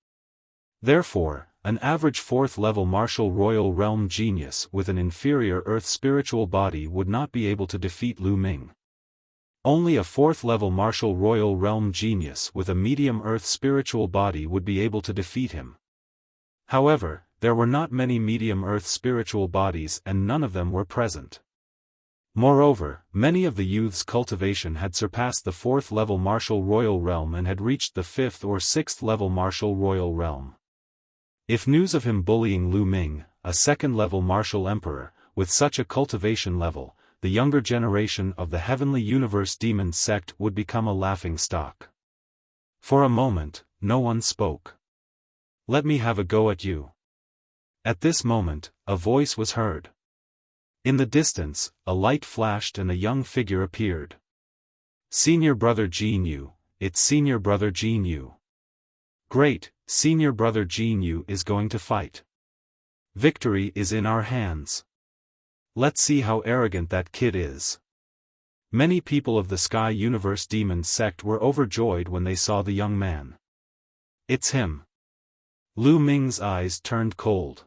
Therefore, an average 4th level martial royal realm genius with an inferior earth spiritual body would not be able to defeat Lu Ming. Only a 4th level martial royal realm genius with a medium earth spiritual body would be able to defeat him. However, there were not many medium earth spiritual bodies and none of them were present. Moreover, many of the youth's cultivation had surpassed the 4th level martial royal realm and had reached the 5th or 6th level martial royal realm. If news of him bullying Lu Ming, a 2nd level martial emperor, with such a cultivation level, the younger generation of the Heavenly Universe Demon sect would become a laughingstock. For a moment, no one spoke. "Let me have a go at you." At this moment, a voice was heard. In the distance, a light flashed and a young figure appeared. "Senior brother Jin Yu, it's senior brother Jin Yu." "Great, senior brother Jin Yu is going to fight. Victory is in our hands. Let's see how arrogant that kid is." Many people of the Sky Universe Demon sect were overjoyed when they saw the young man. "It's him." Lu Ming's eyes turned cold.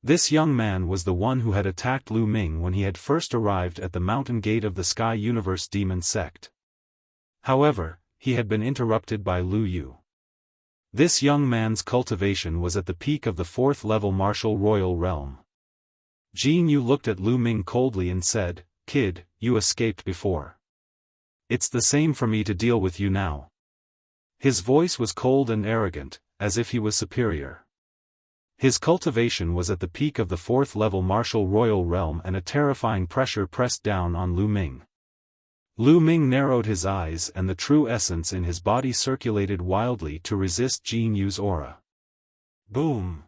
This young man was the one who had attacked Lu Ming when he had first arrived at the mountain gate of the Sky Universe Demon sect. However, he had been interrupted by Lu Yu. This young man's cultivation was at the peak of the 4th level martial royal realm. Jin Yu looked at Lu Ming coldly and said, "Kid, you escaped before. It's the same for me to deal with you now." His voice was cold and arrogant, as if he was superior. His cultivation was at the peak of the 4th level martial royal realm and a terrifying pressure pressed down on Lu Ming. Lu Ming narrowed his eyes and the true essence in his body circulated wildly to resist Jin Yu's aura. Boom!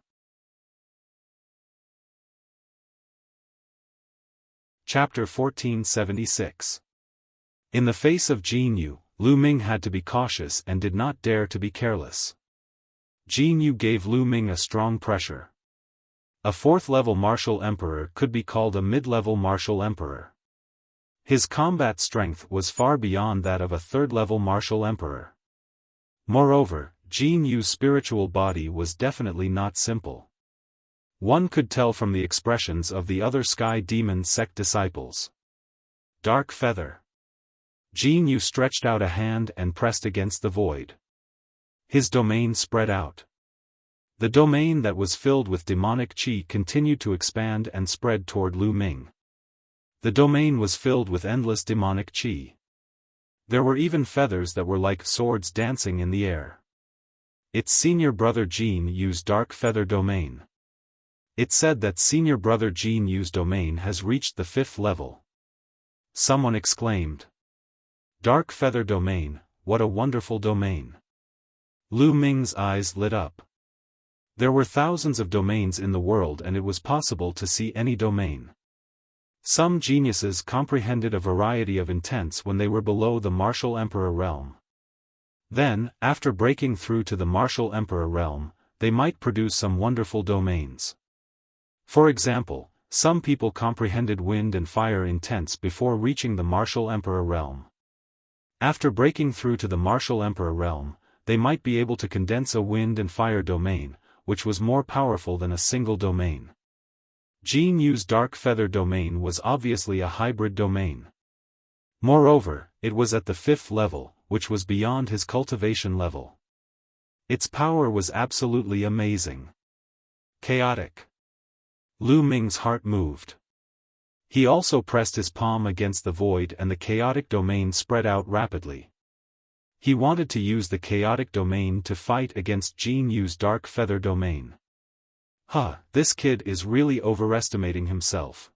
Chapter 1476. In the face of Jin Yu, Lu Ming had to be cautious and did not dare to be careless. Jin Yu gave Lu Ming a strong pressure. A 4th level martial emperor could be called a mid-level martial emperor. His combat strength was far beyond that of a 3rd level martial emperor. Moreover, Jin Yu's spiritual body was definitely not simple. One could tell from the expressions of the other Sky Demon sect disciples. Dark feather. Jin Yu stretched out a hand and pressed against the void. His domain spread out. The domain that was filled with demonic qi continued to expand and spread toward Lu Ming. The domain was filled with endless demonic qi. There were even feathers that were like swords dancing in the air. Its senior brother Jin Yu's dark feather domain. It said that senior brother Jin Yu's domain has reached the 5th level. Someone exclaimed. Dark feather domain, what a wonderful domain. Lu Ming's eyes lit up. There were thousands of domains in the world and it was possible to see any domain. Some geniuses comprehended a variety of intents when they were below the martial emperor realm. Then, after breaking through to the martial emperor realm, they might produce some wonderful domains. For example, some people comprehended wind and fire intents before reaching the martial emperor realm. After breaking through to the martial emperor realm, they might be able to condense a wind and fire domain, which was more powerful than a single domain. Jin Yu's dark feather domain was obviously a hybrid domain. Moreover, it was at the 5th level, which was beyond his cultivation level. Its power was absolutely amazing. Chaotic. Lu Ming's heart moved. He also pressed his palm against the void and the chaotic domain spread out rapidly. He wanted to use the chaotic domain to fight against Jin Yu's dark feather domain. This kid is really overestimating himself.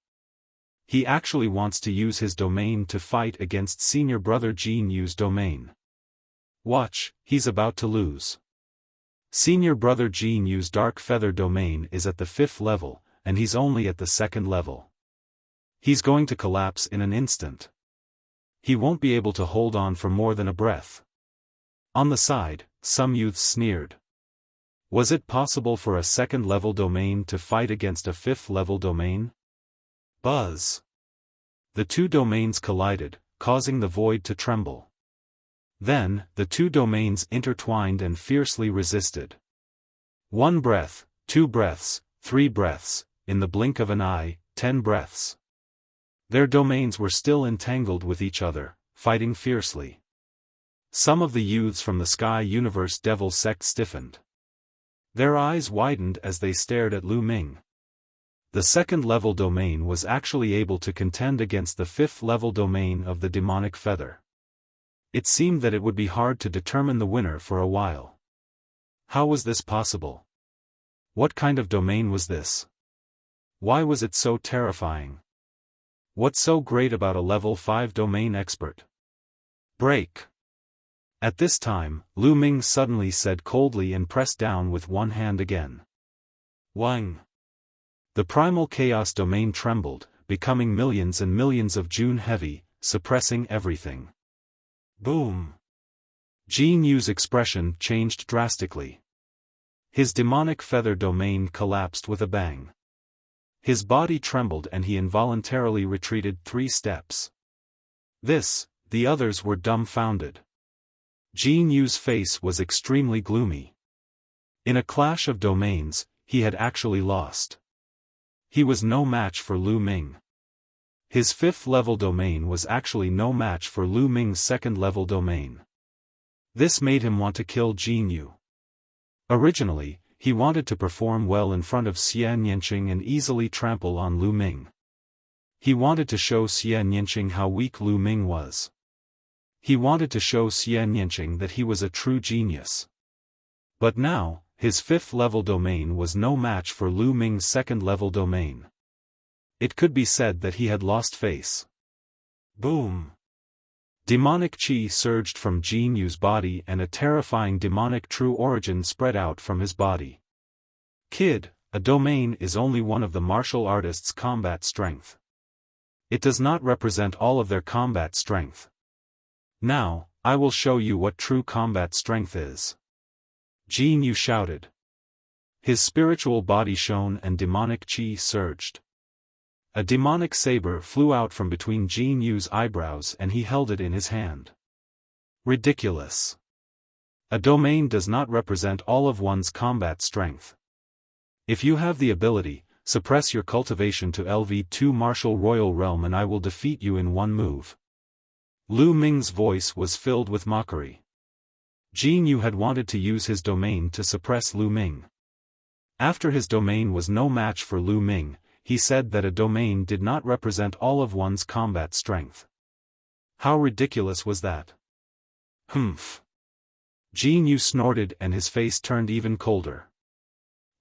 He actually wants to use his domain to fight against senior brother Jin Yu's domain. Watch, he's about to lose. Senior brother Jin Yu's dark feather domain is at the 5th level, and he's only at the 2nd level. He's going to collapse in an instant. He won't be able to hold on for more than a breath. On the side, some youths sneered. Was it possible for a second-level domain to fight against a fifth-level domain? Buzz! The two domains collided, causing the void to tremble. Then, the two domains intertwined and fiercely resisted. 1 breath, 2 breaths, 3 breaths, in the blink of an eye, 10 breaths. Their domains were still entangled with each other, fighting fiercely. Some of the youths from the Sky Universe Devil sect stiffened. Their eyes widened as they stared at Lu Ming. The second-level domain was actually able to contend against the fifth-level domain of the demonic feather. It seemed that it would be hard to determine the winner for a while. How was this possible? What kind of domain was this? Why was it so terrifying? What's so great about a level 5 domain expert? Break! At this time, Lu Ming suddenly said coldly and pressed down with one hand again. Wang! The primal chaos domain trembled, becoming millions and millions of June heavy, suppressing everything. Boom! Jin Yu's expression changed drastically. His demonic feather domain collapsed with a bang. His body trembled and he involuntarily retreated 3 steps. The others were dumbfounded. Jin Yu's face was extremely gloomy. In a clash of domains, he had actually lost. He was no match for Lu Ming. His 5th-level domain was actually no match for Lu Ming's 2nd-level domain. This made him want to kill Jin Yu. Originally, he wanted to perform well in front of Xian Yanqing and easily trample on Lu Ming. He wanted to show Xian Yanqing how weak Lu Ming was. He wanted to show Xian Yanqing that he was a true genius. But now, his 5th-level domain was no match for Lu Ming's 2nd-level domain. It could be said that he had lost face. Boom! Demonic chi surged from Jin Yu's body and a terrifying demonic true origin spread out from his body. Kid, a domain is only one of the martial artists' combat strength. It does not represent all of their combat strength. Now, I will show you what true combat strength is. Jin Yu shouted. His spiritual body shone and demonic chi surged. A demonic saber flew out from between Jin Yu's eyebrows and he held it in his hand. Ridiculous. A domain does not represent all of one's combat strength. If you have the ability, suppress your cultivation to LV2 Martial Royal Realm and I will defeat you in one move. Lu Ming's voice was filled with mockery. Jin Yu had wanted to use his domain to suppress Lu Ming. After his domain was no match for Lu Ming, he said that a domain did not represent all of one's combat strength. How ridiculous was that? Humph! Jin Yu snorted and his face turned even colder.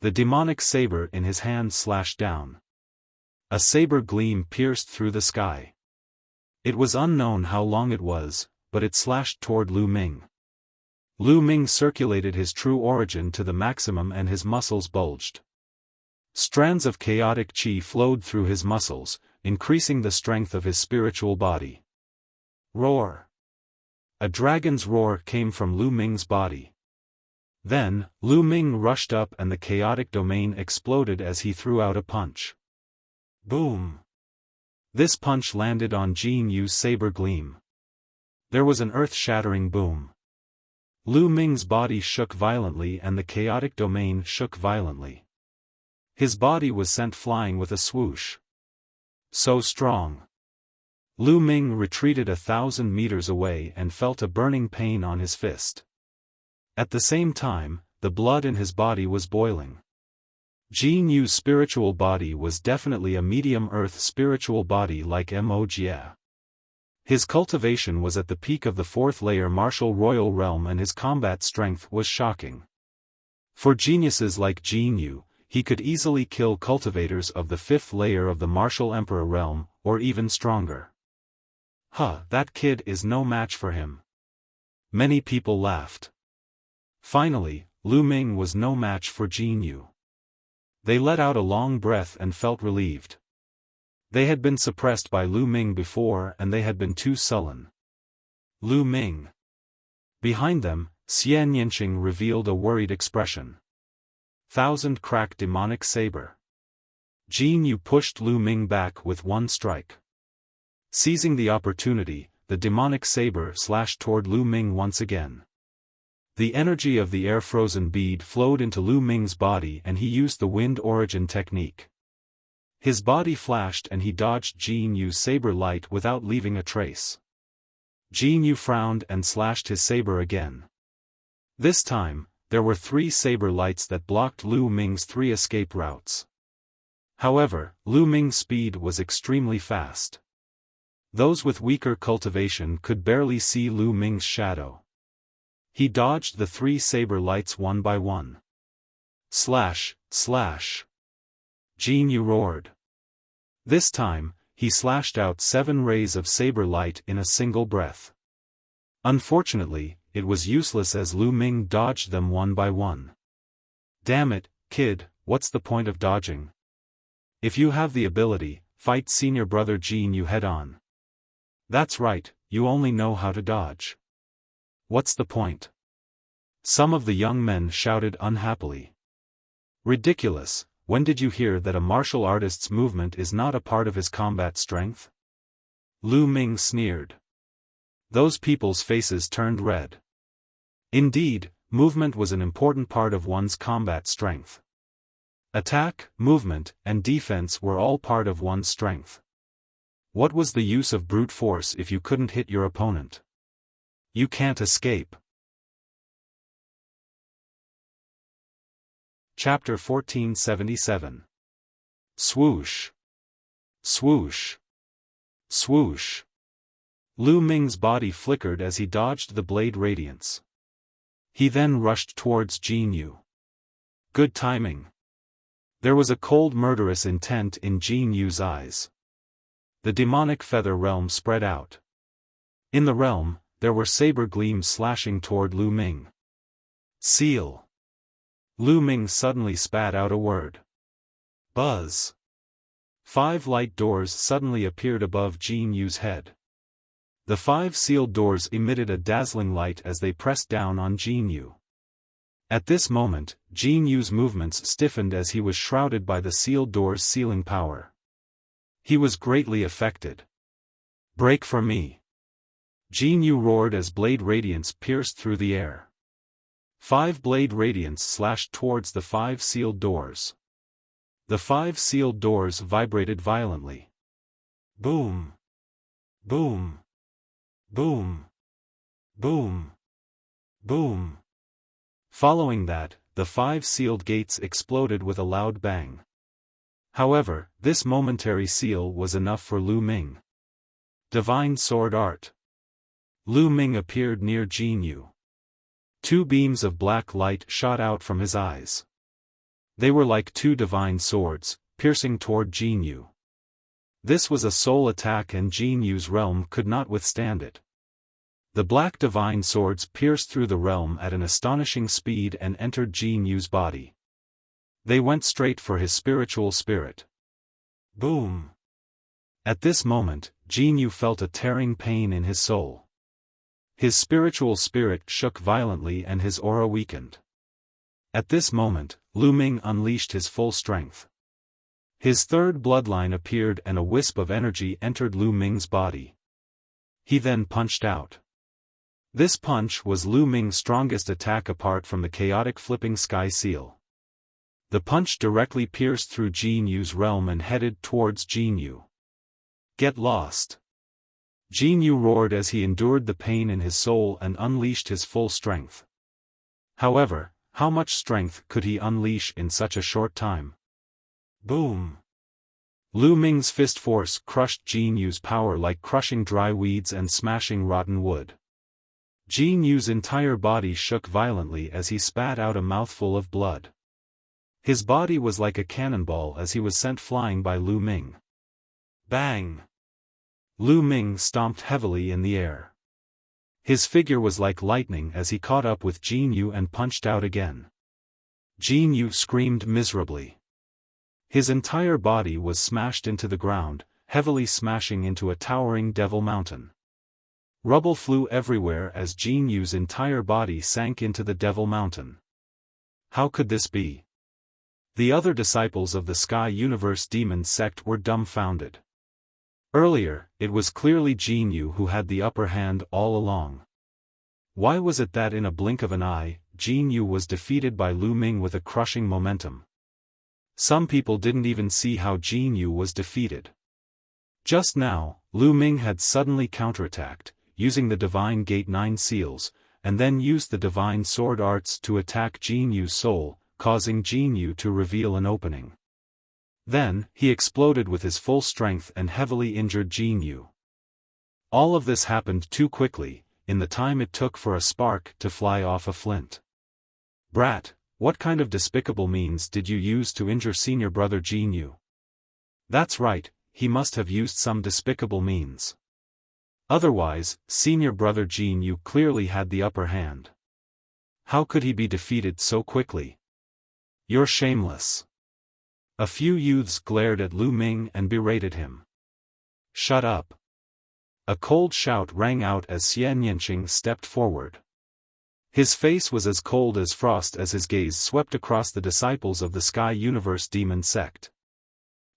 The demonic saber in his hand slashed down. A saber gleam pierced through the sky. It was unknown how long it was, but it slashed toward Lu Ming. Lu Ming circulated his true origin to the maximum and his muscles bulged. Strands of chaotic chi flowed through his muscles, increasing the strength of his spiritual body. Roar! A dragon's roar came from Lu Ming's body. Then, Lu Ming rushed up and the chaotic domain exploded as he threw out a punch. Boom! This punch landed on Jin Yu's saber gleam. There was an earth-shattering boom. Lu Ming's body shook violently and the chaotic domain shook violently. His body was sent flying with a swoosh. So strong. Lu Ming retreated 1,000 meters away and felt a burning pain on his fist. At the same time, the blood in his body was boiling. Jin Yu's spiritual body was definitely a medium earth spiritual body like Wuxia. His cultivation was at the peak of the 4th layer martial royal realm and his combat strength was shocking. For geniuses like Jin Yu, he could easily kill cultivators of the 5th layer of the martial emperor realm, or even stronger. That kid is no match for him. Many people laughed. Finally, Lu Ming was no match for Jin Yu. They let out a long breath and felt relieved. They had been suppressed by Lu Ming before and they had been too sullen. Lu Ming. Behind them, Xian Yinqing revealed a worried expression. Thousand crack demonic saber. Jin Yu pushed Lu Ming back with one strike. Seizing the opportunity, the demonic saber slashed toward Lu Ming once again. The energy of the air-frozen bead flowed into Lu Ming's body and he used the wind origin technique. His body flashed and he dodged Jin Yu's saber light without leaving a trace. Jin Yu frowned and slashed his saber again. This time, there were 3 saber lights that blocked Lu Ming's 3 escape routes. However, Lu Ming's speed was extremely fast. Those with weaker cultivation could barely see Lu Ming's shadow. He dodged the 3 saber lights one by one. Slash, slash. Jin Yu roared. This time, he slashed out 7 rays of saber light in a single breath. Unfortunately, it was useless as Lu Ming dodged them one by one. Damn it, kid, what's the point of dodging? If you have the ability, fight senior brother Jin Yu head on. That's right, you only know how to dodge. What's the point? Some of the young men shouted unhappily. Ridiculous, when did you hear that a martial artist's movement is not a part of his combat strength? Lu Ming sneered. Those people's faces turned red. Indeed, movement was an important part of one's combat strength. Attack, movement, and defense were all part of one's strength. What was the use of brute force if you couldn't hit your opponent? You can't escape. Chapter 1477. Swoosh. Swoosh. Swoosh. Lu Ming's body flickered as he dodged the blade radiance. He then rushed towards Jin Yu. Good timing. There was a cold murderous intent in Jin Yu's eyes. The demonic feather realm spread out. In the realm, there were saber gleams slashing toward Lu Ming. Seal. Lu Ming suddenly spat out a word. Buzz. 5 light doors suddenly appeared above Jin Yu's head. The 5 sealed doors emitted a dazzling light as they pressed down on Jin Yu. At this moment, Jin Yu's movements stiffened as he was shrouded by the sealed doors' sealing power. He was greatly affected. Break for me. Jin Yu roared as blade radiance pierced through the air. 5 blade radiance slashed towards the 5 sealed doors. The 5 sealed doors vibrated violently. Boom. Boom. Boom. Boom. Boom. Following that, the 5 sealed gates exploded with a loud bang. However, this momentary seal was enough for Lu Ming. Divine Sword Art. Lu Ming appeared near Jin Yu. 2 beams of black light shot out from his eyes. They were like 2 divine swords, piercing toward Jin Yu. This was a soul attack and Jin Yu's realm could not withstand it. The black divine swords pierced through the realm at an astonishing speed and entered Jin Yu's body. They went straight for his spiritual spirit. Boom! At this moment, Jin Yu felt a tearing pain in his soul. His spiritual spirit shook violently and his aura weakened. At this moment, Lu Ming unleashed his full strength. His 3rd bloodline appeared and a wisp of energy entered Lu Ming's body. He then punched out. This punch was Lu Ming's strongest attack apart from the chaotic flipping sky seal. The punch directly pierced through Jin Yu's realm and headed towards Jin Yu. Get lost. Jin Yu roared as he endured the pain in his soul and unleashed his full strength. However, how much strength could he unleash in such a short time? Boom! Lu Ming's fist force crushed Jin Yu's power like crushing dry weeds and smashing rotten wood. Jin Yu's entire body shook violently as he spat out a mouthful of blood. His body was like a cannonball as he was sent flying by Lu Ming. Bang! Lu Ming stomped heavily in the air. His figure was like lightning as he caught up with Jin Yu and punched out again. Jin Yu screamed miserably. His entire body was smashed into the ground, heavily smashing into a towering devil mountain. Rubble flew everywhere as Jin Yu's entire body sank into the Devil Mountain. How could this be? The other disciples of the Sky Universe Demon sect were dumbfounded. Earlier, it was clearly Jin Yu who had the upper hand all along. Why was it that in a blink of an eye, Jin Yu was defeated by Lu Ming with a crushing momentum? Some people didn't even see how Jin Yu was defeated. Just now, Lu Ming had suddenly counterattacked, using the Divine Gate 9 seals, and then used the Divine Sword Arts to attack Jin Yu's soul, causing Jin Yu to reveal an opening. Then, he exploded with his full strength and heavily injured Jin Yu. All of this happened too quickly, in the time it took for a spark to fly off a flint. Brat, what kind of despicable means did you use to injure senior brother Jin Yu? That's right, he must have used some despicable means. Otherwise, senior brother Jin Yu clearly had the upper hand. How could he be defeated so quickly? You're shameless. A few youths glared at Lu Ming and berated him. Shut up. A cold shout rang out as Xian Yanqing stepped forward. His face was as cold as frost as his gaze swept across the disciples of the Sky Universe Demon sect.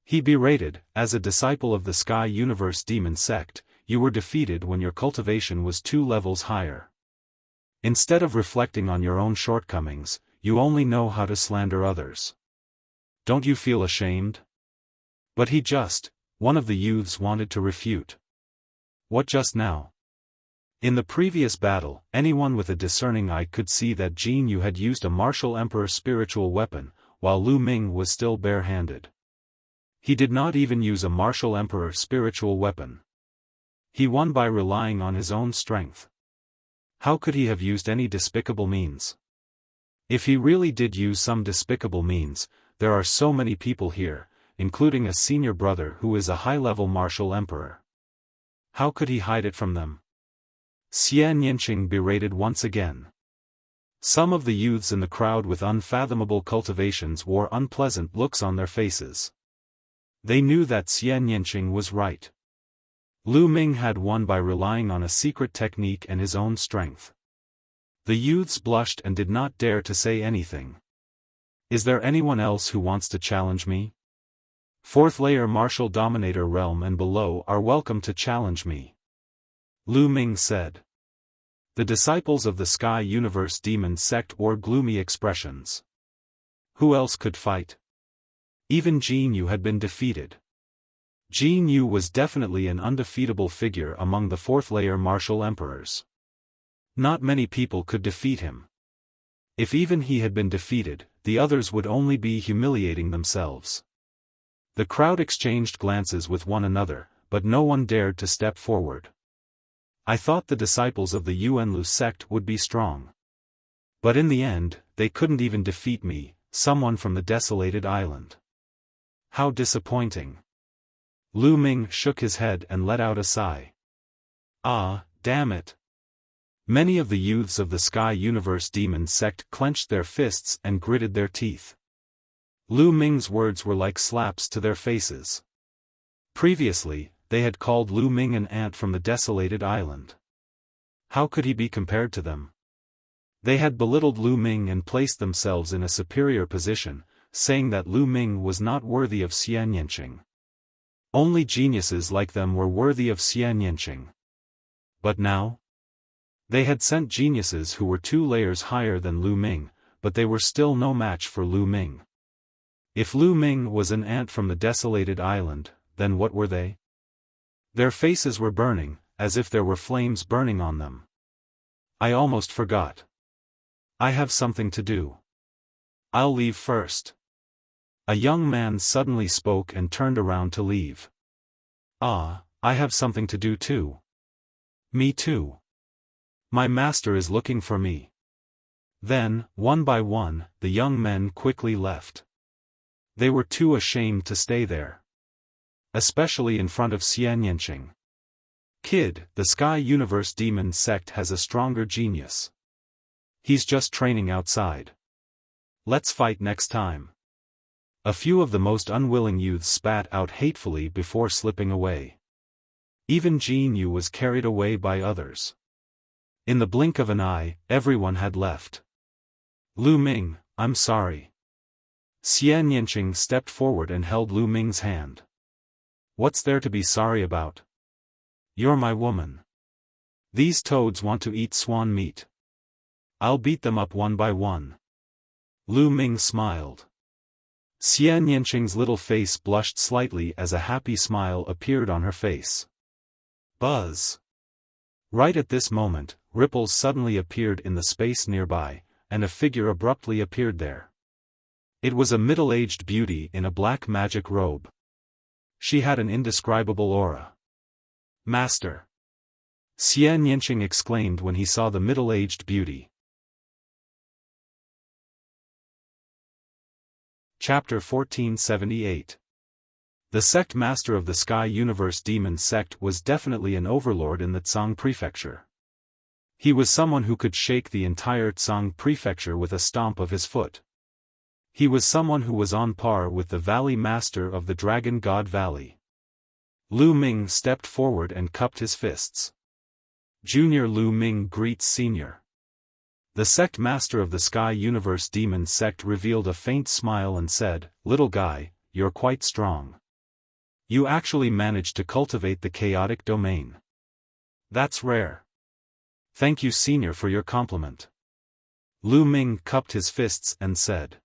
He berated, as a disciple of the Sky Universe Demon sect, you were defeated when your cultivation was 2 levels higher. Instead of reflecting on your own shortcomings, you only know how to slander others. Don't you feel ashamed? But one of the youths wanted to refute. What just now? In the previous battle, anyone with a discerning eye could see that Jin Yu had used a martial emperor spiritual weapon, while Lu Ming was still bare-handed. He did not even use a martial emperor spiritual weapon. He won by relying on his own strength. How could he have used any despicable means? If he really did use some despicable means, there are so many people here, including a senior brother who is a high-level martial emperor. How could he hide it from them? Xian Yanqing berated once again. Some of the youths in the crowd with unfathomable cultivations wore unpleasant looks on their faces. They knew that Xian Yanqing was right. Lu Ming had won by relying on a secret technique and his own strength. The youths blushed and did not dare to say anything. Is there anyone else who wants to challenge me? 4th layer Martial Dominator Realm and below are welcome to challenge me. Lu Ming said. The disciples of the Sky Universe Demon sect wore gloomy expressions. Who else could fight? Even Jin Yu had been defeated. Jin Yu was definitely an undefeatable figure among the 4th layer martial emperors. Not many people could defeat him. If even he had been defeated, the others would only be humiliating themselves. The crowd exchanged glances with one another, but no one dared to step forward. I thought the disciples of the Yuanlu sect would be strong. But in the end, they couldn't even defeat me, someone from the desolated island. How disappointing. Lu Ming shook his head and let out a sigh. Ah, damn it. Many of the youths of the Sky Universe Demon sect clenched their fists and gritted their teeth. Lu Ming's words were like slaps to their faces. Previously, they had called Lu Ming an ant from the desolated island. How could he be compared to them? They had belittled Lu Ming and placed themselves in a superior position, saying that Lu Ming was not worthy of Xian Yanqing. Only geniuses like them were worthy of Xian Yanqing. But now? They had sent geniuses who were 2 layers higher than Lu Ming, but they were still no match for Lu Ming. If Lu Ming was an ant from the desolated island, then what were they? Their faces were burning, as if there were flames burning on them. I almost forgot. I have something to do. I'll leave first. A young man suddenly spoke and turned around to leave. Ah, I have something to do too. Me too. My master is looking for me. Then, one by one, the young men quickly left. They were too ashamed to stay there. Especially in front of Xian Yanqing. Kid, the Sky Universe Demon sect has a stronger genius. He's just training outside. Let's fight next time. A few of the most unwilling youths spat out hatefully before slipping away. Even Jin Yu was carried away by others. In the blink of an eye, everyone had left. Lu Ming, I'm sorry. Xian Yanqing stepped forward and held Lu Ming's hand. What's there to be sorry about? You're my woman. These toads want to eat swan meat. I'll beat them up one by one. Lu Ming smiled. Xian Yanqing's little face blushed slightly as a happy smile appeared on her face. Buzz! Right at this moment, ripples suddenly appeared in the space nearby, and a figure abruptly appeared there. It was a middle-aged beauty in a black magic robe. She had an indescribable aura. Master! Xian Yanqing exclaimed when he saw the middle-aged beauty. Chapter 1478. The sect master of the Sky Universe Demon Sect was definitely an overlord in the Tsang Prefecture. He was someone who could shake the entire Tsang Prefecture with a stomp of his foot. He was someone who was on par with the Valley Master of the Dragon God Valley. Lu Ming stepped forward and cupped his fists. Junior Lu Ming greets Senior. The sect master of the Sky Universe Demon Sect revealed a faint smile and said, "Little guy, you're quite strong. You actually managed to cultivate the chaotic domain. That's rare. Thank you Senior for your compliment." Lu Ming cupped his fists and said.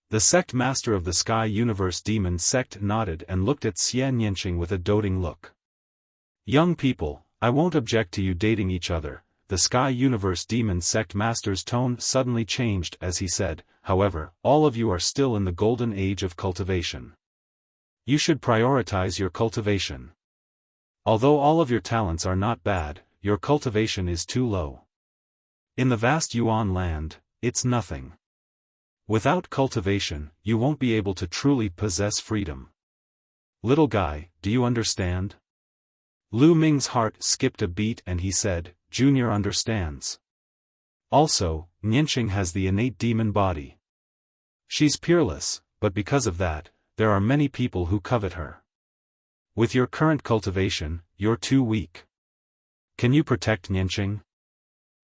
The sect master of the Sky Universe Demon Sect nodded and looked at Xian Yanqing with a doting look. "Young people, I won't object to you dating each other." The Sky Universe Demon Sect master's tone suddenly changed as he said, "However, all of you are still in the golden age of cultivation. You should prioritize your cultivation. Although all of your talents are not bad, your cultivation is too low. In the vast Yuan land, it's nothing. Without cultivation, you won't be able to truly possess freedom. Little guy, do you understand?" Lu Ming's heart skipped a beat and he said, "Junior understands. Also, Yanqing has the innate demon body. She's peerless, but because of that, there are many people who covet her. With your current cultivation, you're too weak. Can you protect Yanqing?"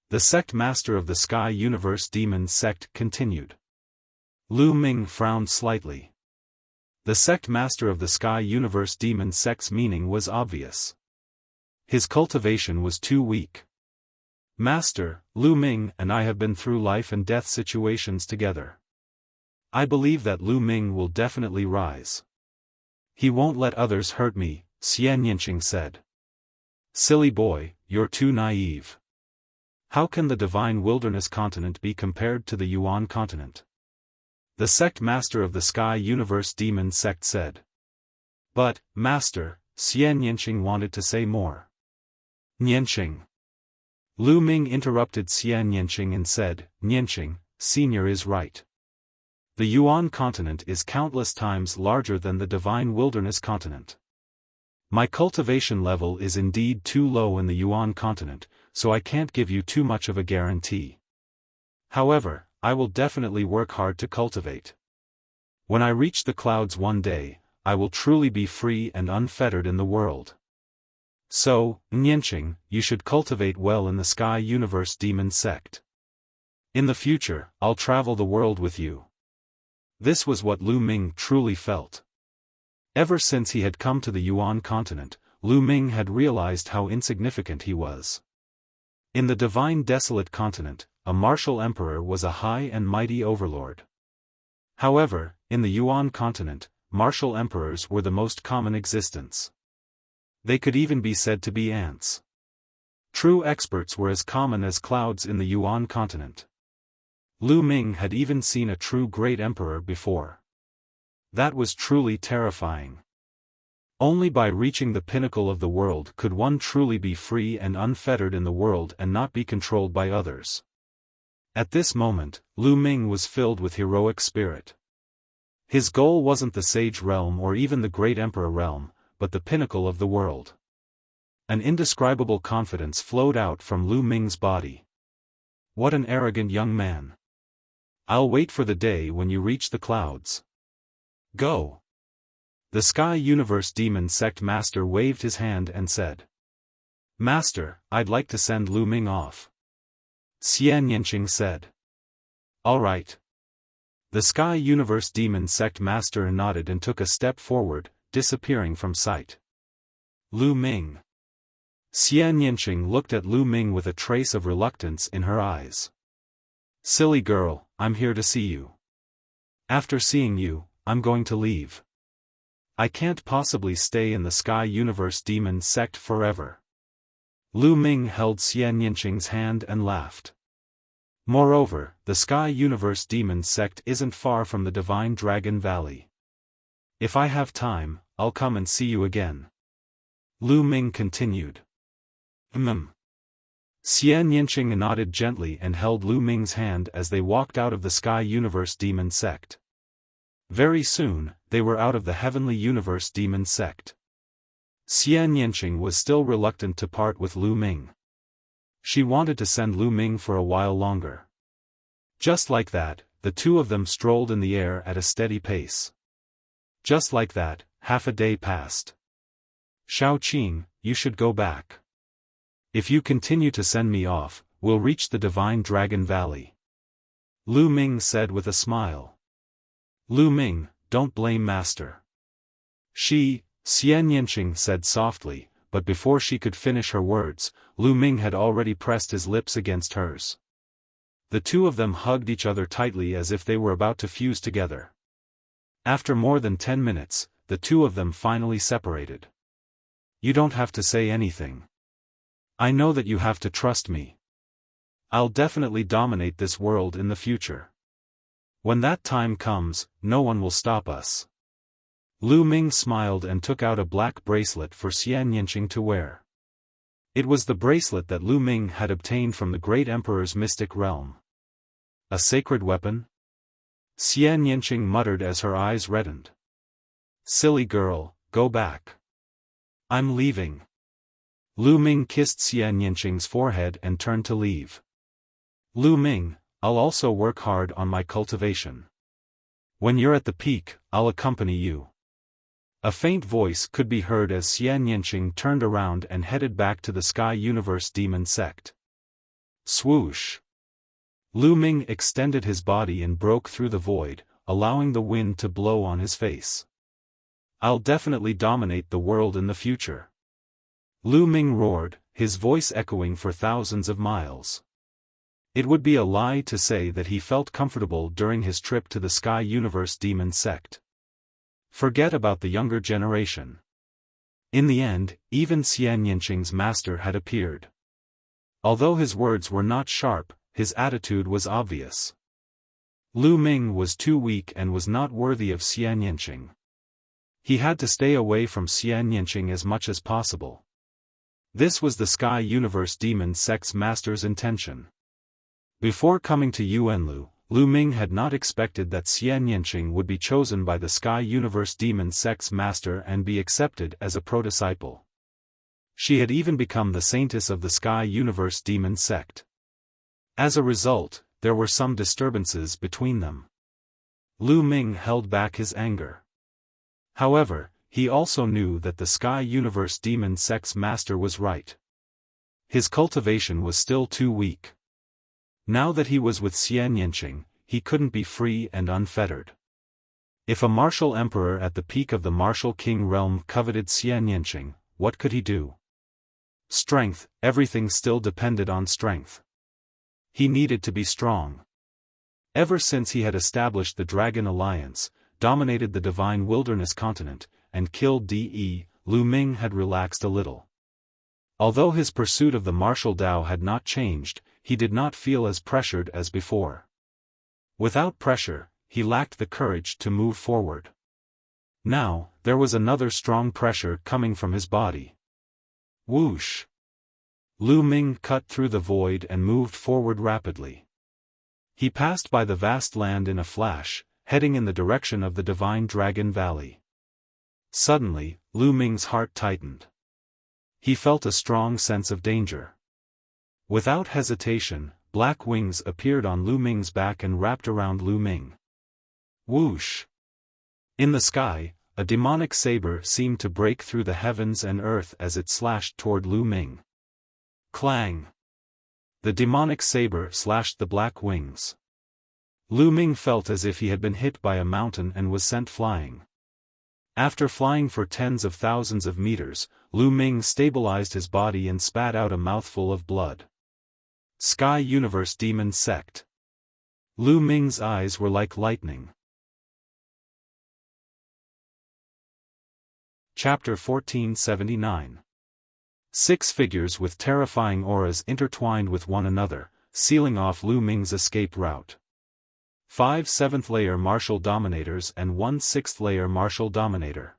The sect master of the Sky Universe Demon Sect continued. Lu Ming frowned slightly. The sect master of the Sky Universe Demon Sect's meaning was obvious. His cultivation was too weak. "Master, Lu Ming and I have been through life and death situations together. I believe that Lu Ming will definitely rise. He won't let others hurt me," Xian Yanqing said. "Silly boy, you're too naive. How can the divine wilderness continent be compared to the Yuan continent?" The sect master of the Sky Universe Demon Sect said. "But, Master," Xian Yanqing wanted to say more. "Yanqing." Lu Ming interrupted Xian Yanqing and said, "Yanqing, Senior is right. The Yuan continent is countless times larger than the divine wilderness continent. My cultivation level is indeed too low in the Yuan continent, so I can't give you too much of a guarantee. However, I will definitely work hard to cultivate. When I reach the clouds one day, I will truly be free and unfettered in the world. So, Yanqing, you should cultivate well in the Sky Universe Demon Sect. In the future, I'll travel the world with you." This was what Lu Ming truly felt. Ever since he had come to the Yuan continent, Lu Ming had realized how insignificant he was. In the divine desolate continent, a martial emperor was a high and mighty overlord. However, in the Yuan continent, martial emperors were the most common existence. They could even be said to be ants. True experts were as common as clouds in the Yuan continent. Lu Ming had even seen a true great emperor before. That was truly terrifying. Only by reaching the pinnacle of the world could one truly be free and unfettered in the world and not be controlled by others. At this moment, Lu Ming was filled with heroic spirit. His goal wasn't the Sage Realm or even the Great Emperor Realm, but the pinnacle of the world. An indescribable confidence flowed out from Lu Ming's body. What an arrogant young man. I'll wait for the day when you reach the clouds. Go. The Sky Universe Demon Sect Master waved his hand and said, "Master, I'd like to send Lu Ming off." Xian Yanqing said, "All right." The Sky Universe Demon Sect Master nodded and took a step forward, disappearing from sight. Lu Ming. Xian Yanqing looked at Lu Ming with a trace of reluctance in her eyes. "Silly girl, I'm here to see you. After seeing you, I'm going to leave. I can't possibly stay in the Sky Universe Demon Sect forever." Lu Ming held Xian Yanqing's hand and laughed. "Moreover, the Sky Universe Demon Sect isn't far from the Divine Dragon Valley. If I have time, I'll come and see you again." Lu Ming continued. Xian Yanqing nodded gently and held Lu Ming's hand as they walked out of the Sky Universe Demon Sect. Very soon, they were out of the Heavenly Universe Demon Sect. Xian Yanqing was still reluctant to part with Lu Ming. She wanted to send Lu Ming for a while longer. Just like that, the two of them strolled in the air at a steady pace. Just like that, half a day passed. "Shao Qing, you should go back. If you continue to send me off, we'll reach the Divine Dragon Valley," Lu Ming said with a smile. "Lu Ming, don't blame Master." Xian Yanqing said softly, but before she could finish her words, Lu Ming had already pressed his lips against hers. The two of them hugged each other tightly as if they were about to fuse together. After more than 10 minutes, the two of them finally separated. "You don't have to say anything. I know that you have to trust me. I'll definitely dominate this world in the future. When that time comes, no one will stop us." Lu Ming smiled and took out a black bracelet for Xian Yanqing to wear. It was the bracelet that Lu Ming had obtained from the Great Emperor's mystic realm. "A sacred weapon?" Xian Yanqing muttered as her eyes reddened. "Silly girl, go back. I'm leaving." Lu Ming kissed Xian Yanqing's forehead and turned to leave. "Lu Ming, I'll also work hard on my cultivation. When you're at the peak, I'll accompany you." A faint voice could be heard as Xian Yanqing turned around and headed back to the Sky Universe Demon Sect. Swoosh! Lu Ming extended his body and broke through the void, allowing the wind to blow on his face. "I'll definitely dominate the world in the future," Lu Ming roared, his voice echoing for thousands of miles. It would be a lie to say that he felt comfortable during his trip to the Sky Universe Demon Sect. Forget about the younger generation. In the end, even Xian Yanqing's master had appeared. Although his words were not sharp, his attitude was obvious. Lu Ming was too weak and was not worthy of Xian Yanqing. He had to stay away from Xian Yanqing as much as possible. This was the Sky Universe Demon Sect's master's intention. Before coming to Yuanlu, Lu Ming had not expected that Xian Yanqing would be chosen by the Sky Universe Demon Sect's master and be accepted as a pro-disciple. She had even become the saintess of the Sky Universe Demon Sect. As a result, there were some disturbances between them. Lu Ming held back his anger. However, he also knew that the Sky Universe Demon Sect's master was right. His cultivation was still too weak. Now that he was with Xian Yanqing, he couldn't be free and unfettered. If a martial emperor at the peak of the martial king realm coveted Xian Yanqing, what could he do? Strength, everything still depended on strength. He needed to be strong. Ever since he had established the Dragon Alliance, dominated the Divine Wilderness continent, and killed De, Lu Ming had relaxed a little. Although his pursuit of the martial Dao had not changed, he did not feel as pressured as before. Without pressure, he lacked the courage to move forward. Now, there was another strong pressure coming from his body. Whoosh! Lu Ming cut through the void and moved forward rapidly. He passed by the vast land in a flash, heading in the direction of the Divine Dragon Valley. Suddenly, Lu Ming's heart tightened. He felt a strong sense of danger. Without hesitation, black wings appeared on Lu Ming's back and wrapped around Lu Ming. Whoosh! In the sky, a demonic saber seemed to break through the heavens and earth as it slashed toward Lu Ming. Clang! The demonic saber slashed the black wings. Lu Ming felt as if he had been hit by a mountain and was sent flying. After flying for tens of thousands of meters, Lu Ming stabilized his body and spat out a mouthful of blood. Sky Universe Demon Sect. Lu Ming's eyes were like lightning. Chapter 1479. 6 figures with terrifying auras intertwined with one another, sealing off Lu Ming's escape route. 5 7th-layer martial dominators and 1 6th-layer martial dominator.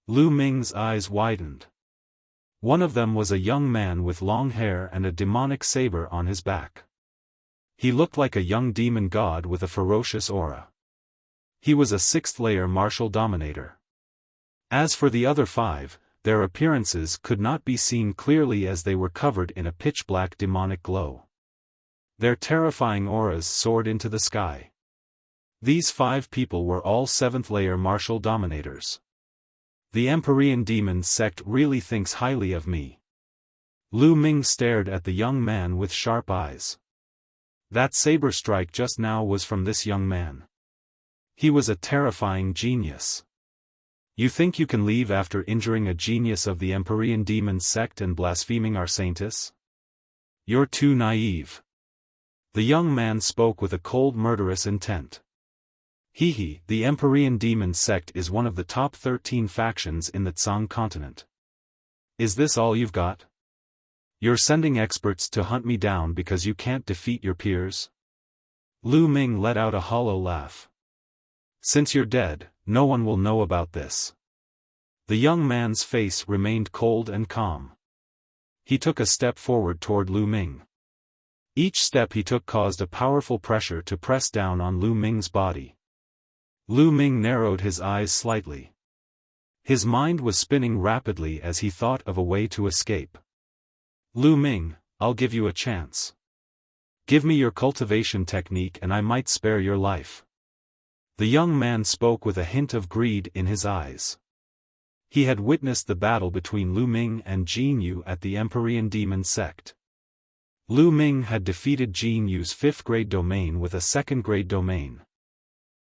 Lu Ming's eyes widened. One of them was a young man with long hair and a demonic saber on his back. He looked like a young demon god with a ferocious aura. He was a 6th-layer martial dominator. As for the other 5, their appearances could not be seen clearly as they were covered in a pitch-black demonic glow. Their terrifying auras soared into the sky. These 5 people were all 7th-layer martial dominators. The Empyrean Demon Sect really thinks highly of me. Lu Ming stared at the young man with sharp eyes. That saber strike just now was from this young man. He was a terrifying genius. You think you can leave after injuring a genius of the Empyrean Demon Sect and blaspheming our saintess? You're too naive. The young man spoke with a cold murderous intent. The Empyrean Demon Sect is one of the top 13 factions in the Tsang continent. Is this all you've got? You're sending experts to hunt me down because you can't defeat your peers? Lu Ming let out a hollow laugh. Since you're dead, no one will know about this. The young man's face remained cold and calm. He took a step forward toward Lu Ming. Each step he took caused a powerful pressure to press down on Lu Ming's body. Lu Ming narrowed his eyes slightly. His mind was spinning rapidly as he thought of a way to escape. Lu Ming, I'll give you a chance. Give me your cultivation technique and I might spare your life. The young man spoke with a hint of greed in his eyes. He had witnessed the battle between Lu Ming and Jin Yu at the Empyrean Demon Sect. Lu Ming had defeated Jin Yu's 5th-grade domain with a 2nd-grade domain.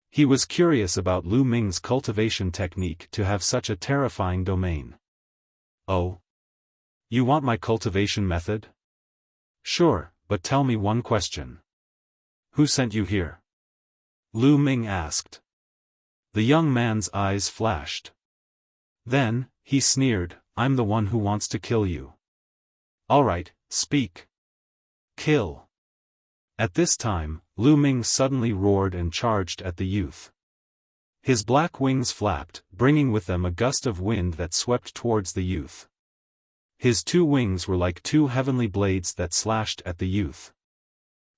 He was curious about Lu Ming's cultivation technique to have such a terrifying domain. Oh? You want my cultivation method? Sure, but tell me one question. Who sent you here? Lu Ming asked. The young man's eyes flashed. Then, he sneered, I'm the one who wants to kill you. All right, speak. Kill. At this time, Lu Ming suddenly roared and charged at the youth. His black wings flapped, bringing with them a gust of wind that swept towards the youth. His 2 wings were like 2 heavenly blades that slashed at the youth.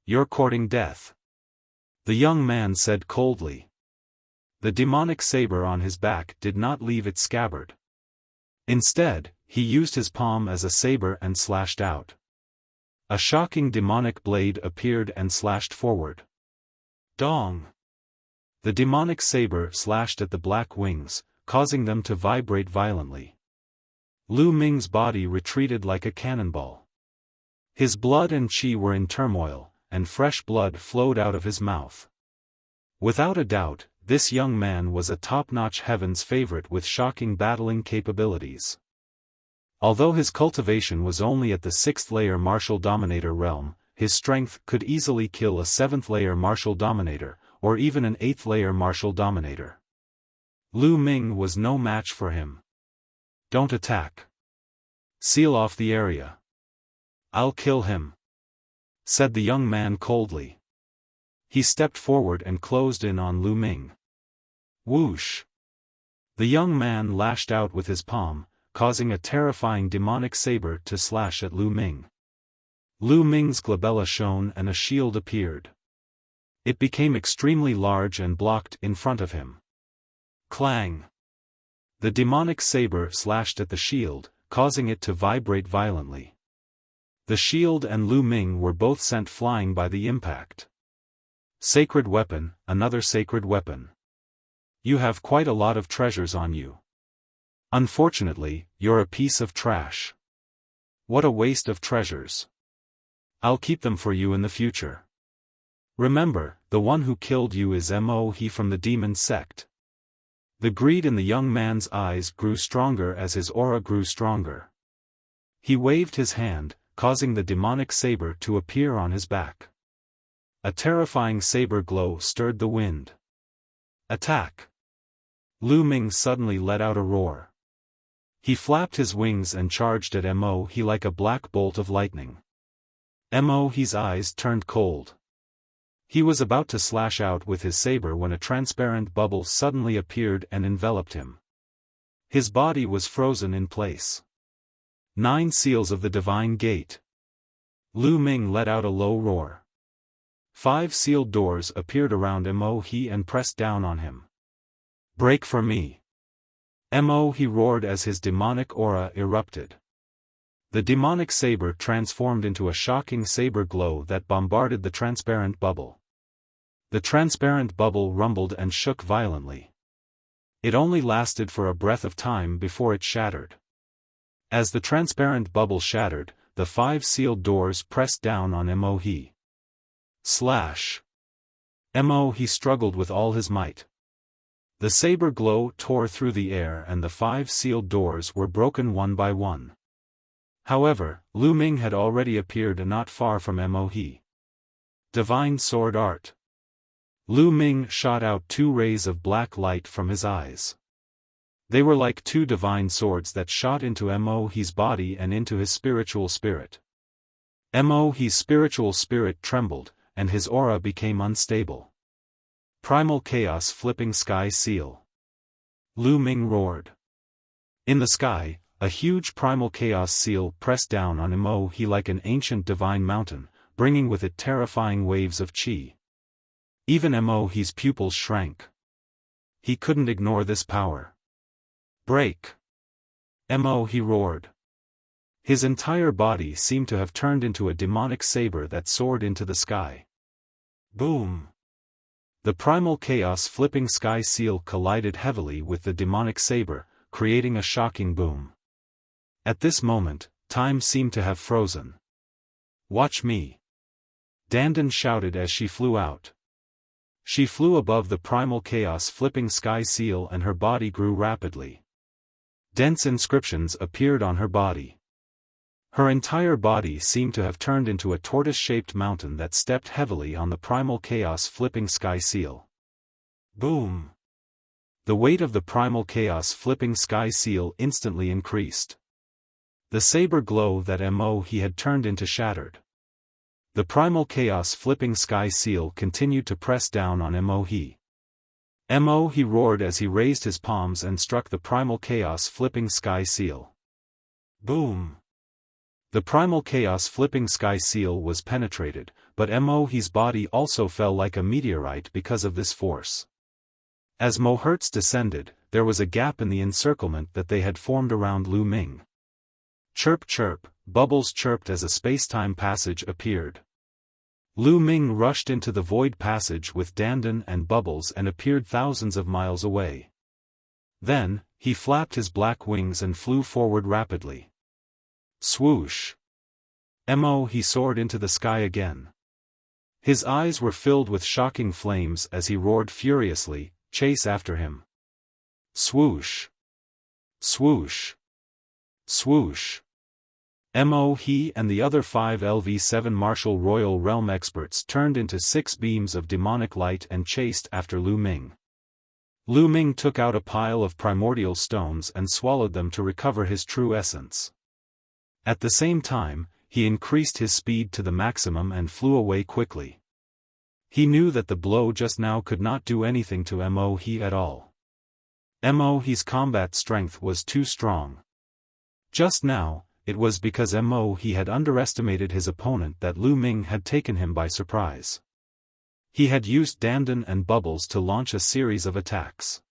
You're courting death. The young man said coldly. The demonic saber on his back did not leave its scabbard. Instead, he used his palm as a saber and slashed out. A shocking demonic blade appeared and slashed forward. Dong! The demonic saber slashed at the black wings, causing them to vibrate violently. Lu Ming's body retreated like a cannonball. His blood and qi were in turmoil, and fresh blood flowed out of his mouth. Without a doubt, this young man was a top-notch heaven's favorite with shocking battling capabilities. Although his cultivation was only at the 6th-layer martial dominator realm, his strength could easily kill a 7th-layer martial dominator, or even an 8th-layer martial dominator. Lu Ming was no match for him. Don't attack. Seal off the area. I'll kill him, said the young man coldly. He stepped forward and closed in on Lu Ming. Whoosh! The young man lashed out with his palm, causing a terrifying demonic saber to slash at Lu Ming. Lu Ming's glabella shone and a shield appeared. It became extremely large and blocked in front of him. Clang! The demonic saber slashed at the shield, causing it to vibrate violently. The shield and Lu Ming were both sent flying by the impact. Sacred weapon, another sacred weapon. You have quite a lot of treasures on you. Unfortunately, you're a piece of trash. What a waste of treasures. I'll keep them for you in the future. Remember, the one who killed you is He from the demon sect. The greed in the young man's eyes grew stronger as his aura grew stronger. He waved his hand, causing the demonic saber to appear on his back. A terrifying saber glow stirred the wind. Attack! Lu Ming suddenly let out a roar. He flapped his wings and charged at He like a black bolt of lightning. He's eyes turned cold. He was about to slash out with his saber when a transparent bubble suddenly appeared and enveloped him. His body was frozen in place. 9 seals of the divine gate. Lu Ming let out a low roar. 5 sealed doors appeared around He and pressed down on him. Break for me. He roared as his demonic aura erupted. The demonic saber transformed into a shocking saber glow that bombarded the transparent bubble. The transparent bubble rumbled and shook violently. It only lasted for a breath of time before it shattered. As the transparent bubble shattered, the 5 sealed doors pressed down on He. Slash! He struggled with all his might. The saber glow tore through the air and the 5 sealed doors were broken one by one. However, Lu Ming had already appeared not far from He. Divine Sword Art. Lu Ming shot out 2 rays of black light from his eyes. They were like 2 divine swords that shot into He's body and into his spiritual spirit. He's spiritual spirit trembled, and his aura became unstable. Primal Chaos Flipping Sky Seal. Lu Ming roared. In the sky, a huge primal chaos seal pressed down on He like an ancient divine mountain, bringing with it terrifying waves of chi. Even He's pupils shrank. He couldn't ignore this power. Break! He roared. His entire body seemed to have turned into a demonic saber that soared into the sky. Boom! The primal chaos flipping sky seal collided heavily with the demonic saber, creating a shocking boom. At this moment, time seemed to have frozen. Watch me! Dandan shouted as she flew out. She flew above the primal chaos flipping sky seal and her body grew rapidly. Dense inscriptions appeared on her body. Her entire body seemed to have turned into a tortoise-shaped mountain that stepped heavily on the primal chaos flipping sky seal. Boom! The weight of the primal chaos flipping sky seal instantly increased. The saber glow that He had turned into shattered. The primal chaos flipping sky seal continued to press down on He. He roared as he raised his palms and struck the primal chaos flipping sky seal. Boom! The primal chaos flipping sky seal was penetrated, but He's body also fell like a meteorite because of this force. As Mohertz descended, there was a gap in the encirclement that they had formed around Lu Ming. Chirp chirp, bubbles chirped as a space-time passage appeared. Lu Ming rushed into the void passage with Dandan and Bubbles and appeared thousands of miles away. Then, he flapped his black wings and flew forward rapidly. Swoosh! He soared into the sky again. His eyes were filled with shocking flames as he roared furiously, chase after him. Swoosh! Swoosh! Swoosh! He and the other 5 LV7 Martial Royal Realm experts turned into 6 beams of demonic light and chased after Lu Ming. Lu Ming took out a pile of primordial stones and swallowed them to recover his true essence. At the same time, he increased his speed to the maximum and flew away quickly. He knew that the blow just now could not do anything to He at all. He's combat strength was too strong. Just now, it was because He had underestimated his opponent that Lu Ming had taken him by surprise. He had used Dandan and Bubbles to launch a series of attacks.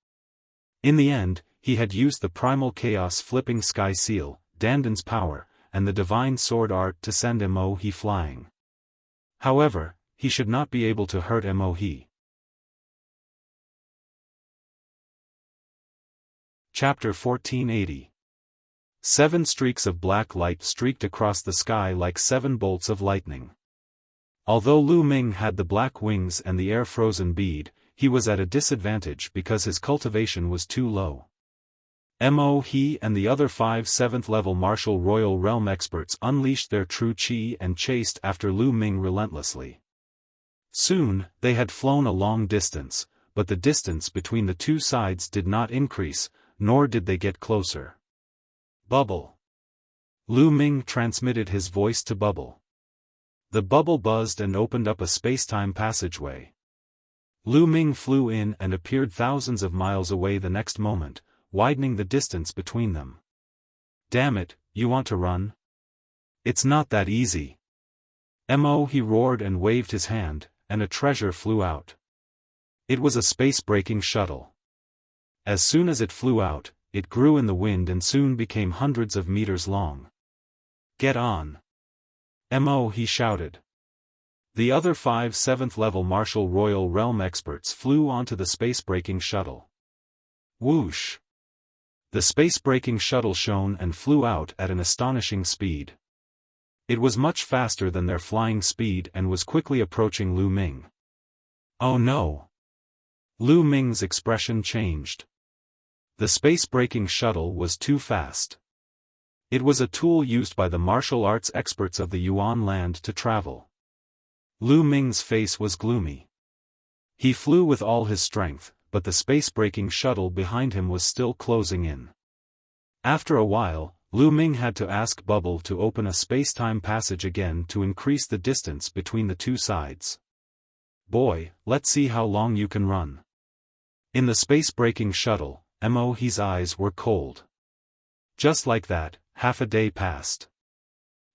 In the end, he had used the primal chaos flipping sky seal, Dandan's power, and the divine sword art to send He flying. However, he should not be able to hurt He. Chapter 1480. 7 streaks of black light streaked across the sky like 7 bolts of lightning. Although Lu Ming had the black wings and the air-frozen bead, he was at a disadvantage because his cultivation was too low. He and the other 5 7th-level martial royal realm experts unleashed their true chi and chased after Lu Ming relentlessly. Soon, they had flown a long distance, but the distance between the two sides did not increase, nor did they get closer. Bubble. Lu Ming transmitted his voice to Bubble. The bubble buzzed and opened up a space-time passageway. Lu Ming flew in and appeared thousands of miles away the next moment, widening the distance between them. Damn it, you want to run? It's not that easy. He roared and waved his hand, and a treasure flew out. It was a space-breaking shuttle. As soon as it flew out, it grew in the wind and soon became hundreds of meters long. Get on. He shouted. The other 5 7th-level martial royal realm experts flew onto the space-breaking shuttle. Whoosh! The space-breaking shuttle shone and flew out at an astonishing speed. It was much faster than their flying speed and was quickly approaching Lu Ming. Oh no! Lu Ming's expression changed. The space-breaking shuttle was too fast. It was a tool used by the martial arts experts of the Yuan land to travel. Lu Ming's face was gloomy. He flew with all his strength, but the space-breaking shuttle behind him was still closing in. After a while, Lu Ming had to ask Bubble to open a space-time passage again to increase the distance between the two sides. Boy, let's see how long you can run. In the space-breaking shuttle, He's eyes were cold. Just like that, half a day passed.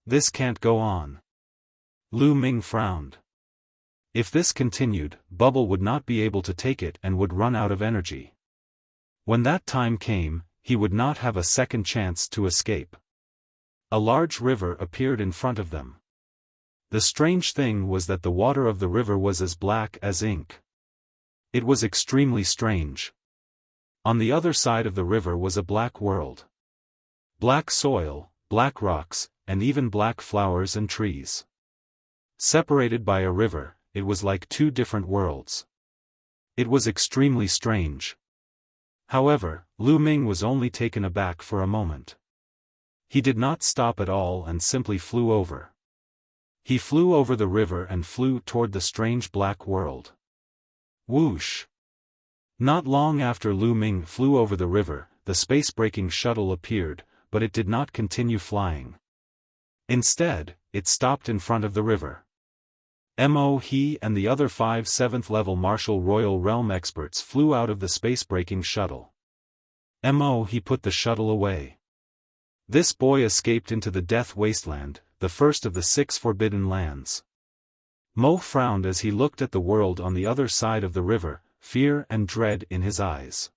This can't go on. Lu Ming frowned. If this continued, Bubble would not be able to take it and would run out of energy. When that time came, he would not have a second chance to escape. A large river appeared in front of them. The strange thing was that the water of the river was as black as ink. It was extremely strange. On the other side of the river was a black world. Black soil, black rocks, and even black flowers and trees. Separated by a river, it was like 2 different worlds. It was extremely strange. However, Lu Ming was only taken aback for a moment. He did not stop at all and simply flew over. He flew over the river and flew toward the strange black world. Whoosh! Not long after Lu Ming flew over the river, the space-breaking shuttle appeared, but it did not continue flying. Instead, it stopped in front of the river. He and the other 5 7th-level martial royal realm experts flew out of the space-breaking shuttle. He put the shuttle away. This boy escaped into the Death Wasteland, the first of the 6 forbidden lands. Mo frowned as he looked at the world on the other side of the river, fear and dread in his eyes.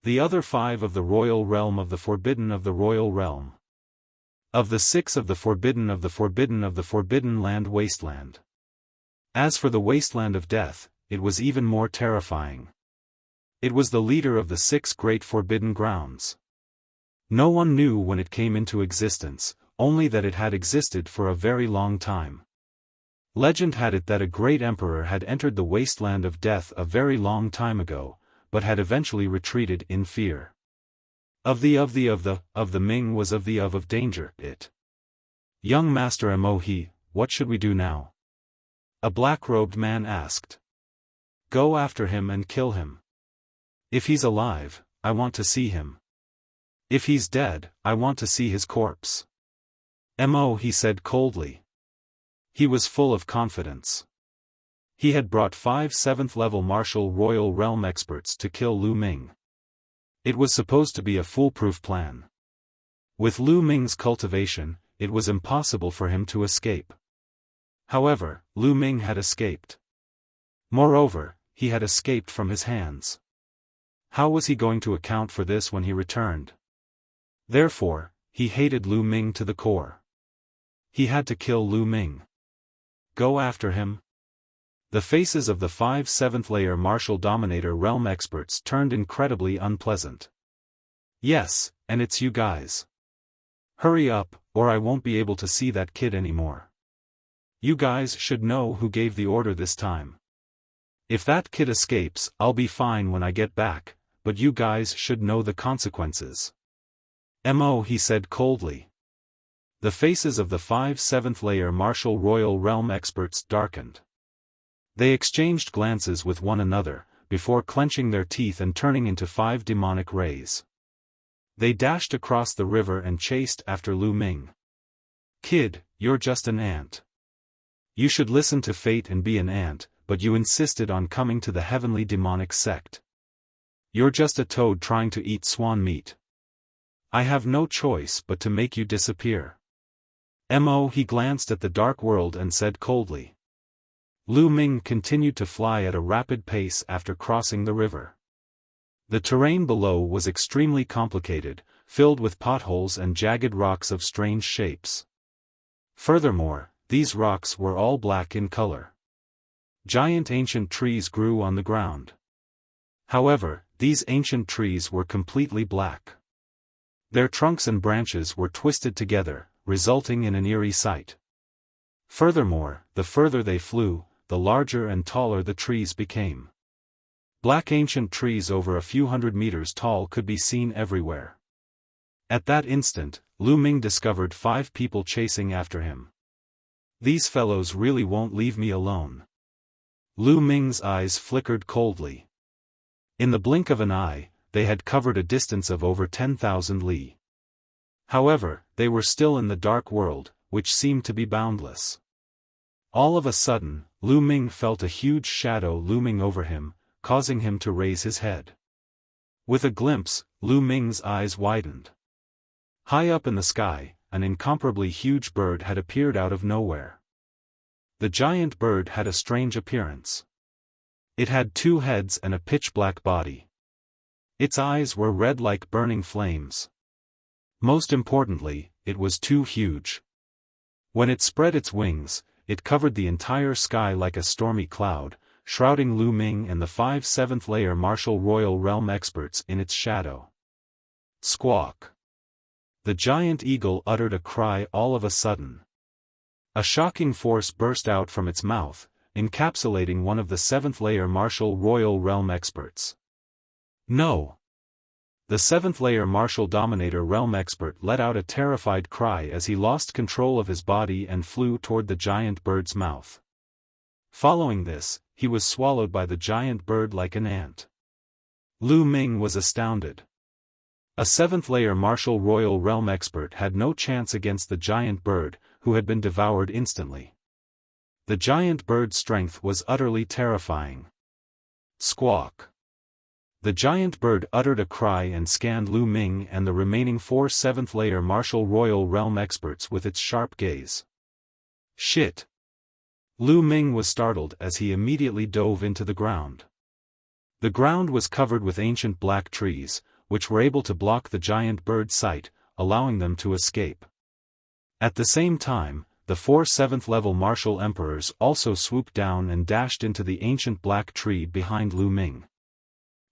The other 5 of the royal realm of the forbidden of the royal realm. Of the 6 of the forbidden of the forbidden of the forbidden land wasteland. As for the wasteland of death, it was even more terrifying. It was the leader of the 6 great forbidden grounds. No one knew when it came into existence, only that it had existed for a very long time. Legend had it that a great emperor had entered the wasteland of death a very long time ago, but had eventually retreated in fear. Of the Ming was of danger, it. Young Master He, what should we do now? A black-robed man asked. Go after him and kill him. If he's alive, I want to see him. If he's dead, I want to see his corpse. He said coldly. He was full of confidence. He had brought 5 7th-level martial royal realm experts to kill Lu Ming. It was supposed to be a foolproof plan. With Lu Ming's cultivation, it was impossible for him to escape. However, Lu Ming had escaped. Moreover, he had escaped from his hands. How was he going to account for this when he returned? Therefore, he hated Lu Ming to the core. He had to kill Lu Ming. Go after him? The faces of the 5 7th-layer martial dominator realm experts turned incredibly unpleasant. Yes, and it's you guys. Hurry up, or I won't be able to see that kid anymore. You guys should know who gave the order this time. If that kid escapes, I'll be fine when I get back, but you guys should know the consequences. He said coldly. The faces of the 5 7th-layer Martial Royal Realm experts darkened. They exchanged glances with one another, before clenching their teeth and turning into 5 demonic rays. They dashed across the river and chased after Lu Ming. Kid, you're just an ant. You should listen to fate and be an ant, but you insisted on coming to the heavenly demonic sect. You're just a toad trying to eat swan meat. I have no choice but to make you disappear. He glanced at the dark world and said coldly. Lu Ming continued to fly at a rapid pace after crossing the river. The terrain below was extremely complicated, filled with potholes and jagged rocks of strange shapes. Furthermore, these rocks were all black in color. Giant ancient trees grew on the ground. However, these ancient trees were completely black. Their trunks and branches were twisted together, resulting in an eerie sight. Furthermore, the further they flew, the larger and taller the trees became. Black ancient trees over a few hundred meters tall could be seen everywhere. At that instant, Lu Ming discovered 5 people chasing after him. These fellows really won't leave me alone. Lu Ming's eyes flickered coldly. In the blink of an eye, they had covered a distance of over 10,000 li. However, they were still in the dark world, which seemed to be boundless. All of a sudden, Lu Ming felt a huge shadow looming over him, causing him to raise his head. With a glimpse, Lu Ming's eyes widened. High up in the sky, an incomparably huge bird had appeared out of nowhere. The giant bird had a strange appearance. It had 2 heads and a pitch-black body. Its eyes were red like burning flames. Most importantly, it was too huge. When it spread its wings, it covered the entire sky like a stormy cloud, shrouding Lu Ming and the 5 7th-layer Martial Royal Realm experts in its shadow. Squawk! The giant eagle uttered a cry all of a sudden. A shocking force burst out from its mouth, encapsulating one of the 7th-layer Martial Royal Realm experts. No! The 7th-layer Martial Dominator Realm expert let out a terrified cry as he lost control of his body and flew toward the giant bird's mouth. Following this, he was swallowed by the giant bird like an ant. Lu Ming was astounded. A 7th-layer Martial Royal Realm expert had no chance against the giant bird, who had been devoured instantly. The giant bird's strength was utterly terrifying. Squawk! The giant bird uttered a cry and scanned Lu Ming and the remaining 4 7th-layer Martial Royal Realm experts with its sharp gaze. Shit! Lu Ming was startled as he immediately dove into the ground. The ground was covered with ancient black trees, which were able to block the giant bird's sight, allowing them to escape. At the same time, the 4 7th-level Martial Emperors also swooped down and dashed into the ancient black tree behind Lu Ming.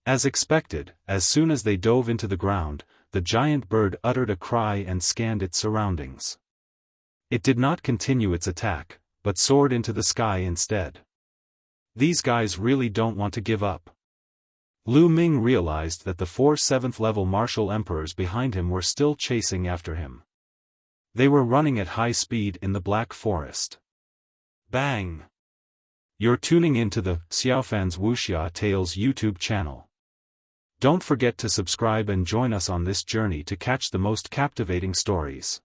As expected, as soon as they dove into the ground, the giant bird uttered a cry and scanned its surroundings. It did not continue its attack, but soared into the sky instead. These guys really don't want to give up. Lu Ming realized that the 4 7th-level Martial Emperors behind him were still chasing after him. They were running at high speed in the Black Forest. Bang! You're tuning into the Xiaofan's Wuxia Tales YouTube channel. Don't forget to subscribe and join us on this journey to catch the most captivating stories.